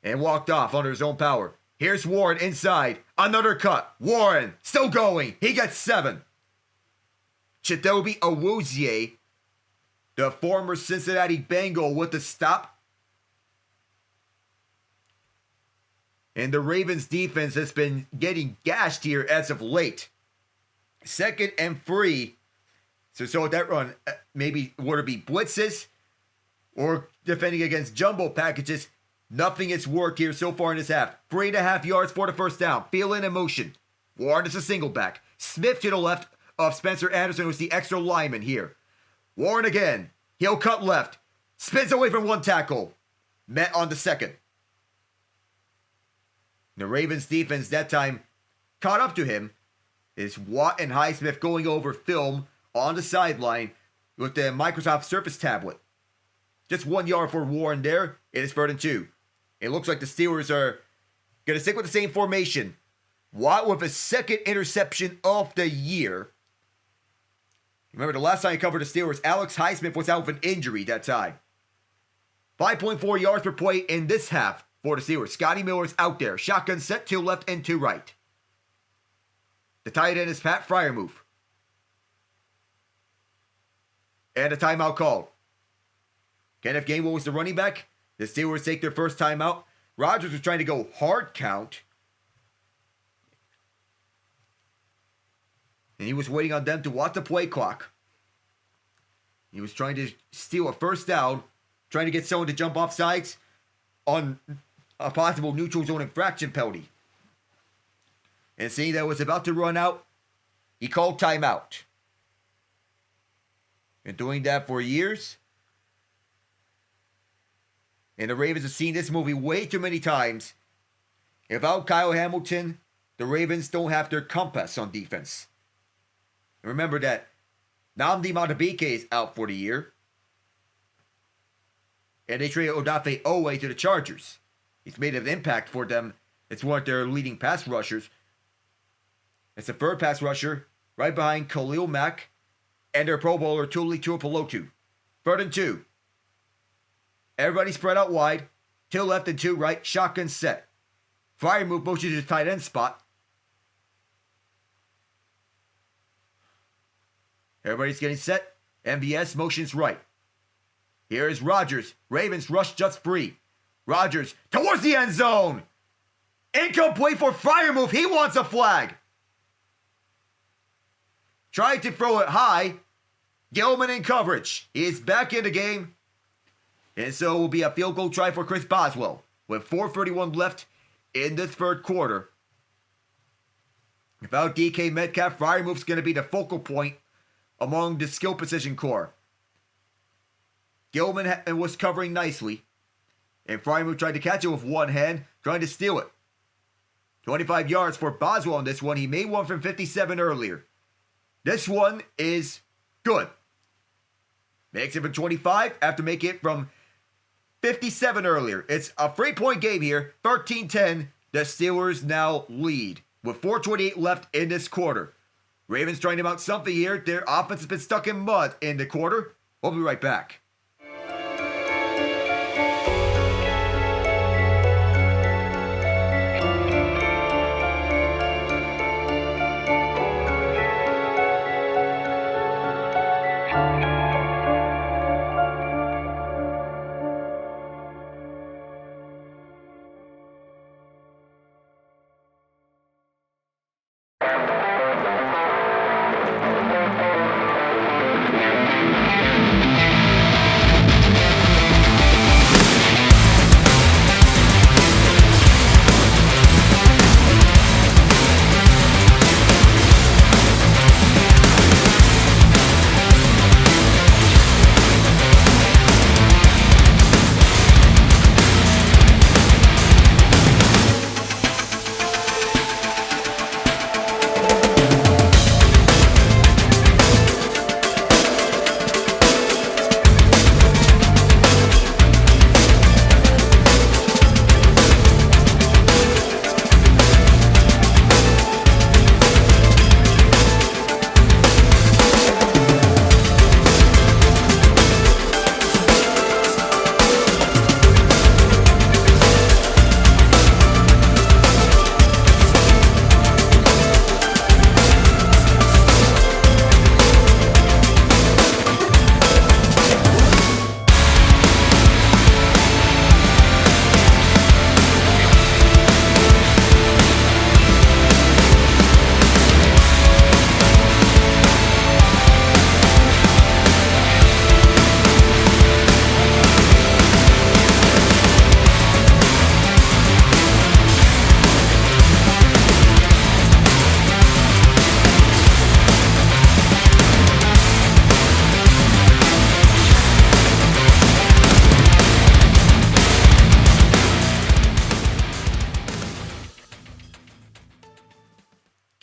and walked off under his own power. Here's Warren inside. Another cut. Warren still going. He gets 7. Chidobe Awuzie, the former Cincinnati Bengal, with the stop. And the Ravens defense has been getting gashed here as of late. 2nd and 3. So that run, maybe would it be blitzes or defending against jumbo packages? Nothing has worked here so far in this half. 3.5 yards for the first down. Feeling in motion. Warren is a single back. Smith to the left of Spencer Anderson, who's the extra lineman here. Warren again. He'll cut left. Spins away from one tackle. Met on the second. The Ravens defense that time caught up to him. Is Watt and Highsmith going over film on the sideline with the Microsoft Surface tablet. Just 1 yard for Warren there. It is 3rd and 2. It looks like the Steelers are going to stick with the same formation. Watt with his 2nd interception of the year. Remember, the last time I covered the Steelers, Alex Highsmith was out with an injury that time. 5.4 yards per play in this half for the Steelers. Scotty Miller's out there. Shotgun set to left and to right. The tight end is Pat Freiermuth. And a timeout called. Kenneth Gainwell was the running back. The Steelers take their first timeout. Rodgers was trying to go hard count. And he was waiting on them to watch the play clock. He was trying to steal a first down, trying to get someone to jump off sides on a possible neutral zone infraction penalty. And seeing that it was about to run out, he called timeout. Been doing that for years. And the Ravens have seen this movie way too many times. Without Kyle Hamilton, the Ravens don't have their compass on defense. Remember that Nnamdi Madubuike is out for the year. And they traded Odafe Oweh to the Chargers. He's made an impact for them. It's one of their leading pass rushers. It's the 3rd pass rusher, right behind Khalil Mack and their Pro Bowler Tuli Tuipulotu. 3rd and 2. Everybody spread out wide. 2 left and 2 right. Shotgun set. Freiermuth motions to the tight end spot. Everybody's getting set. MVS motions right. Here is Rodgers. Ravens rush just free. Rodgers towards the end zone. Incomplete for Freiermuth. He wants a flag. Trying to throw it high. Gilman in coverage. He is back in the game. And so it will be a field goal try for Chris Boswell. With 4:31 left in the 3rd quarter. Without DK Metcalf, Freiermuth's going to be the focal point among the skill position core. Gilman was covering nicely. And Freiermuth tried to catch it with one hand, trying to steal it. 25 yards for Boswell on this one. He made one from 57 earlier. This one is good. Makes it from 25 after making it from 57 earlier. It's a 3-point game here. 13-10. The Steelers now lead with 4:28 left in this quarter. Ravens trying to mount something here. Their offense has been stuck in mud in the quarter. We'll be right back.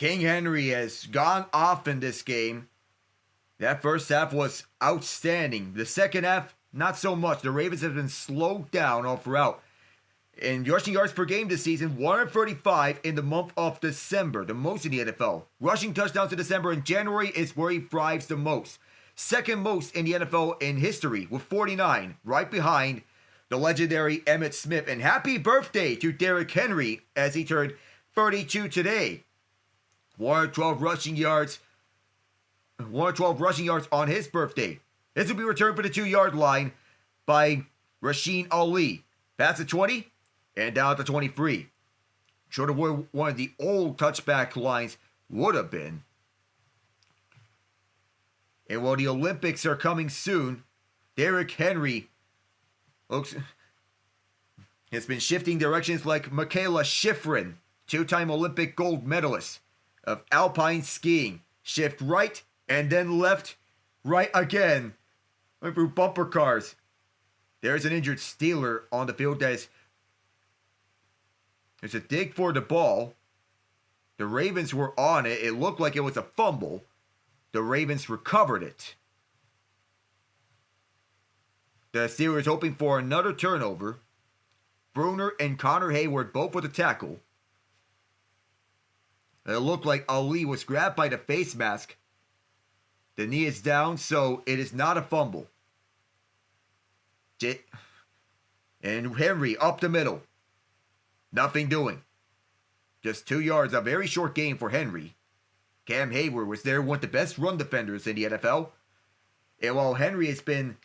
King Henry has gone off in this game. That first half was outstanding. The second half, not so much. The Ravens have been slowed down all throughout. In rushing yards per game this season, 135 in the month of December, the most in the NFL. Rushing touchdowns in December and January is where he thrives the most. Second most in the NFL in history with 49, right behind the legendary Emmitt Smith. And happy birthday to Derrick Henry as he turned 32 today. 112 rushing yards on his birthday. This will be returned for the 2-yard line by Rasheen Ali. Past the 20 and down at the 23. Short of where one of the old touchback lines would have been. And while the Olympics are coming soon, Derrick Henry has been shifting directions like Michaela Schifrin, 2-time Olympic gold medalist of alpine skiing. Shift right and then left, right again. Went through bumper cars. There's an injured Steeler on the field. There's a dig for the ball. The Ravens were on it. It looked like it was a fumble. The Ravens recovered it. The Steelers hoping for another turnover. Bruner and Connor Hayward both with a tackle. It looked like Ali was grabbed by the face mask. The knee is down, so it is not a fumble. And Henry up the middle. Nothing doing. Just 2 yards, a very short game for Henry. Cam Hayward was there, one of the best run defenders in the NFL. And while Henry has been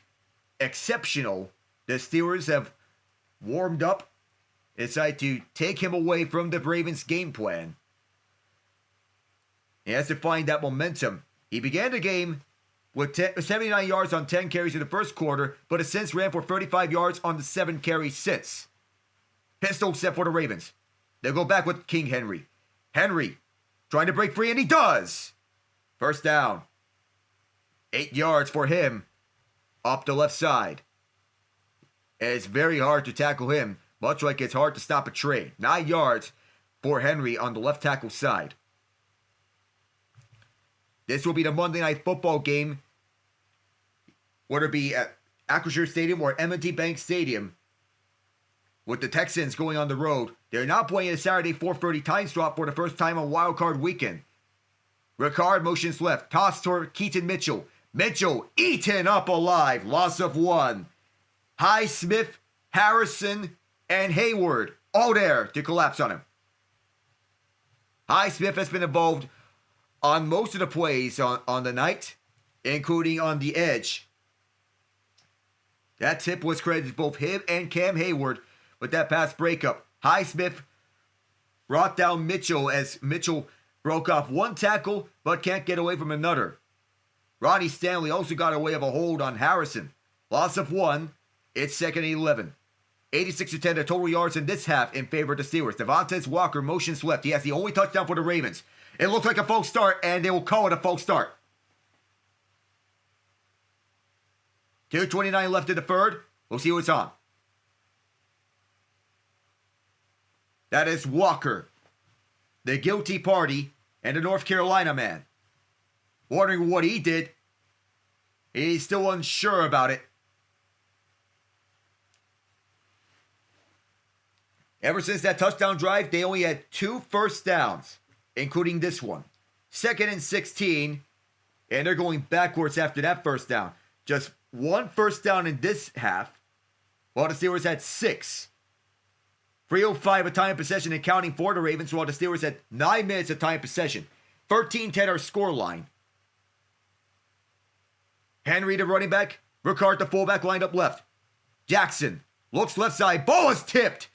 exceptional, the Steelers have warmed up and decided to take him away from the Ravens' game plan. He has to find that momentum. He began the game with 79 yards on 10 carries in the first quarter, but has since ran for 35 yards on the 7 carries since. Pistol set for the Ravens. They'll go back with King Henry. Henry trying to break free, and he does. First down. 8 yards for him up the left side. And it's very hard to tackle him, much like it's hard to stop a trade. 9 yards for Henry on the left tackle side. This will be the Monday Night Football game, whether it be at Acrisure Stadium or M&T Bank Stadium. With the Texans going on the road, they're not playing a Saturday 4:30 time slot for the first time on Wild Card Weekend. Ricard motions left, toss toward Keaton Mitchell. Mitchell eaten up alive, loss of 1. Highsmith, Harrison, and Hayward all there to collapse on him. Highsmith has been involved on most of the plays on the night, including on the edge. That tip was credited to both him and Cam Hayward with that pass breakup. Highsmith brought down Mitchell as Mitchell broke off one tackle but can't get away from another. Ronnie Stanley also got away with a hold on Harrison. Loss of 1. It's 2nd and 11. 86-10 the total yards in this half in favor of the Steelers. Devontae Walker motions left. He has the only touchdown for the Ravens. It looks like a false start, and they will call it a false start. 2:29 left in the third. We'll see who it's on. That is Walker, the guilty party, and the North Carolina man. Wondering what he did. He's still unsure about it. Ever since that touchdown drive, they only had 2 first downs, including this one. 2nd and 16, and they're going backwards after that first down. Just 1 first down in this half, while the Steelers had 6. 3:05 of time possession and counting for the Ravens, while the Steelers had 9 minutes of time possession. 13-10 our scoreline. Henry, the running back. Ricard, the fullback, lined up left. Jackson looks left side. Ball is tipped.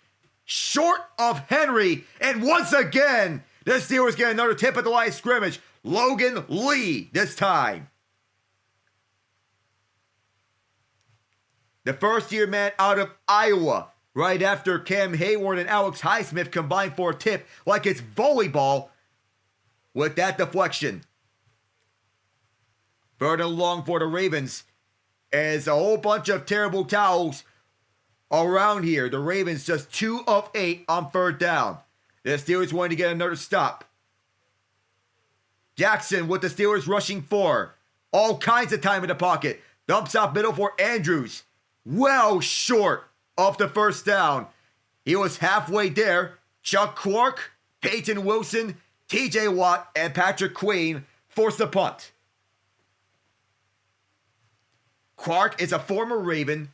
Short of Henry. And once again, the Steelers get another tip at the line of scrimmage. Logan Lee this time. The first-year man out of Iowa. Right after Cam Hayward and Alex Highsmith combined for a tip like it's volleyball with that deflection. Third and long for the Ravens as a whole bunch of terrible towels around here. The Ravens just 2 of 8 on third down. The Steelers wanted to get another stop. Jackson with the Steelers rushing 4. All kinds of time in the pocket. Dumps off middle for Andrews. Well short of the first down. He was halfway there. Chuck Clark, Peyton Wilson, TJ Watt, and Patrick Queen forced the punt. Clark is a former Raven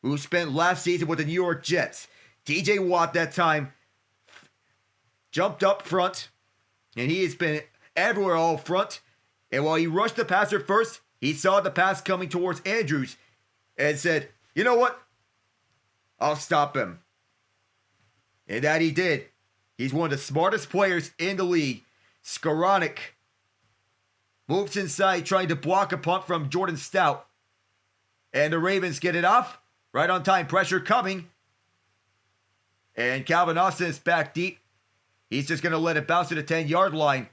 who spent last season with the New York Jets. TJ Watt that time jumped up front, and he has been everywhere all front. And while he rushed the passer first, he saw the pass coming towards Andrews and said, you know what? I'll stop him. And that he did. He's one of the smartest players in the league. Skoranek moves inside trying to block a punt from Jordan Stout. And the Ravens get it off. Right on time. Pressure coming. And Calvin Austin is back deep. He's just going to let it bounce to the 10-yard line.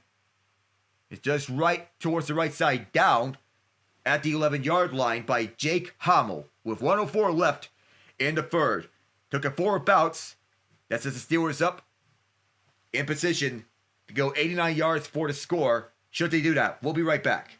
It's just right towards the right side, down at the 11-yard line by Jake Hommel with 1:04 left in the third. Took a 4 bounce. That sets the Steelers up in position to go 89 yards for the score. Should they do that? We'll be right back.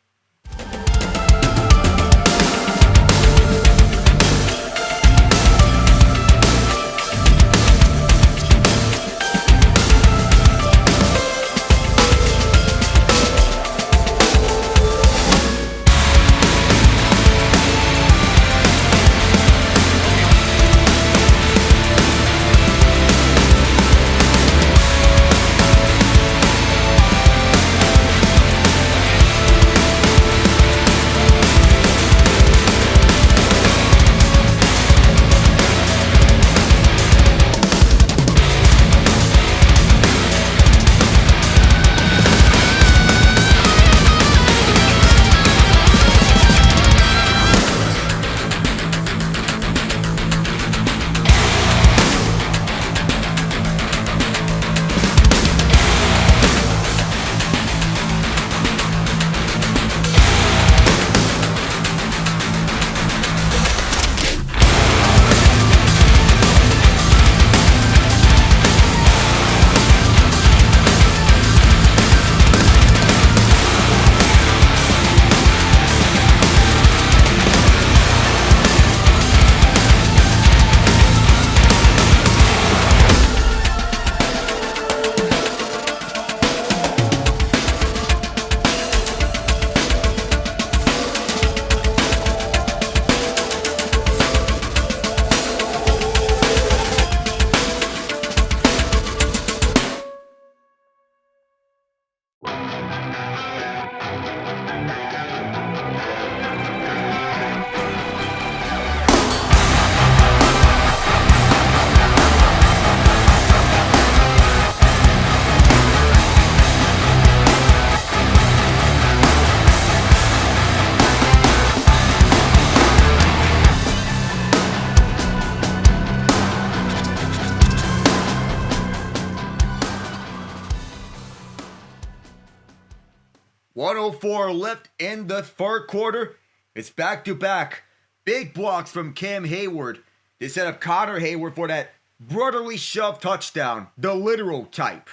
.104 left in the third quarter. It's back-to-back big blocks from Cam Hayward. They set up Connor Hayward for that brotherly shove touchdown, the literal type.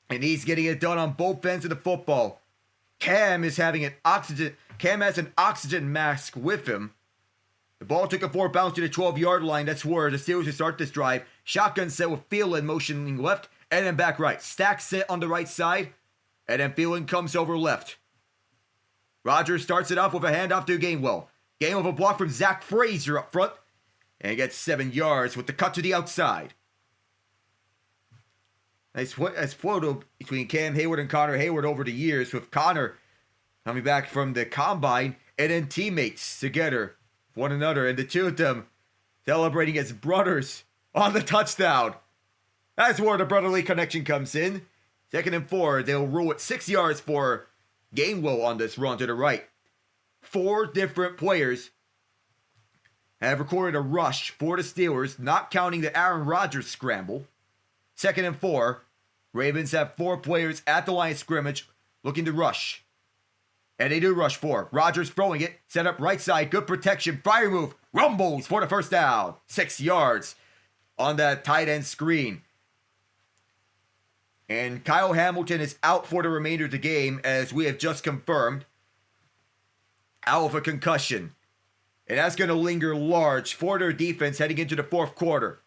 And he's getting it done on both ends of the football. Cam has an oxygen mask with him. The ball took a 4 bounce to the 12-yard line. That's where the Steelers will start this drive. Shotgun set with Thielen motioning left and then back right. Stack set on the right side, and then Thielen comes over left. Rodgers starts it off with a handoff to Gainwell. Gainwell with a block from Zach Frazier up front, and gets 7 yards with the cut to the outside. Nice photo between Cam Hayward and Connor Hayward over the years, with Connor coming back from the combine, and then teammates together, one another, and the two of them celebrating as brothers on the touchdown. That's where the brotherly connection comes in. 2nd and 4, they'll rule it 6 yards for Gainwell on this run to the right. 4 different players have recorded a rush for the Steelers, not counting the Aaron Rodgers scramble. 2nd and 4, Ravens have 4 players at the line of scrimmage looking to rush. And they do rush 4. Rodgers throwing it, set up right side, good protection, fire move, rumbles for the first down. 6 yards on that tight end screen. And Kyle Hamilton is out for the remainder of the game, as we have just confirmed. Out of a concussion. And that's going to linger large for their defense heading into the fourth quarter.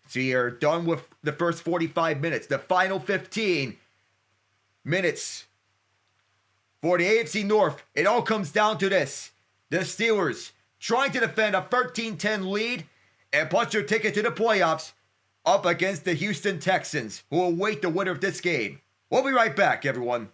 So you're done with the first 45 minutes. The final 15 minutes for the AFC North. It all comes down to this. The Steelers trying to defend a 13-10 lead and punch their ticket to the playoffs up against the Houston Texans, who will await the winner of this game. We'll be right back, everyone.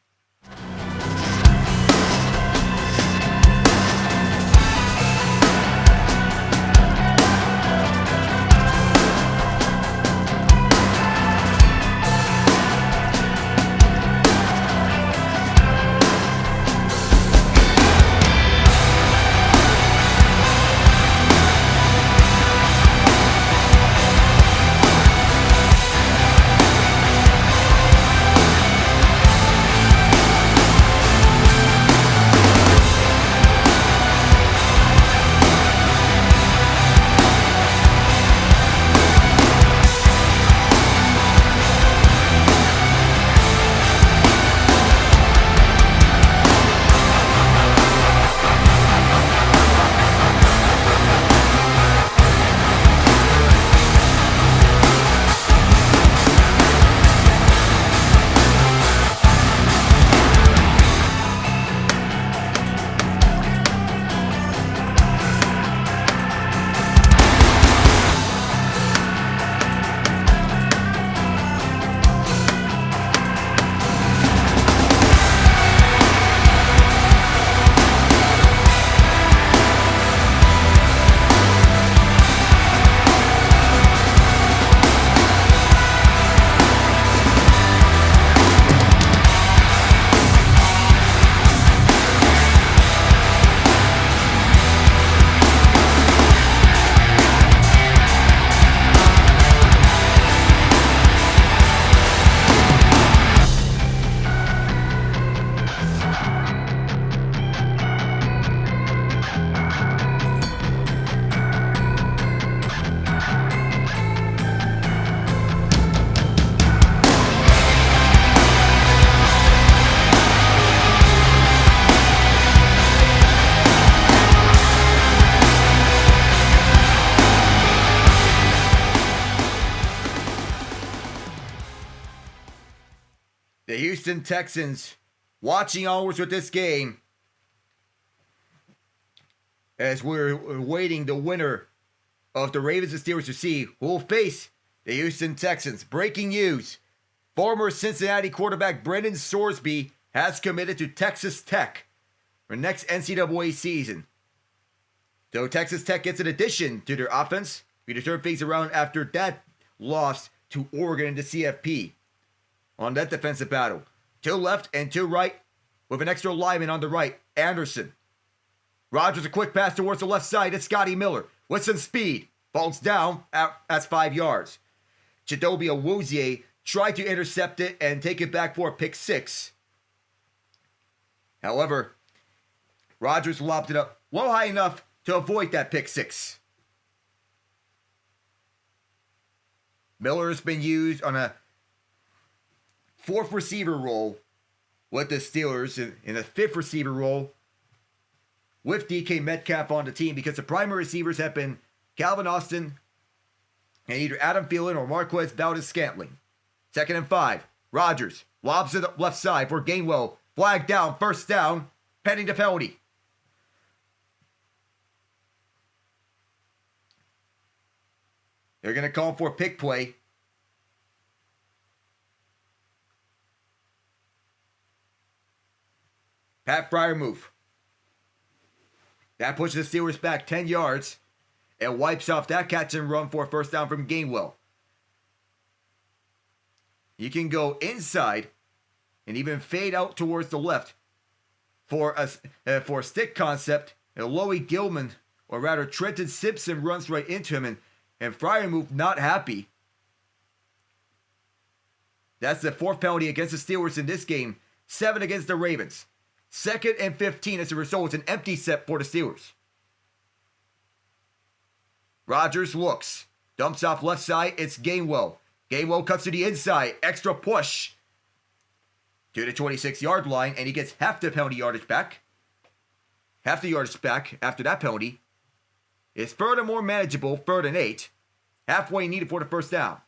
The Houston Texans watching onwards with this game as we're awaiting the winner of the Ravens and Steelers to see who will face the Houston Texans. Breaking news. Former Cincinnati quarterback Brendan Sorsby has committed to Texas Tech for next NCAA season. So Texas Tech gets an addition to their offense. We turn things around after that loss to Oregon in the CFP. On that defensive battle. 2 left and 2 right with an extra lineman on the right, Anderson. Rodgers a quick pass towards the left side. It's Scotty Miller with some speed. Falls down at 5 yards. Chidobe Awuzie tried to intercept it and take it back for a pick 6. However, Rodgers lobbed it up low high enough to avoid that pick 6. Miller has been used on a 4th receiver role with the Steelers, in a 5th receiver role with DK Metcalf on the team, because the primary receivers have been Calvin Austin and either Adam Thielen or Marquez Valdez-Scantling. 2nd and 5. Rodgers lobs it up left side for Gainwell. Flag down, 1st down, pending the penalty. They're going to call for a pick play. Pat Freiermuth. That pushes the Steelers back 10 yards and wipes off that catch and run for a 1st down from Gainwell. You can go inside and even fade out towards the left for a stick concept. And Loie Gilman, or rather Trenton Simpson, runs right into him, and Freiermuth not happy. That's the 4th penalty against the Steelers in this game. 7 against the Ravens. 2nd and 15 as a result. It's an empty set for the Steelers. Rodgers looks. Dumps off left side. It's Gainwell. Gainwell cuts to the inside. Extra push. to the 26-yard line, and he gets half the penalty yardage back. Half the yardage back after that penalty. It's furthermore manageable, 3rd and 8. Halfway needed for the first down.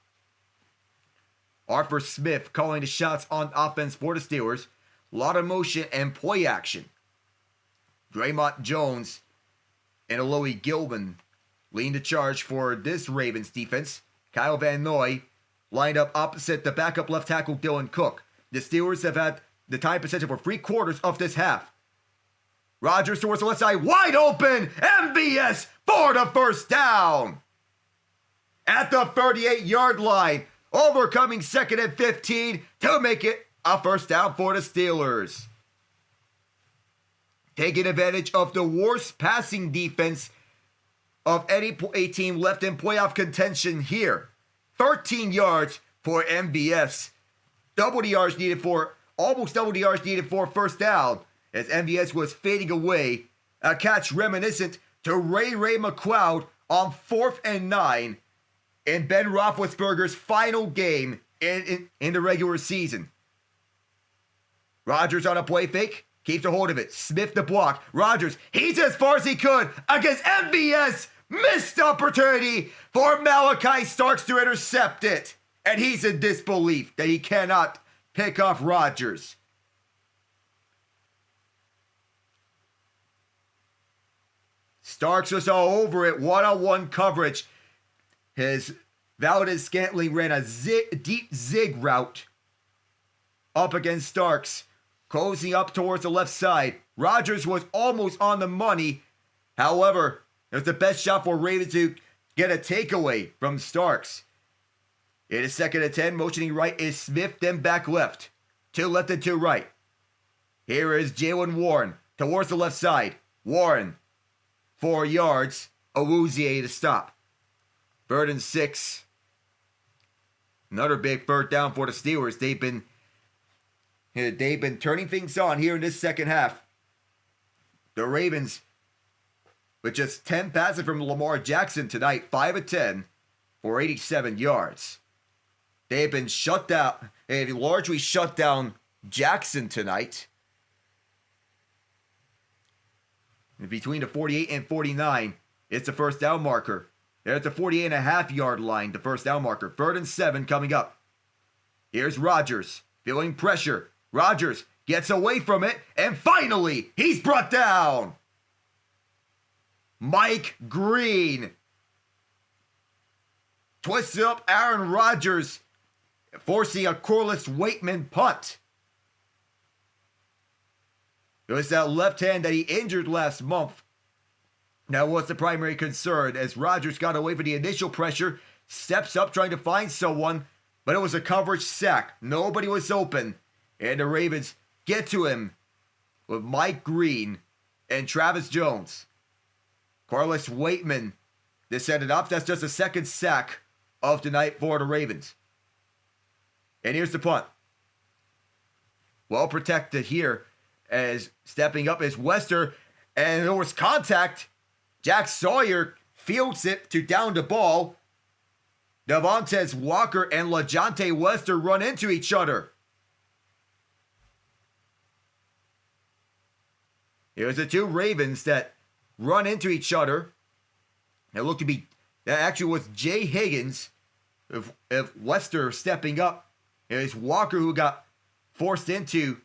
Arthur Smith calling the shots on offense for the Steelers. A lot of motion and play action. Draymond Jones and Alohi Gilman lead the charge for this Ravens defense. Kyle Van Noy lined up opposite the backup left tackle Dylan Cook. The Steelers have had the time possession for 3/4 of this half. Rodgers towards the left side, wide open, MVS for the first down. At the 38-yard line, overcoming 2nd and 15 to make it a first down for the Steelers. Taking advantage of the worst passing defense of any team left in playoff contention here. 13 yards for MVS. Almost double the yards needed for first down as MVS was fading away. A catch reminiscent to Ray McCloud on 4th and 9 in Ben Roethlisberger's final game in the regular season. Rodgers on a play fake, keeps a hold of it. Smith the block. Rodgers, he's as far as he could against MVS. Missed opportunity for Malachi Starks to intercept it. And he's in disbelief that he cannot pick off Rodgers. Starks was all over it, one-on-one coverage. His Valdez Scantling ran a deep zig route up against Starks, closing up towards the left side. Rodgers was almost on the money. However, it was the best shot for Ravens to get a takeaway from Starks. It is 2nd and 10, motioning right is Smith, then back left. 2 left and 2 right. Here is Jalen Warren towards the left side. Warren, 4 yards. Awuzie to stop. 3rd and 6. Another big 3rd down for the Steelers. They've been turning things on here in this second half. The Ravens, with just 10 passes from Lamar Jackson tonight, 5 of 10 for 87 yards. They've been shut down. They've largely shut down Jackson tonight. And between the 48 and 49, it's the first down marker. They're at the 48.5-yard line, the first down marker. 3rd and 7 coming up. Here's Rodgers, feeling pressure. Rodgers gets away from it, and finally, he's brought down. Mike Green twists up Aaron Rodgers, forcing a Corliss Waitman punt. It was that left hand that he injured last month. That was the primary concern as Rodgers got away from the initial pressure, steps up trying to find someone, but it was a coverage sack. Nobody was open, and the Ravens get to him with Mike Green and Travis Jones. Corliss Waitman descended up. That's just the 2nd sack of the night for the Ravens. And here's the punt. Well protected here as stepping up is Wester. And there was contact. Jack Sawyer fields it to down the ball. Devontae Walker and LaJohntay Wester run into each other. It was the 2 Ravens that run into each other. It looked to be, that actually was Jay Higgins, if Wester stepping up. It was Walker who got forced into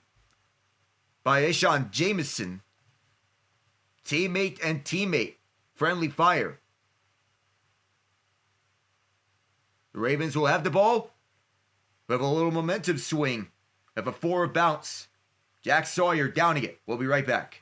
by Ashawn Jameson. Teammate and teammate. Friendly fire. The Ravens will have the ball. With a little momentum swing. Have a forward bounce. Jack Sawyer downing it. We'll be right back.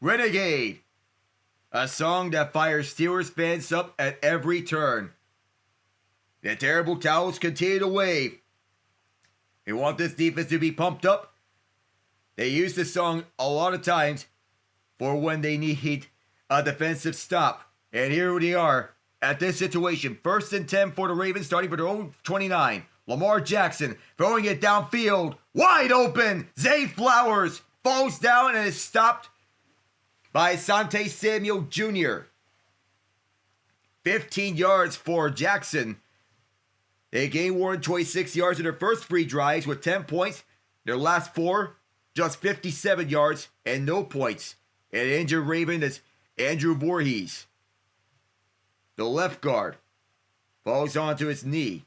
Renegade. A song that fires Steelers fans up at every turn. The terrible towels continue to wave. They want this defense to be pumped up. They use this song a lot of times for when they need a defensive stop. And here they are at this situation. 1st and 10 for the Ravens, starting for their own 29. Lamar Jackson throwing it downfield. Wide open. Zay Flowers falls down and is stopped by Asante Samuel Jr. 15 yards for Jackson. They gained 126 yards in their first 3 drives with 10 points. Their last 4, just 57 yards and no points. An injured Raven is Andrew Voorhees. The left guard falls onto his knee.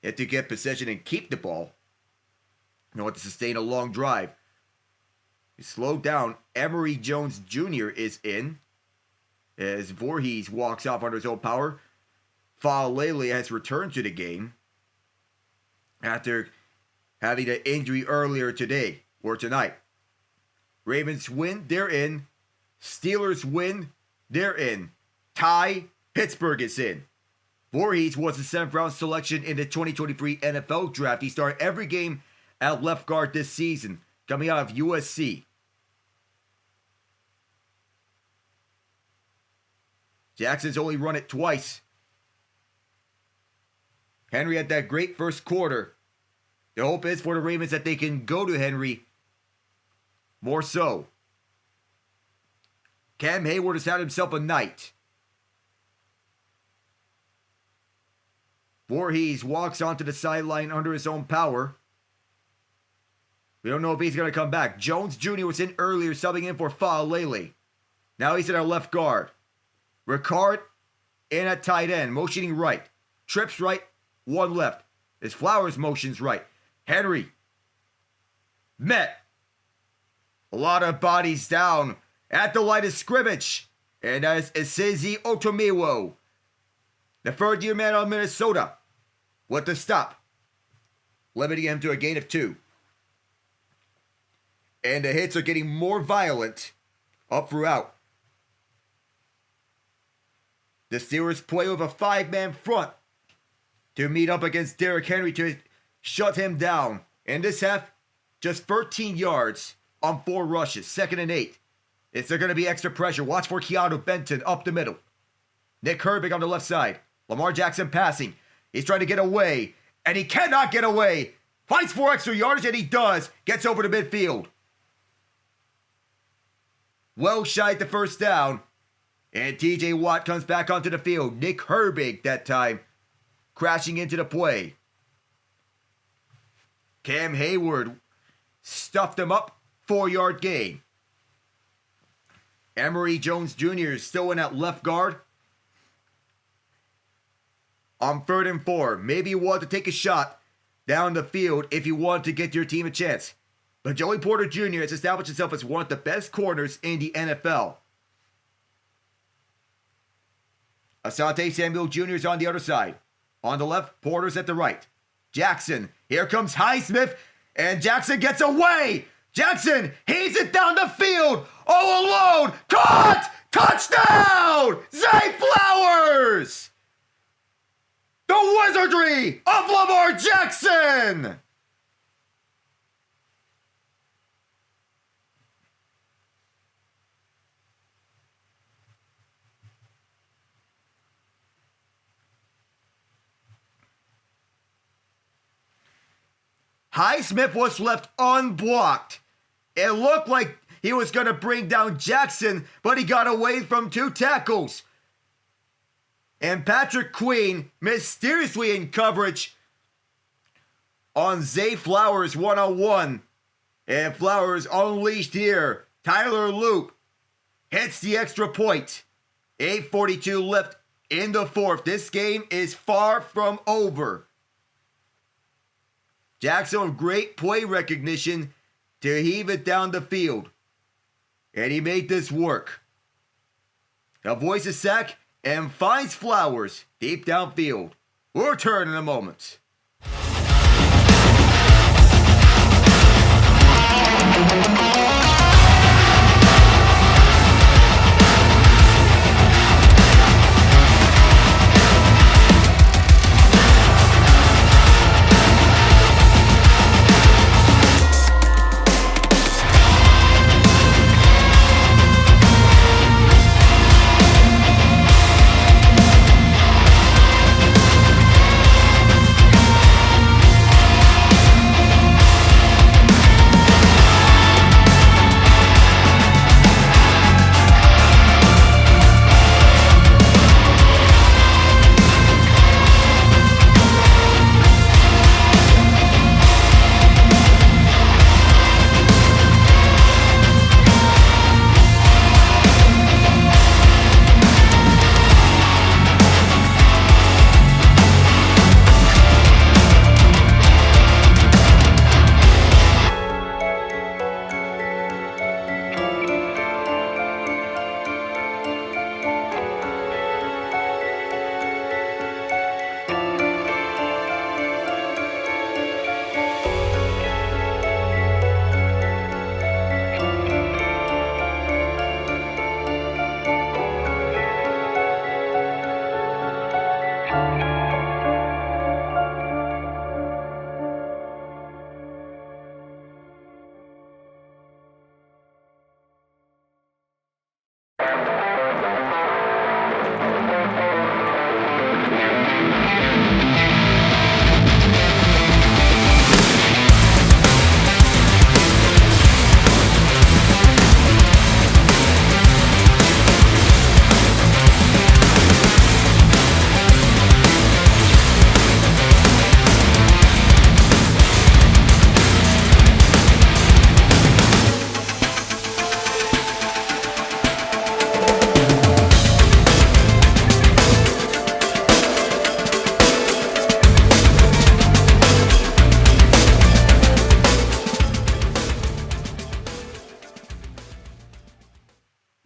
Had to get possession and keep the ball in order to sustain a long drive. He slowed down. Emory Jones Jr. is in as Voorhees walks off under his own power. Faalele has returned to the game after having an injury earlier today or tonight. Ravens win, they're in. Steelers win, they're in. Tie, Pittsburgh is in. Voorhees was the 7th round selection in the 2023 NFL draft. He started every game at left guard this season, coming out of USC. Jackson's only run it twice. Henry had that great first quarter. The hope is for the Ravens that they can go to Henry more so. Cam Hayward has had himself a night. Voorhees walks onto the sideline under his own power. We don't know if he's going to come back. Jones Jr. was in earlier, subbing in for Faalele. Now he's at our left guard. Ricard in at tight end, motioning right. Trips right, 1 left. His Flowers motions right. Henry met. A lot of bodies down at the line of scrimmage. And that is Isezi Otomiwo, the 3rd-year man on Minnesota, with the stop, limiting him to a gain of 2. And the hits are getting more violent up throughout. The Steelers play with a 5-man front to meet up against Derrick Henry to shut him down. In this half, just 13 yards on 4 rushes, 2nd and 8. Is there going to be extra pressure? Watch for Keanu Benton up the middle. Nick Herbig on the left side. Lamar Jackson passing. He's trying to get away, and he cannot get away. Fights for extra yards, and he does. Gets over to midfield. Well shy at the first down. And TJ Watt comes back onto the field. Nick Herbig that time crashing into the play. Cam Hayward stuffed him up. 4-yard gain. Emory Jones Jr. is still in at left guard. On 3rd and 4. Maybe you want to take a shot down the field if you want to get your team a chance. But Joey Porter Jr. has established himself as one of the best corners in the NFL. Asante Samuel Jr. is on the other side. On the left, Porter's at the right. Jackson, here comes Highsmith, and Jackson gets away! Jackson, heaves it down the field, all alone! Caught! Touchdown! Zay Flowers! The wizardry of Lamar Jackson! Highsmith was left unblocked. It looked like he was going to bring down Jackson, but he got away from 2 tackles. And Patrick Queen mysteriously in coverage on Zay Flowers one-on-one. And Flowers unleashed here. Tyler Loop hits the extra point. 8:42 left in the 4th. This game is far from over. Jackson with great play recognition to heave it down the field. And he made this work. Avoids a sack and finds Flowers deep downfield. We'll return in a moment.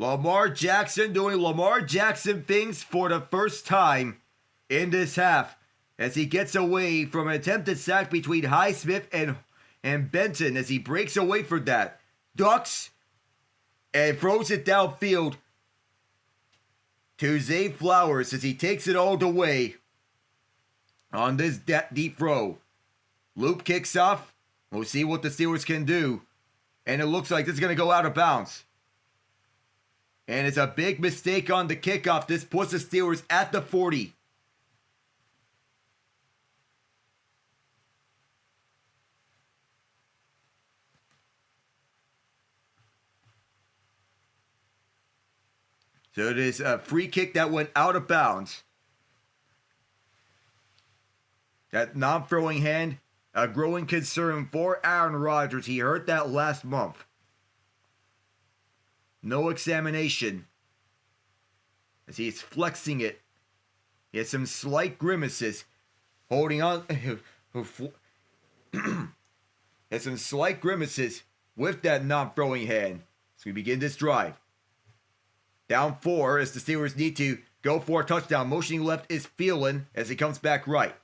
Lamar Jackson doing Lamar Jackson things for the first time in this half as he gets away from an attempted sack between Highsmith and Benton as he breaks away from that. Ducks and throws it downfield to Zay Flowers as he takes it all the way on this deep throw. Loop kicks off. We'll see what the Steelers can do. And it looks like this is going to go out of bounds. And it's a big mistake on the kickoff. This puts the Steelers at the 40. So it is a free kick that went out of bounds. That non-throwing hand, a growing concern for Aaron Rodgers. He hurt that last month. No examination. As he's flexing it. He has some slight grimaces. Holding on. Has some slight grimaces with that non-throwing hand. As we begin this drive. Down 4 as the Steelers need to go for a touchdown. Motioning left is Phelan as he comes back right.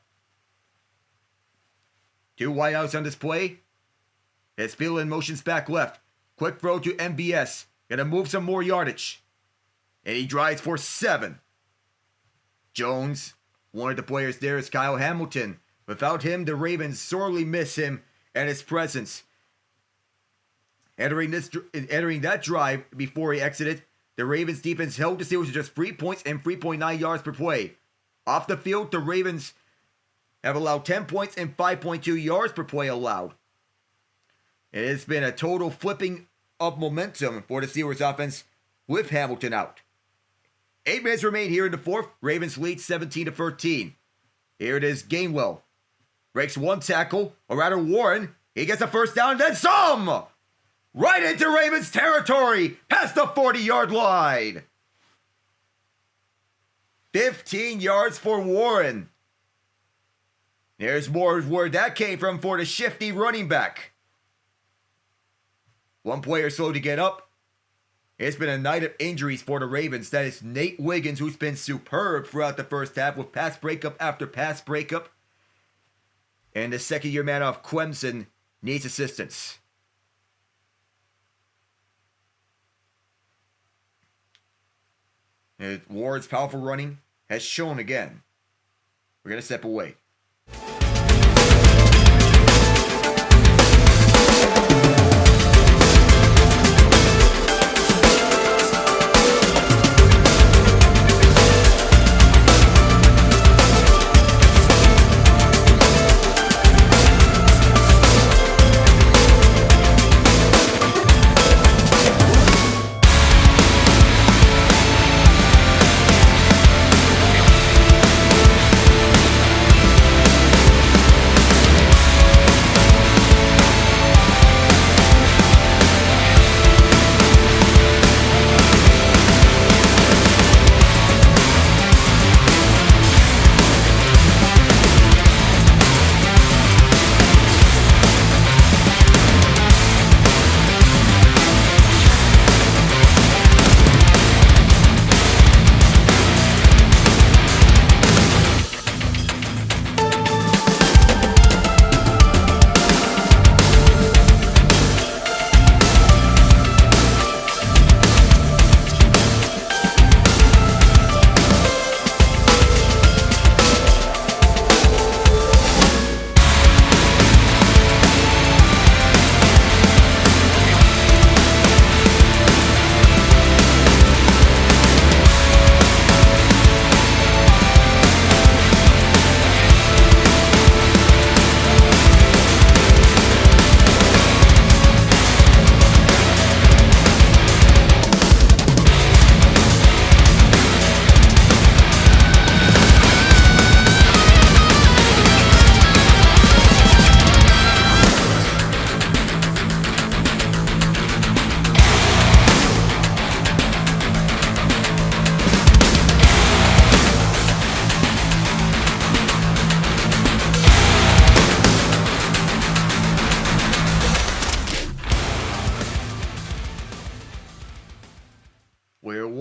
2 wideouts on this play. As Phelan motions back left. Quick throw to MBS. Gonna move some more yardage. And he drives for 7. Jones, one of the players there is Kyle Hamilton. Without him, the Ravens sorely miss him and his presence. Entering that drive before he exited, the Ravens defense held the Steelers to just 3 points and 3.9 yards per play. Off the field, the Ravens have allowed 10 points and 5.2 yards per play allowed. It has been a total flipping of momentum for the Steelers offense with Hamilton out. 8 minutes remain here in the fourth. Ravens lead 17-13. Here it is, Gainwell. Breaks one tackle, or rather Warren. He gets a first down and then some! Right into Ravens territory, past the 40-yard line. 15 yards for Warren. There's more where that came from for the shifty running back. One player slow to get up. It's been a night of injuries for the Ravens. That is Nate Wiggins, who's been superb throughout the first half with pass breakup after pass breakup. And the second-year man off Clemson needs assistance. Ward's powerful running has shown again. We're going to step away.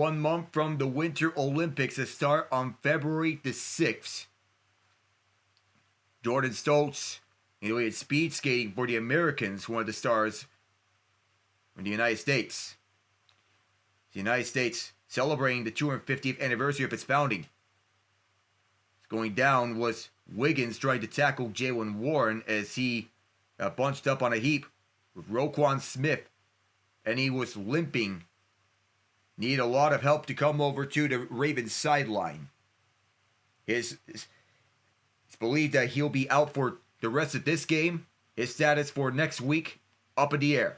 1 month from the Winter Olympics that start on February the 6th. Jordan Stoltz, in speed skating for the Americans, one of the stars in the United States. The United States celebrating the 250th anniversary of its founding. Going down was Wiggins trying to tackle Jaylen Warren as he bunched up on a heap with Roquan Smith, and he was limping. Need a lot of help to come over to the Ravens sideline. It's believed that he'll be out for the rest of this game. His status for next week, up in the air.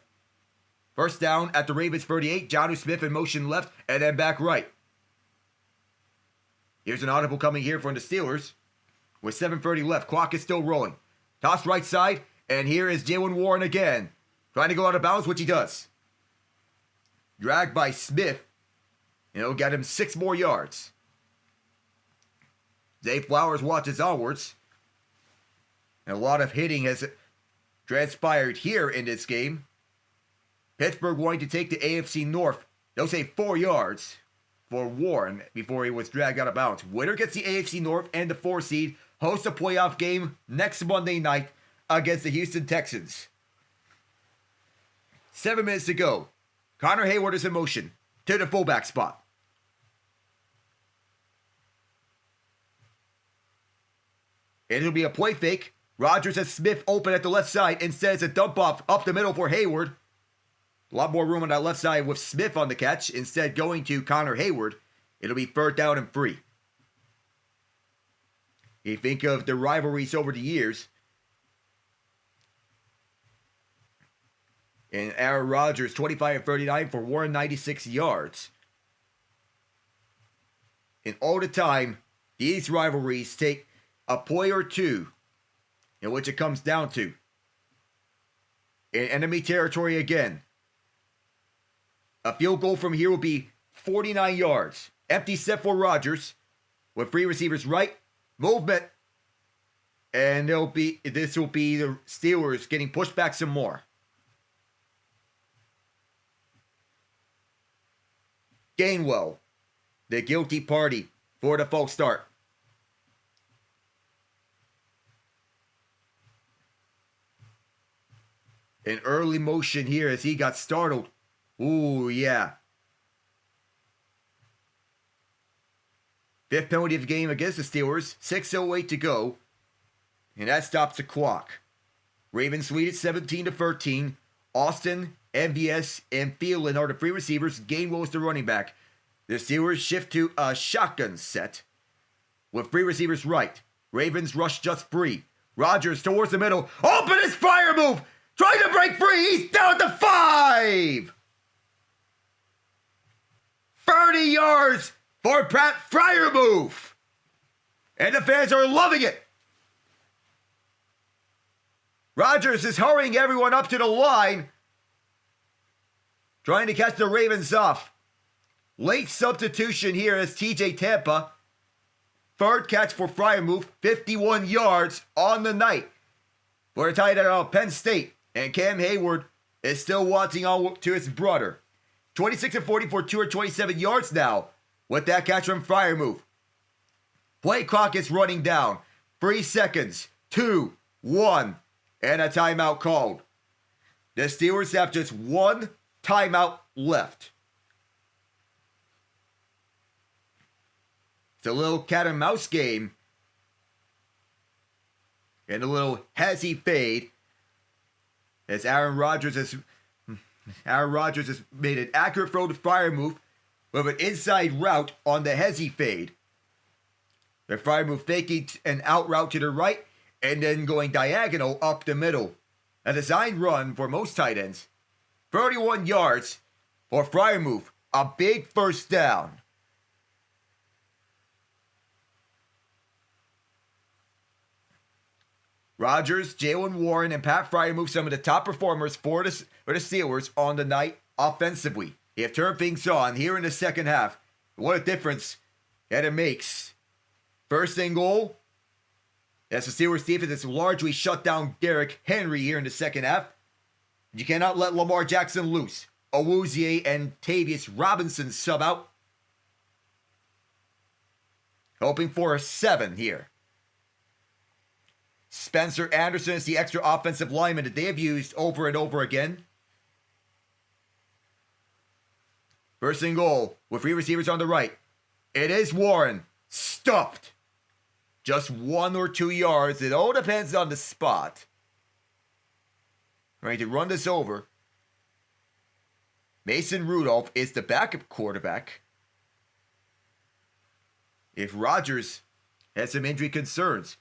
First down at the Ravens 38. Jonnu Smith in motion left and then back right. Here's an audible coming here from the Steelers. With 7:30 left, clock is still rolling. Toss right side, and here is Jaylen Warren again. Trying to go out of bounds, which he does. Dragged by Smith. Got him 6 more yards. Zay Flowers watches onwards. And a lot of hitting has transpired here in this game. Pittsburgh wanting to take the AFC North. They'll say 4 yards for Warren before he was dragged out of bounds. Winner gets the AFC North and the 4 seed. Hosts a playoff game next Monday night against the Houston Texans. 7 minutes to go. Connor Hayward is in motion to the fullback spot. It'll be a play fake. Rodgers has Smith open at the left side. Instead, it's a dump off up the middle for Hayward. A lot more room on that left side with Smith on the catch. Instead, going to Connor Hayward. It'll be 3rd down and 3. You think of the rivalries over the years. And Aaron Rodgers, 25-39 for 196 yards. And all the time, these rivalries take a play or two in which it comes down to. In enemy territory again. A field goal from here will be 49 yards. Empty set for Rodgers. With 3 receivers right. Movement. And this will be the Steelers getting pushed back some more. Gainwell, the guilty party for the false start. An early motion here as he got startled. Ooh, yeah. 5th penalty of the game against the Steelers. 6:08 to go. And that stops the clock. Ravens lead at 17-13. Austin, MVS, and Thielen are the 3 receivers. Gainwell is the running back. The Steelers shift to a shotgun set with 3 receivers right. Ravens rush just 3. Rodgers towards the middle. Open his fire move! Trying to break free! He's down at the 5! 30 yards for Pat Freiermuth! And the fans are loving it! Rodgers is hurrying everyone up to the line. Trying to catch the Ravens off. Late substitution here as TJ Tampa. 3rd catch for Freiermuth. 51 yards on the night. For a tight end out of Penn State. And Cam Hayward is still watching on to his brother. 26-40 for 227 yards now. With that catch from Freiermuth. Play clock is running down. 3 seconds. 2, 1. And a timeout called. The Steelers have just 1 timeout left. It's a little cat and mouse game. And a little hezzy fade. As Aaron Rodgers has made an accurate throw to Freiermuth with an inside route on the hezzy fade. The Freiermuth faking an out route to the right. And then going diagonal up the middle. A designed run for most tight ends. 31 yards for Freiermuth. A big 1st down. Rodgers, Jaylen Warren, and Pat Freiermuth, some of the top performers for the Steelers on the night offensively. They have turned things on here in the second half. What a difference that it makes. 1st and goal. As the Steelers defense has largely shut down Derrick Henry here in the second half. You cannot let Lamar Jackson loose. Awuzie and Tavius Robinson sub out. hoping for a 7 here. Spencer Anderson is the extra offensive lineman that they have used over and over again. First and goal with 3 receivers on the right. It is Warren. Stuffed. Just 1 or 2 yards. It all depends on the spot. Ready to run this over. Mason Rudolph is the backup quarterback. If Rodgers has some injury concerns.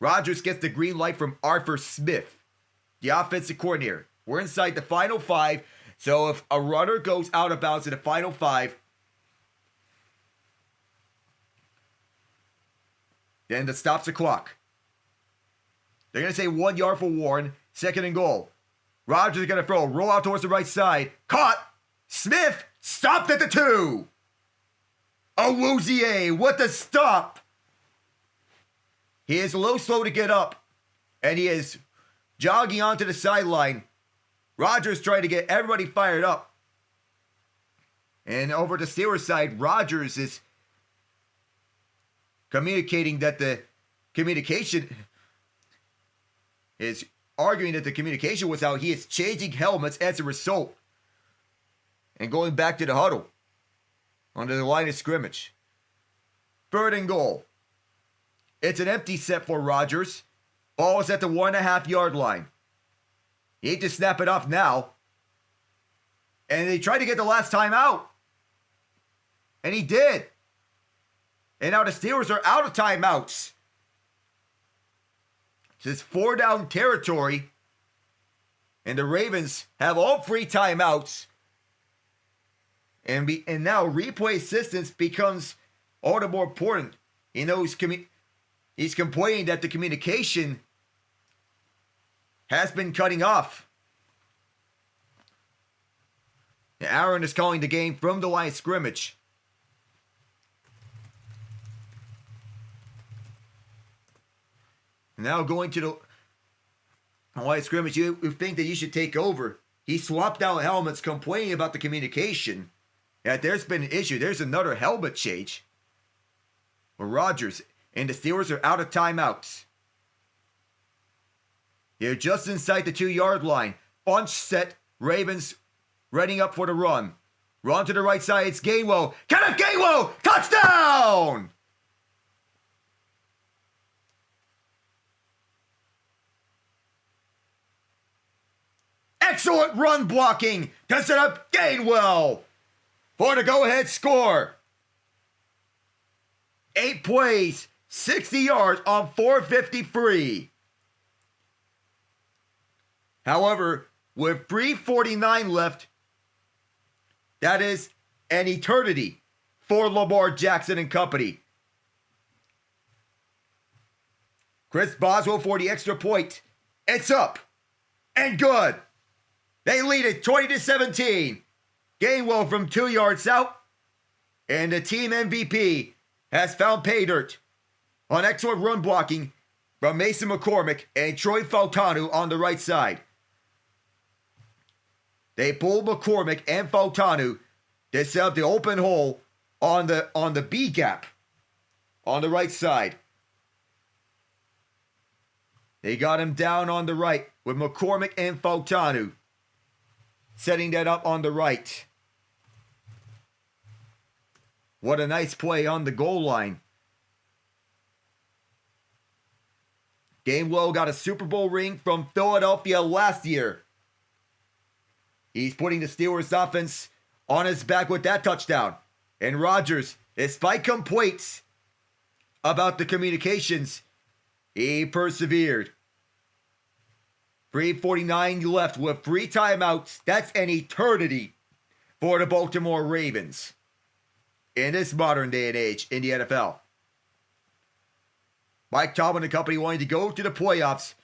Rodgers gets the green light from Arthur Smith, the offensive coordinator. We're inside the final 5. So if a runner goes out of bounds in the final 5, then that stops the clock. They're going to say 1 yard for Warren. Second and goal. Rodgers is going to throw. Roll out towards the right side. Caught. Smith stopped at the 2. Awuzie with the stop. He is a little slow to get up. And he is jogging onto the sideline. Rodgers trying to get everybody fired up. And over the Steelers side, Rodgers is communicating that the communication is arguing that the communication was out. He is changing helmets as a result. And going back to the huddle. Under the line of scrimmage. Third and goal. It's an empty set for Rodgers. Ball is at the 1.5 yard line. He need to snap it off now. And they tried to get the last time out. And he did. And now the Steelers are out of timeouts. It's 4 down territory. And the Ravens have all 3 timeouts. And now replay assistance becomes all the more important. He knows he's complaining that the communication has been cutting off. And Aaron is calling the game from the line of scrimmage. Now going to the line of scrimmage, you think that you should take over. He swapped out helmets, complaining about the communication. Yeah, there's been an issue. There's another helmet change. For Rodgers. And the Steelers are out of timeouts. They're just inside the 2 yard line. Bunch set. Ravens readying up for the run. Run to the right side. It's Gainwell. Kenneth Gainwell! Touchdown! Excellent run blocking to set up Gainwell for the go-ahead score. 8 plays, 60 yards on 453. However, with 3:49 left, that is an eternity for Lamar Jackson and company. Chris Boswell for the extra point. It's up and good. They lead it 20-17. Gainwell from 2 yards out. And the team MVP has found pay dirt on excellent run blocking from Mason McCormick and Troy Fautanu on the right side. They pulled McCormick and Fautanu to set up the open hole on the B gap on the right side. They got him down on the right with McCormick and Fautanu setting that up on the right. What a nice play on the goal line. Gainwell got a Super Bowl ring from Philadelphia last year. He's putting the Steelers offense on his back with that touchdown. And Rodgers, despite complaints about the communications, he persevered. 3:49 left with 3 timeouts. That's an eternity for the Baltimore Ravens in this modern day and age in the NFL. Mike Tomlin and company wanting to go to the playoffs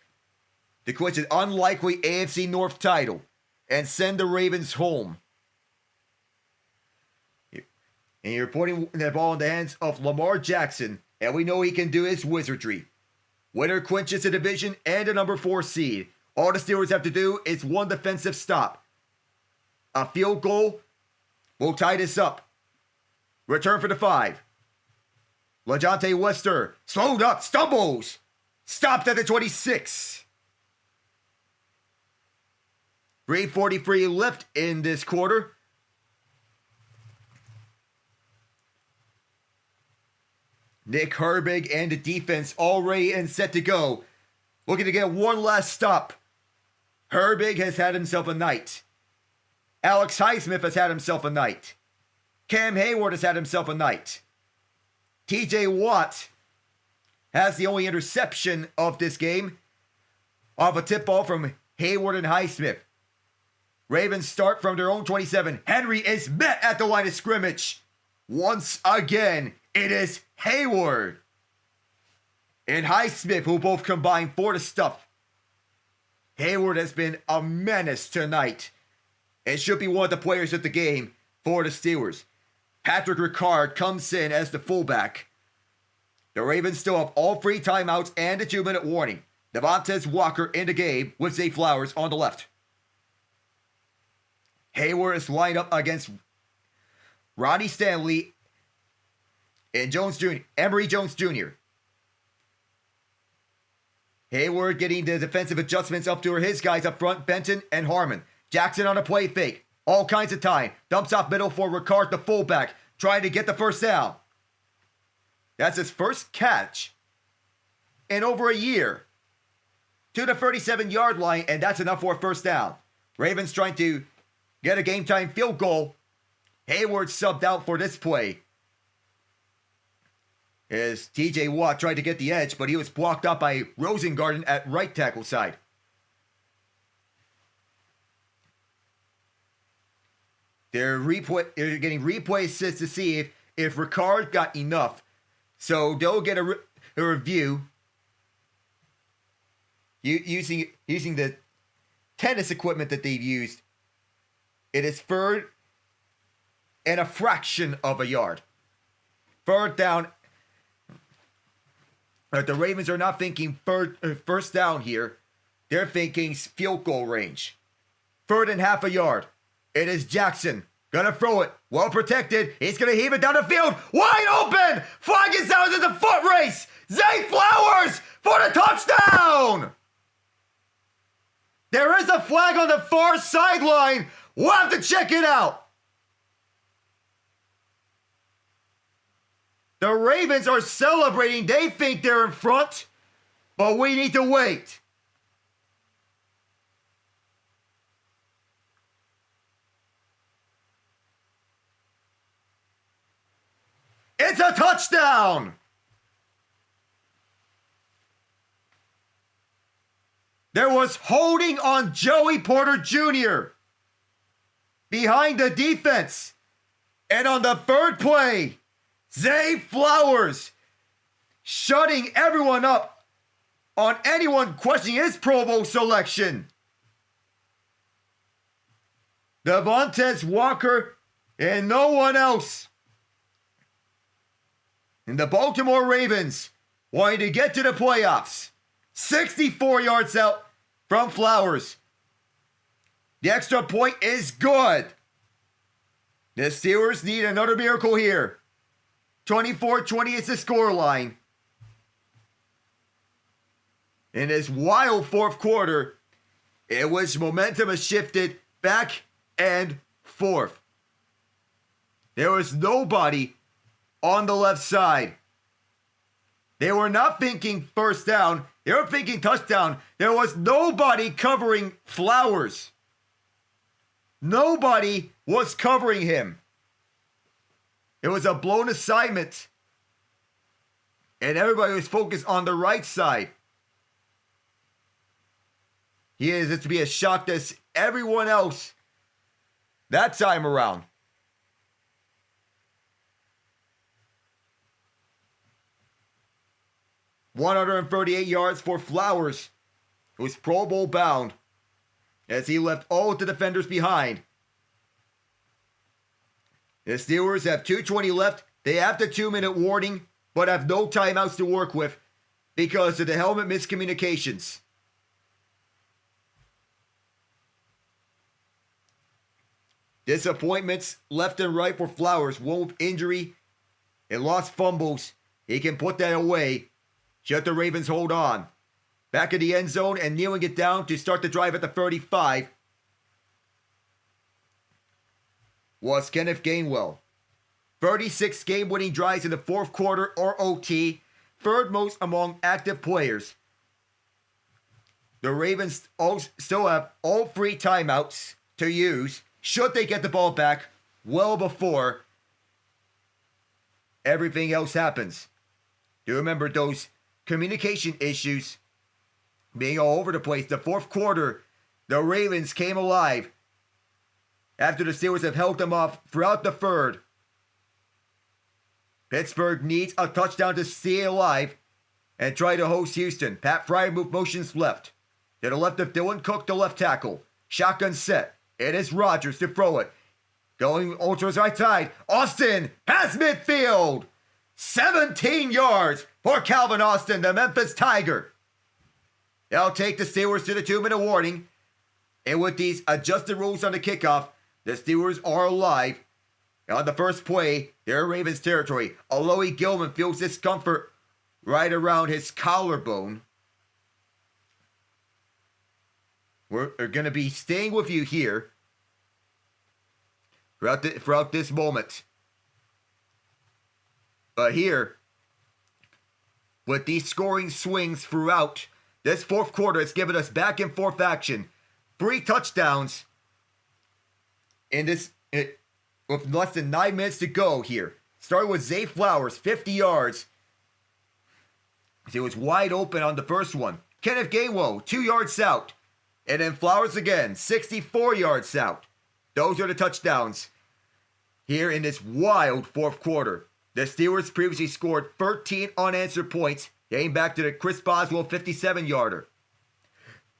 to clinch an unlikely AFC North title and send the Ravens home. And you're putting that ball in the hands of Lamar Jackson, and we know he can do his wizardry. Winner clinches the division and a number 4 seed. All the Steelers have to do is one defensive stop. A field goal will tie this up. Return for the 5. LaJohntay Wester slowed up, stumbles. Stopped at the 26. 3:43 left in this quarter. Nick Herbig and the defense all ready and set to go. Looking to get one last stop. Herbig has had himself a night. Alex Highsmith has had himself a night. Cam Hayward has had himself a night. TJ Watt has the only interception of this game off a tip ball from Hayward and Highsmith. Ravens start from their own 27. Henry is met at the line of scrimmage. Once again, it is Hayward and Highsmith who both combine for the stuff. Hayward has been a menace tonight and should be one of the players of the game for the Steelers. Patrick Ricard comes in as the fullback. The Ravens still have all 3 timeouts and a 2-minute warning. Devontae Walker in the game with Zay Flowers on the left. Hayward is lined up against Ronnie Stanley and Emory Jones Jr. Hayward getting the defensive adjustments up to his guys up front, Benton and Harmon. Jackson on a play fake. All kinds of time. Dumps off middle for Ricard, the fullback, trying to get the first down. That's his first catch in over a year. To the 37-yard line, and that's enough for a first down. Ravens trying to get a game-time field goal. Hayward subbed out for this play. As TJ Watt tried to get the edge, but he was blocked up by Rosengarten at right tackle side. They're getting replay assists to see if Ricard got enough. So they'll get a review using the tennis equipment that they've used. It is third and a fraction of a yard. Third down. The Ravens are not thinking first down here. They're thinking field goal range. Third and half a yard. It is Jackson. Gonna throw it. Well protected. He's gonna heave it down the field. Wide open! Flag is out in the foot race! Zay Flowers for the touchdown! There is a flag on the far sideline. We'll have to check it out. The Ravens are celebrating. They think they're in front, but we need to wait. It's a touchdown! There was holding on Joey Porter Jr. behind the defense. And on the third play, Zay Flowers shutting everyone up on anyone questioning his Pro Bowl selection. Devontae Walker and no one else. And the Baltimore Ravens wanting to get to the playoffs. 64 yards out from Flowers. The extra point is good. The Steelers need another miracle here. 24-20 is the scoreline. In this wild fourth quarter, it was momentum has shifted back and forth. There was nobody on the left side. They were not thinking first down. They were thinking touchdown. There was nobody covering Flowers. Nobody was covering him. It was a blown assignment. And everybody was focused on the right side. It's to be a shock to everyone else that time around. .138 yards for Flowers, who was Pro Bowl bound, as he left all the defenders behind. The Steelers have 2:20 left. They have the 2-minute warning, but have no timeouts to work with because of the helmet miscommunications. Disappointments left and right for Flowers. One with injury and lost fumbles. he can put that away should the Ravens hold on. Back in the end zone and kneeling it down to start the drive at the 35 was Kenneth Gainwell. 36 game-winning drives in the fourth quarter or OT, third most among active players. The Ravens still have all 3 timeouts to use should they get the ball back well before everything else happens. Do remember those communication issues being all over the place. The fourth quarter, the Ravens came alive after the Steelers have held them off throughout the third. Pittsburgh needs a touchdown to stay alive and try to host Houston. Pat Fryer moved motions left. To the left of Dylan Cook, the left tackle. Shotgun set. It is Rodgers to throw it. Going ultras right side. Austin has midfield. 17 yards for Calvin Austin, the Memphis Tiger. They'll take the Steelers to the 2-minute warning. And with these adjusted rules on the kickoff, the Steelers are alive. On the first play, they're Ravens territory. Alohi Gilman feels discomfort right around his collarbone. We're going to be staying with you here throughout this moment. But here, with these scoring swings throughout this fourth quarter, it's given us back and forth action. 3 touchdowns in this with less than 9 minutes to go here. Starting with Zay Flowers, 50 yards. He was wide open on the first one. Kenneth Gainwell, 2 yards out. And then Flowers again, 64 yards out. Those are the touchdowns here in this wild fourth quarter. The Steelers previously scored 13 unanswered points, dating back to the Chris Boswell 57-yarder.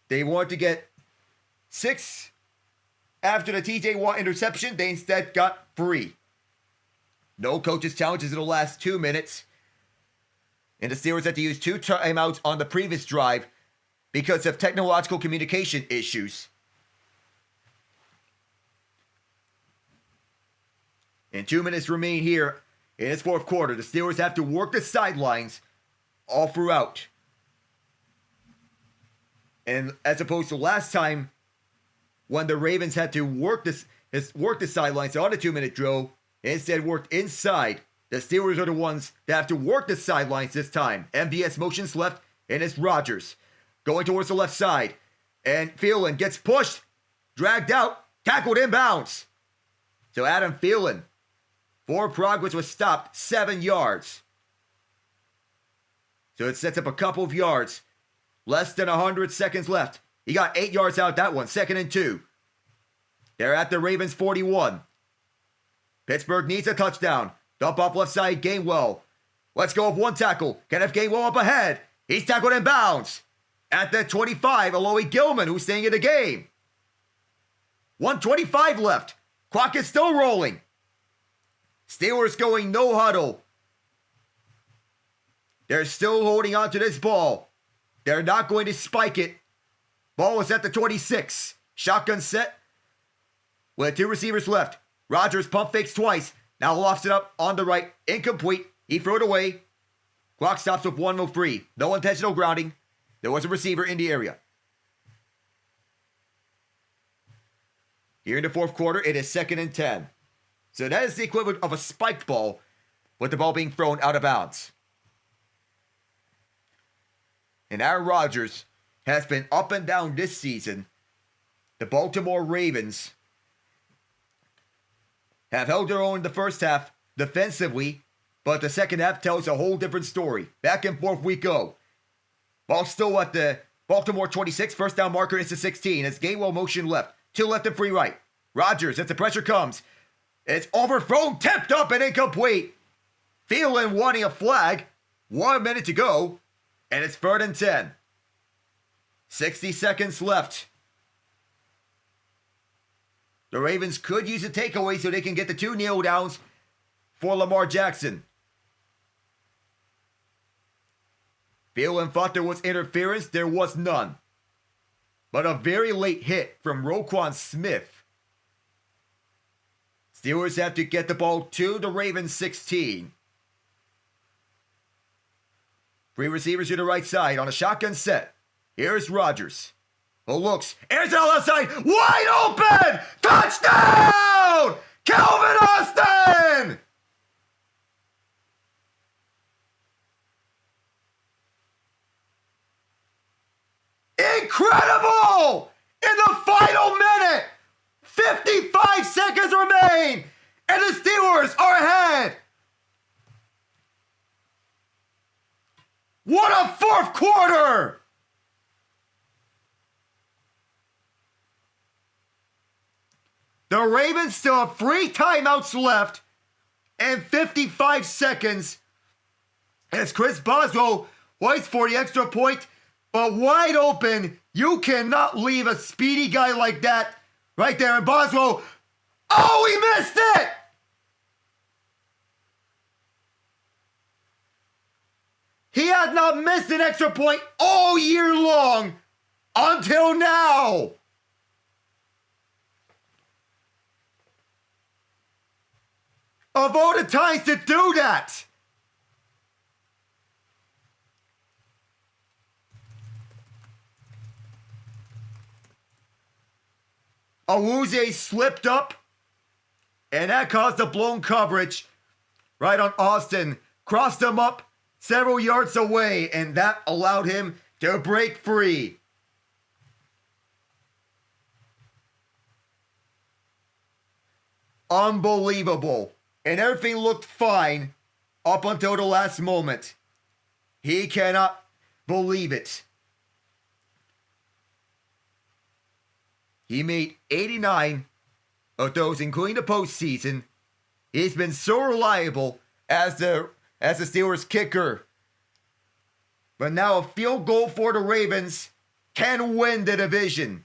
They wanted to get 6 after the TJ Watt interception. They instead got 3. No coaches' challenges in the last 2 minutes. And the Steelers had to use 2 timeouts on the previous drive because of technological communication issues. And 2 minutes remain here in this fourth quarter. The Steelers have to work the sidelines all throughout. And as opposed to last time, when the Ravens had to work the sidelines on a 2-minute drill, instead worked inside. The Steelers are the ones that have to work the sidelines this time. MVS motions left, and it's Rodgers going towards the left side. And Thielen gets pushed, dragged out, tackled inbounds. So Adam Thielen, forward progress was stopped 7 yards. So it sets up a couple of yards. Less than 100 seconds left. He got 8 yards out that one, 2nd and 2. They're at the Ravens 41. Pittsburgh needs a touchdown. Dump off left side, Gainwell. Let's go with 1 tackle. Kenneth Gainwell up ahead. He's tackled in bounds. At the 25, Alohi Gilman, who's staying in the game. 1:25 left. Clock is still rolling. Steelers going no huddle. They're still holding on to this ball. They're not going to spike it. Ball is at the 26. Shotgun set. With 2 receivers left. Rodgers pump fakes twice. Now lofts it up on the right. Incomplete. He threw it away. Clock stops with 1:03. No intentional grounding. There was a receiver in the area. Here in the fourth quarter, it is 2nd and 10. So that is the equivalent of a spiked ball with the ball being thrown out of bounds. And Aaron Rodgers has been up and down this season. The Baltimore Ravens have held their own in the first half defensively, but the second half tells a whole different story. Back and forth we go. Ball still at the Baltimore 26, first down marker is the 16. It's Gainwell motion left, 2 left and 3 right. Rodgers, as the pressure comes, it's overthrown, tipped up and incomplete. Thielen wanting a flag, 1 minute to go, and it's 3rd and 10. 60 seconds left. The Ravens could use a takeaway so they can get the 2 kneel downs for Lamar Jackson. Thielen thought there was interference. There was none. But a very late hit from Roquan Smith. Steelers have to get the ball to the Ravens 16. Three receivers to the right side on a shotgun set. Here's Rodgers. Who looks. Airs it on the left side. Wide open! Touchdown! Calvin Austin! Incredible! In the final minute, 55 seconds remain, and the Steelers are ahead. What a fourth quarter! The Ravens still have 3 timeouts left and 55 seconds as Chris Boswell waits for the extra point, but wide open. You cannot leave a speedy guy like that right there. And Boswell, oh, he missed it! He had not missed an extra point all year long until now. Of all the times to do that. Awuzie slipped up, and that caused a blown coverage right on Austin. Crossed him up several yards away, and that allowed him to break free. Unbelievable. And everything looked fine up until the last moment. He cannot believe it. He made 89 of including the postseason. He's been so reliable as the Steelers kicker. But now a field goal for the Ravens can win the division.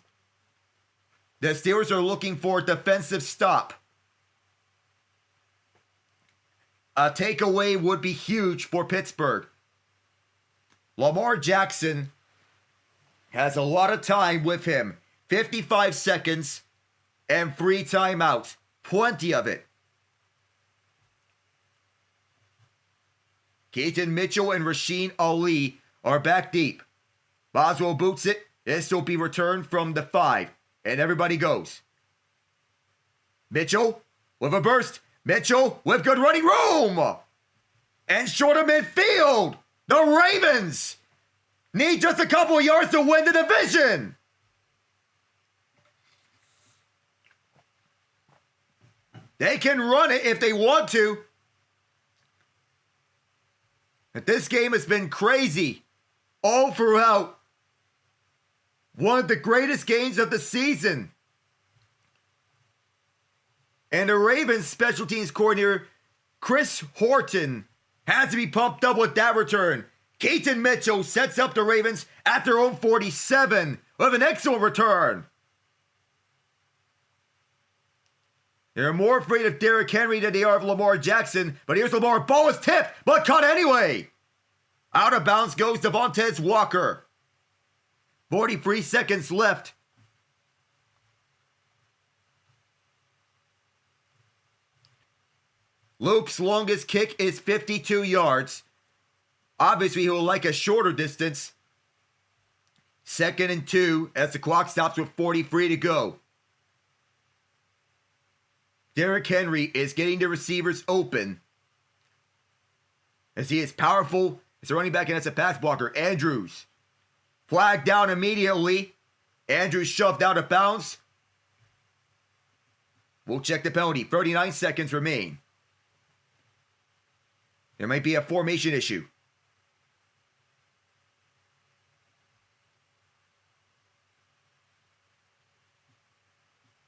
The Steelers are looking for a defensive stop. A takeaway would be huge for Pittsburgh. Lamar Jackson has a lot of time with him. 55 seconds and 3 timeouts. Plenty of it. Keaton Mitchell and Rasheen Ali are back deep. Boswell boots it. This will be returned from the 5. And everybody goes. Mitchell with a burst. Mitchell with good running room. And short of midfield. The Ravens need just a couple of yards to win the division. They can run it if they want to. But this game has been crazy all throughout. One of the greatest games of the season. And the Ravens special teams coordinator, Chris Horton, has to be pumped up with that return. Keaton Mitchell sets up the Ravens at their own 47 with an excellent return. They're more afraid of Derrick Henry than they are of Lamar Jackson. But here's Lamar. Ball is tipped, but caught anyway. Out of bounds goes Devontae Walker. 43 seconds left. Luke's longest kick is 52 yards. Obviously, he'll like a shorter distance. 2nd and 2 as the clock stops with 43 to go. Derrick Henry is getting the receivers open as he is powerful as a running back and as a pass blocker. Andrews flagged down immediately. Andrews shoved out of bounds. We'll check the penalty. 39 seconds remain. There might be a formation issue.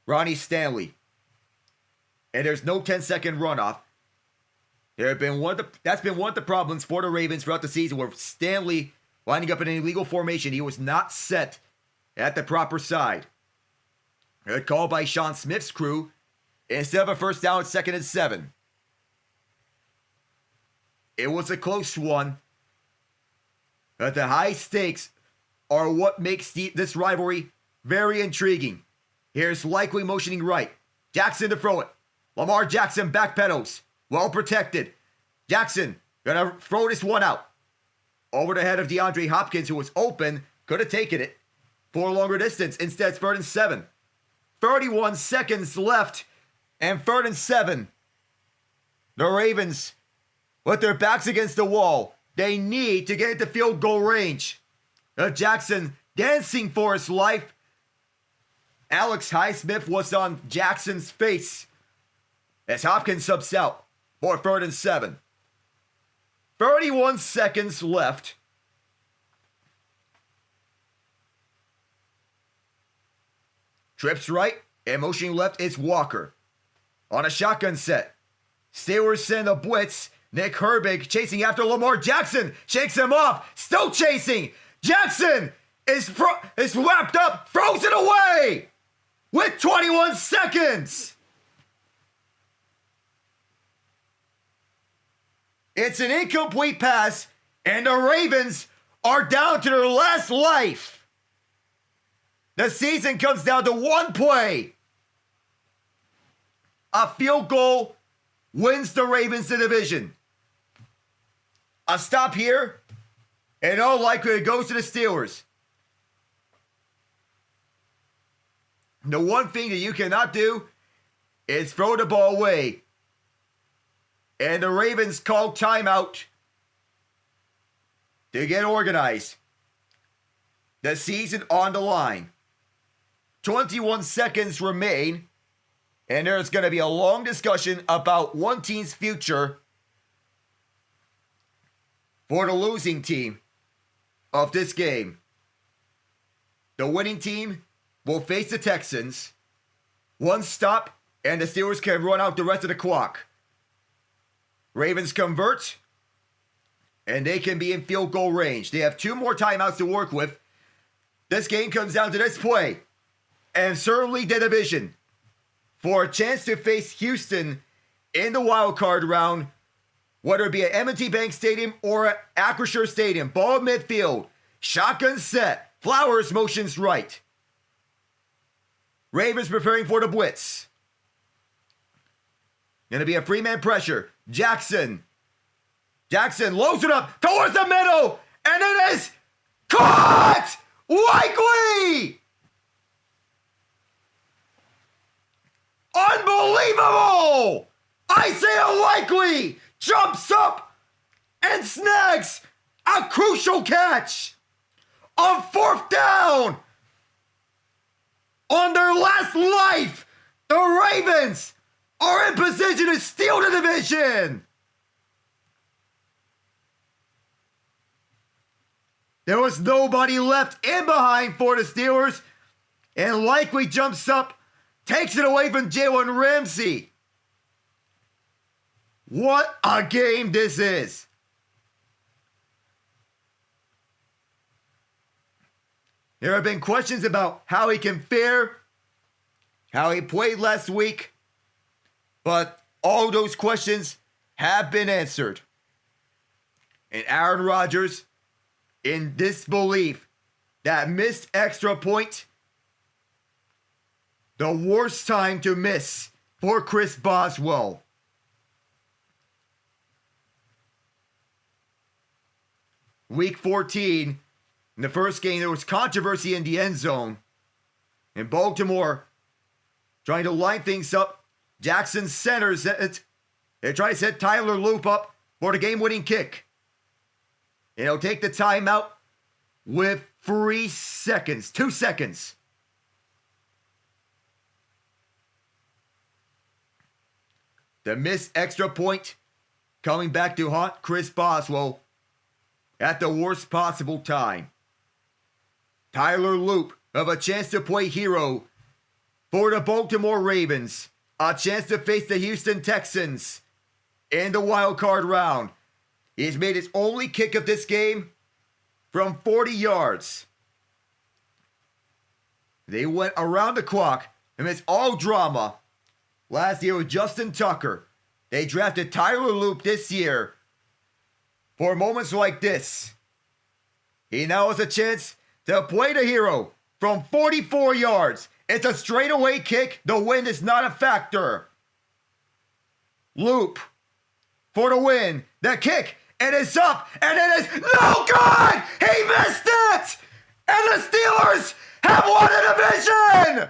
Ronnie Stanley. And there's no 10-second runoff. That's been one of the problems for the Ravens throughout the season, where Stanley lining up in an illegal formation. He was not set at the proper side. Good call by Sean Smith's crew. Instead of a first down, 2nd and 7. It was a close one. But the high stakes are what makes this rivalry very intriguing. Here's Likely motioning right. Jackson to throw it. Lamar Jackson backpedals. Well protected. Jackson gonna throw this one out. over the head of DeAndre Hopkins, who was open, could have taken it for a longer distance. Instead, it's 3rd and 7. 31 seconds left, and 3rd and 7. The Ravens, with their backs against the wall, they need to get into field goal range. Jackson dancing for his life. Alex Highsmith was on Jackson's face as Hopkins subs out for 3rd and 7. 31 seconds left. Trips right and motioning left is Walker. On a shotgun set. Steelers send a blitz. Nick Herbig chasing after Lamar Jackson. Shakes him off. Still chasing. Jackson is wrapped up. Throws it away with 21 seconds. It's an incomplete pass, and the Ravens are down to their last life. The season comes down to one play. A field goal wins the Ravens the division. A stop here, and all likelihood it goes to the Steelers. The one thing that you cannot do is throw the ball away. And the Ravens call timeout to get organized. The season on the line. 21 seconds remain. And there's going to be a long discussion about one team's future for the losing team of this game. The winning team will face the Texans. One stop, and the Steelers can run out the rest of the clock. Ravens convert, and they can be in field goal range. They have 2 more timeouts to work with. This game comes down to this play, and certainly the division, for a chance to face Houston in the wild card round, whether it be at M&T Bank Stadium or at Acrisure Stadium. Ball midfield, shotgun set, Flowers motions right. Ravens preparing for the blitz. Going to be a 3-man pressure. Jackson loads it up towards the middle, and it is caught! Likely! Unbelievable! Isaiah Likely jumps up and snags a crucial catch on 4th down. On their last life, the Ravens are in position to steal the division. There was nobody left in behind for the Steelers, and Likely jumps up, takes it away from Jalen Ramsey. What a game this is. There have been questions about how he can fare, how he played last week, but all those questions have been answered. And Aaron Rodgers, in disbelief, that missed extra point, the worst time to miss for Chris Boswell. Week 14, in the first game, there was controversy in the end zone. In Baltimore, trying to line things up, Jackson centers it. They try to set Tyler Loop up for the game-winning kick. And he'll take the timeout with 2 seconds. The missed extra point coming back to haunt Chris Boswell at the worst possible time. Tyler Loop have a chance to play hero for the Baltimore Ravens. A chance to face the Houston Texans in the wild card round. He's made his only kick of this game from 40 yards. They went around the clock, and it's all drama. Last year with Justin Tucker. They drafted Tyler Loop this year for moments like this. He now has a chance to play the hero from 44 yards. It's a straightaway kick. The wind is not a factor. Loop for the win. The kick It is up, and it is no good! He missed it! And the Steelers have won a division!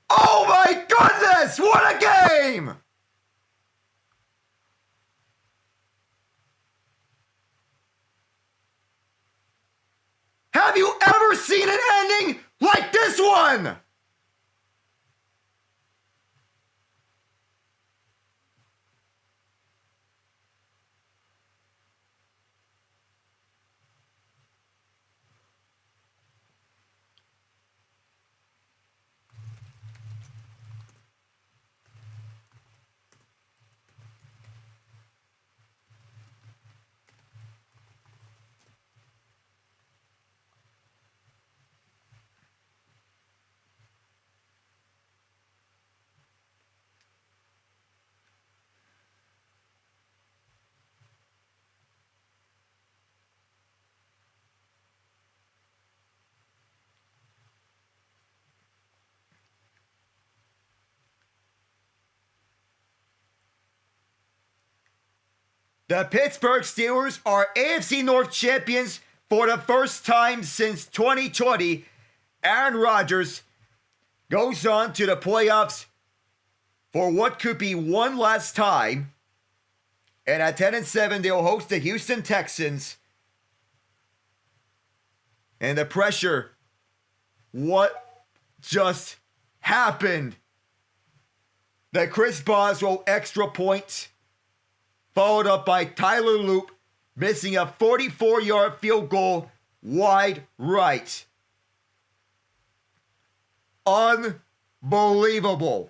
Oh my goodness, what a game! Have you ever seen an ending like this one? The Pittsburgh Steelers are AFC North champions for the first time since 2020. Aaron Rodgers goes on to the playoffs for what could be one last time. And at 10-7, they'll host the Houston Texans. And the pressure, what just happened? The Chris Boswell extra point, followed up by Tyler Loop missing a 44-yard field goal wide right. Unbelievable.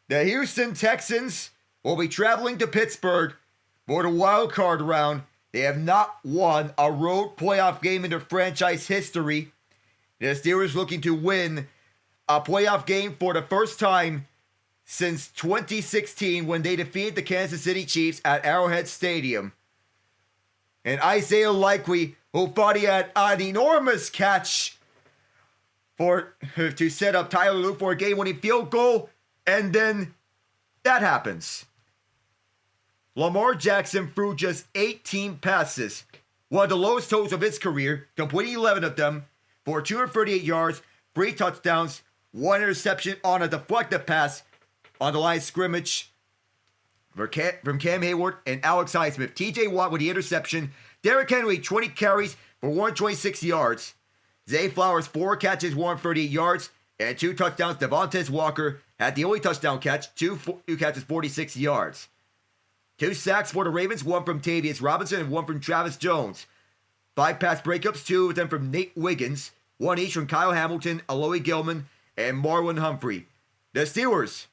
The Houston Texans will be traveling to Pittsburgh for the wild card round. They have not won a road playoff game in their franchise history. The Steelers looking to win a playoff game for the first time since 2016 when they defeated the Kansas City Chiefs at Arrowhead Stadium. And Isaiah Likely, who thought he had an enormous catch to set up Tyler Loop for a game-winning field goal, and then that happens. Lamar Jackson threw just 18 passes, one of the lowest totals of his career, completing 11 of them for 238 yards, 3 touchdowns, 1 interception on a deflected pass on the line of scrimmage from Cam Hayward and Alex Highsmith. TJ Watt with the interception. Derrick Henry, 20 carries for 126 yards. Zay Flowers, 4 catches, 138 yards, and 2 touchdowns. Devontae Walker had the only touchdown catch, 2 catches, 46 yards. 2 sacks for the Ravens, 1 from Tavius Robinson and 1 from Travis Jones. 5 pass breakups, 2 of them from Nate Wiggins, 1 each from Kyle Hamilton, Aloy Gilman, and Marlon Humphrey. The Steelers,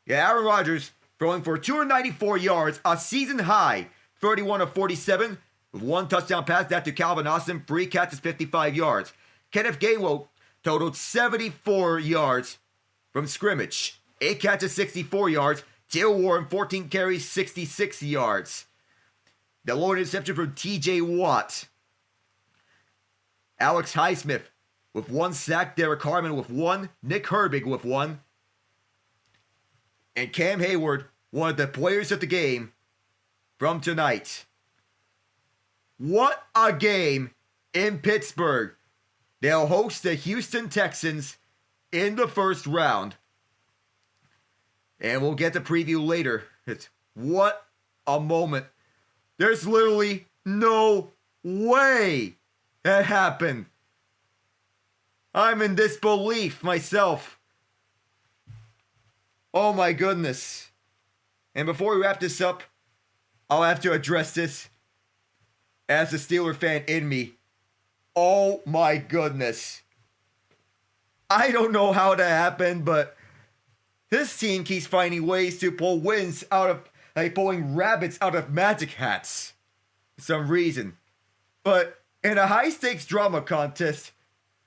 Aaron Rodgers throwing for 294 yards, a season high, 31 of 47, with 1 touchdown pass, that to Calvin Austin, 3 catches, 55 yards. Kenneth Gainwell totaled 74 yards from scrimmage, 8 catches, 64 yards. Jill Warren, 14 carries, 66 yards. The lone interception from TJ Watt. Alex Highsmith with 1 sack, Derek Harmon with 1, Nick Herbig with 1. And Cam Hayward, one of the players of the game from tonight. What a game in Pittsburgh. They'll host the Houston Texans in the first round. And we'll get the preview later. What a moment. There's literally no way that happened. I'm in disbelief myself. Oh my goodness. And before we wrap this up, I'll have to address this as a Steeler fan in me. Oh my goodness. I don't know how that happened, but this team keeps finding ways to pull wins out of, like pulling rabbits out of magic hats for some reason. But in a high-stakes drama contest,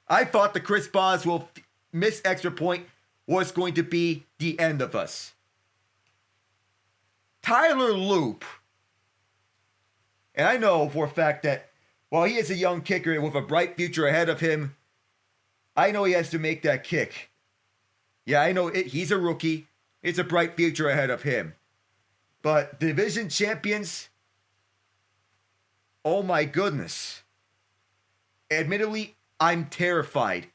I thought the Chris Boswell missed extra point was going to be the end of us. Tyler Loop, and I know for a fact that while he is a young kicker with a bright future ahead of him, I know he has to make that kick. Yeah, I know he's a rookie. It's a bright future ahead of him. But division champions, oh my goodness. Admittedly, I'm terrified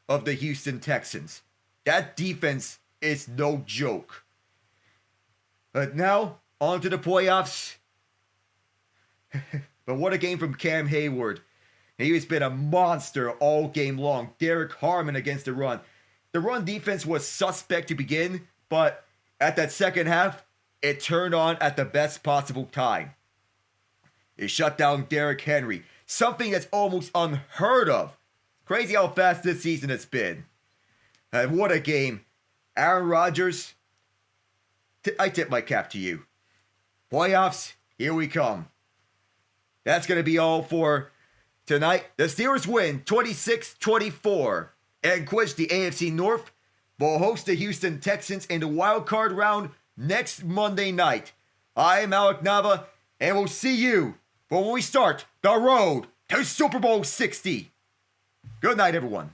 of the Houston Texans. That defense is no joke. But now, on to the playoffs. But what a game from Cam Hayward. He has been a monster all game long. Derek Harmon against the run. The run defense was suspect to begin, but at that second half, it turned on at the best possible time. It shut down Derrick Henry, something that's almost unheard of. Crazy how fast this season has been. And what a game. Aaron Rodgers, I tip my cap to you. Playoffs, here we come. That's going to be all for tonight. The Steelers win 26-24 and clinch the AFC North. Will host the Houston Texans in the wild card round next Monday night. I am Alec Nava, and we'll see you when we start the road to Super Bowl 60. Good night, everyone.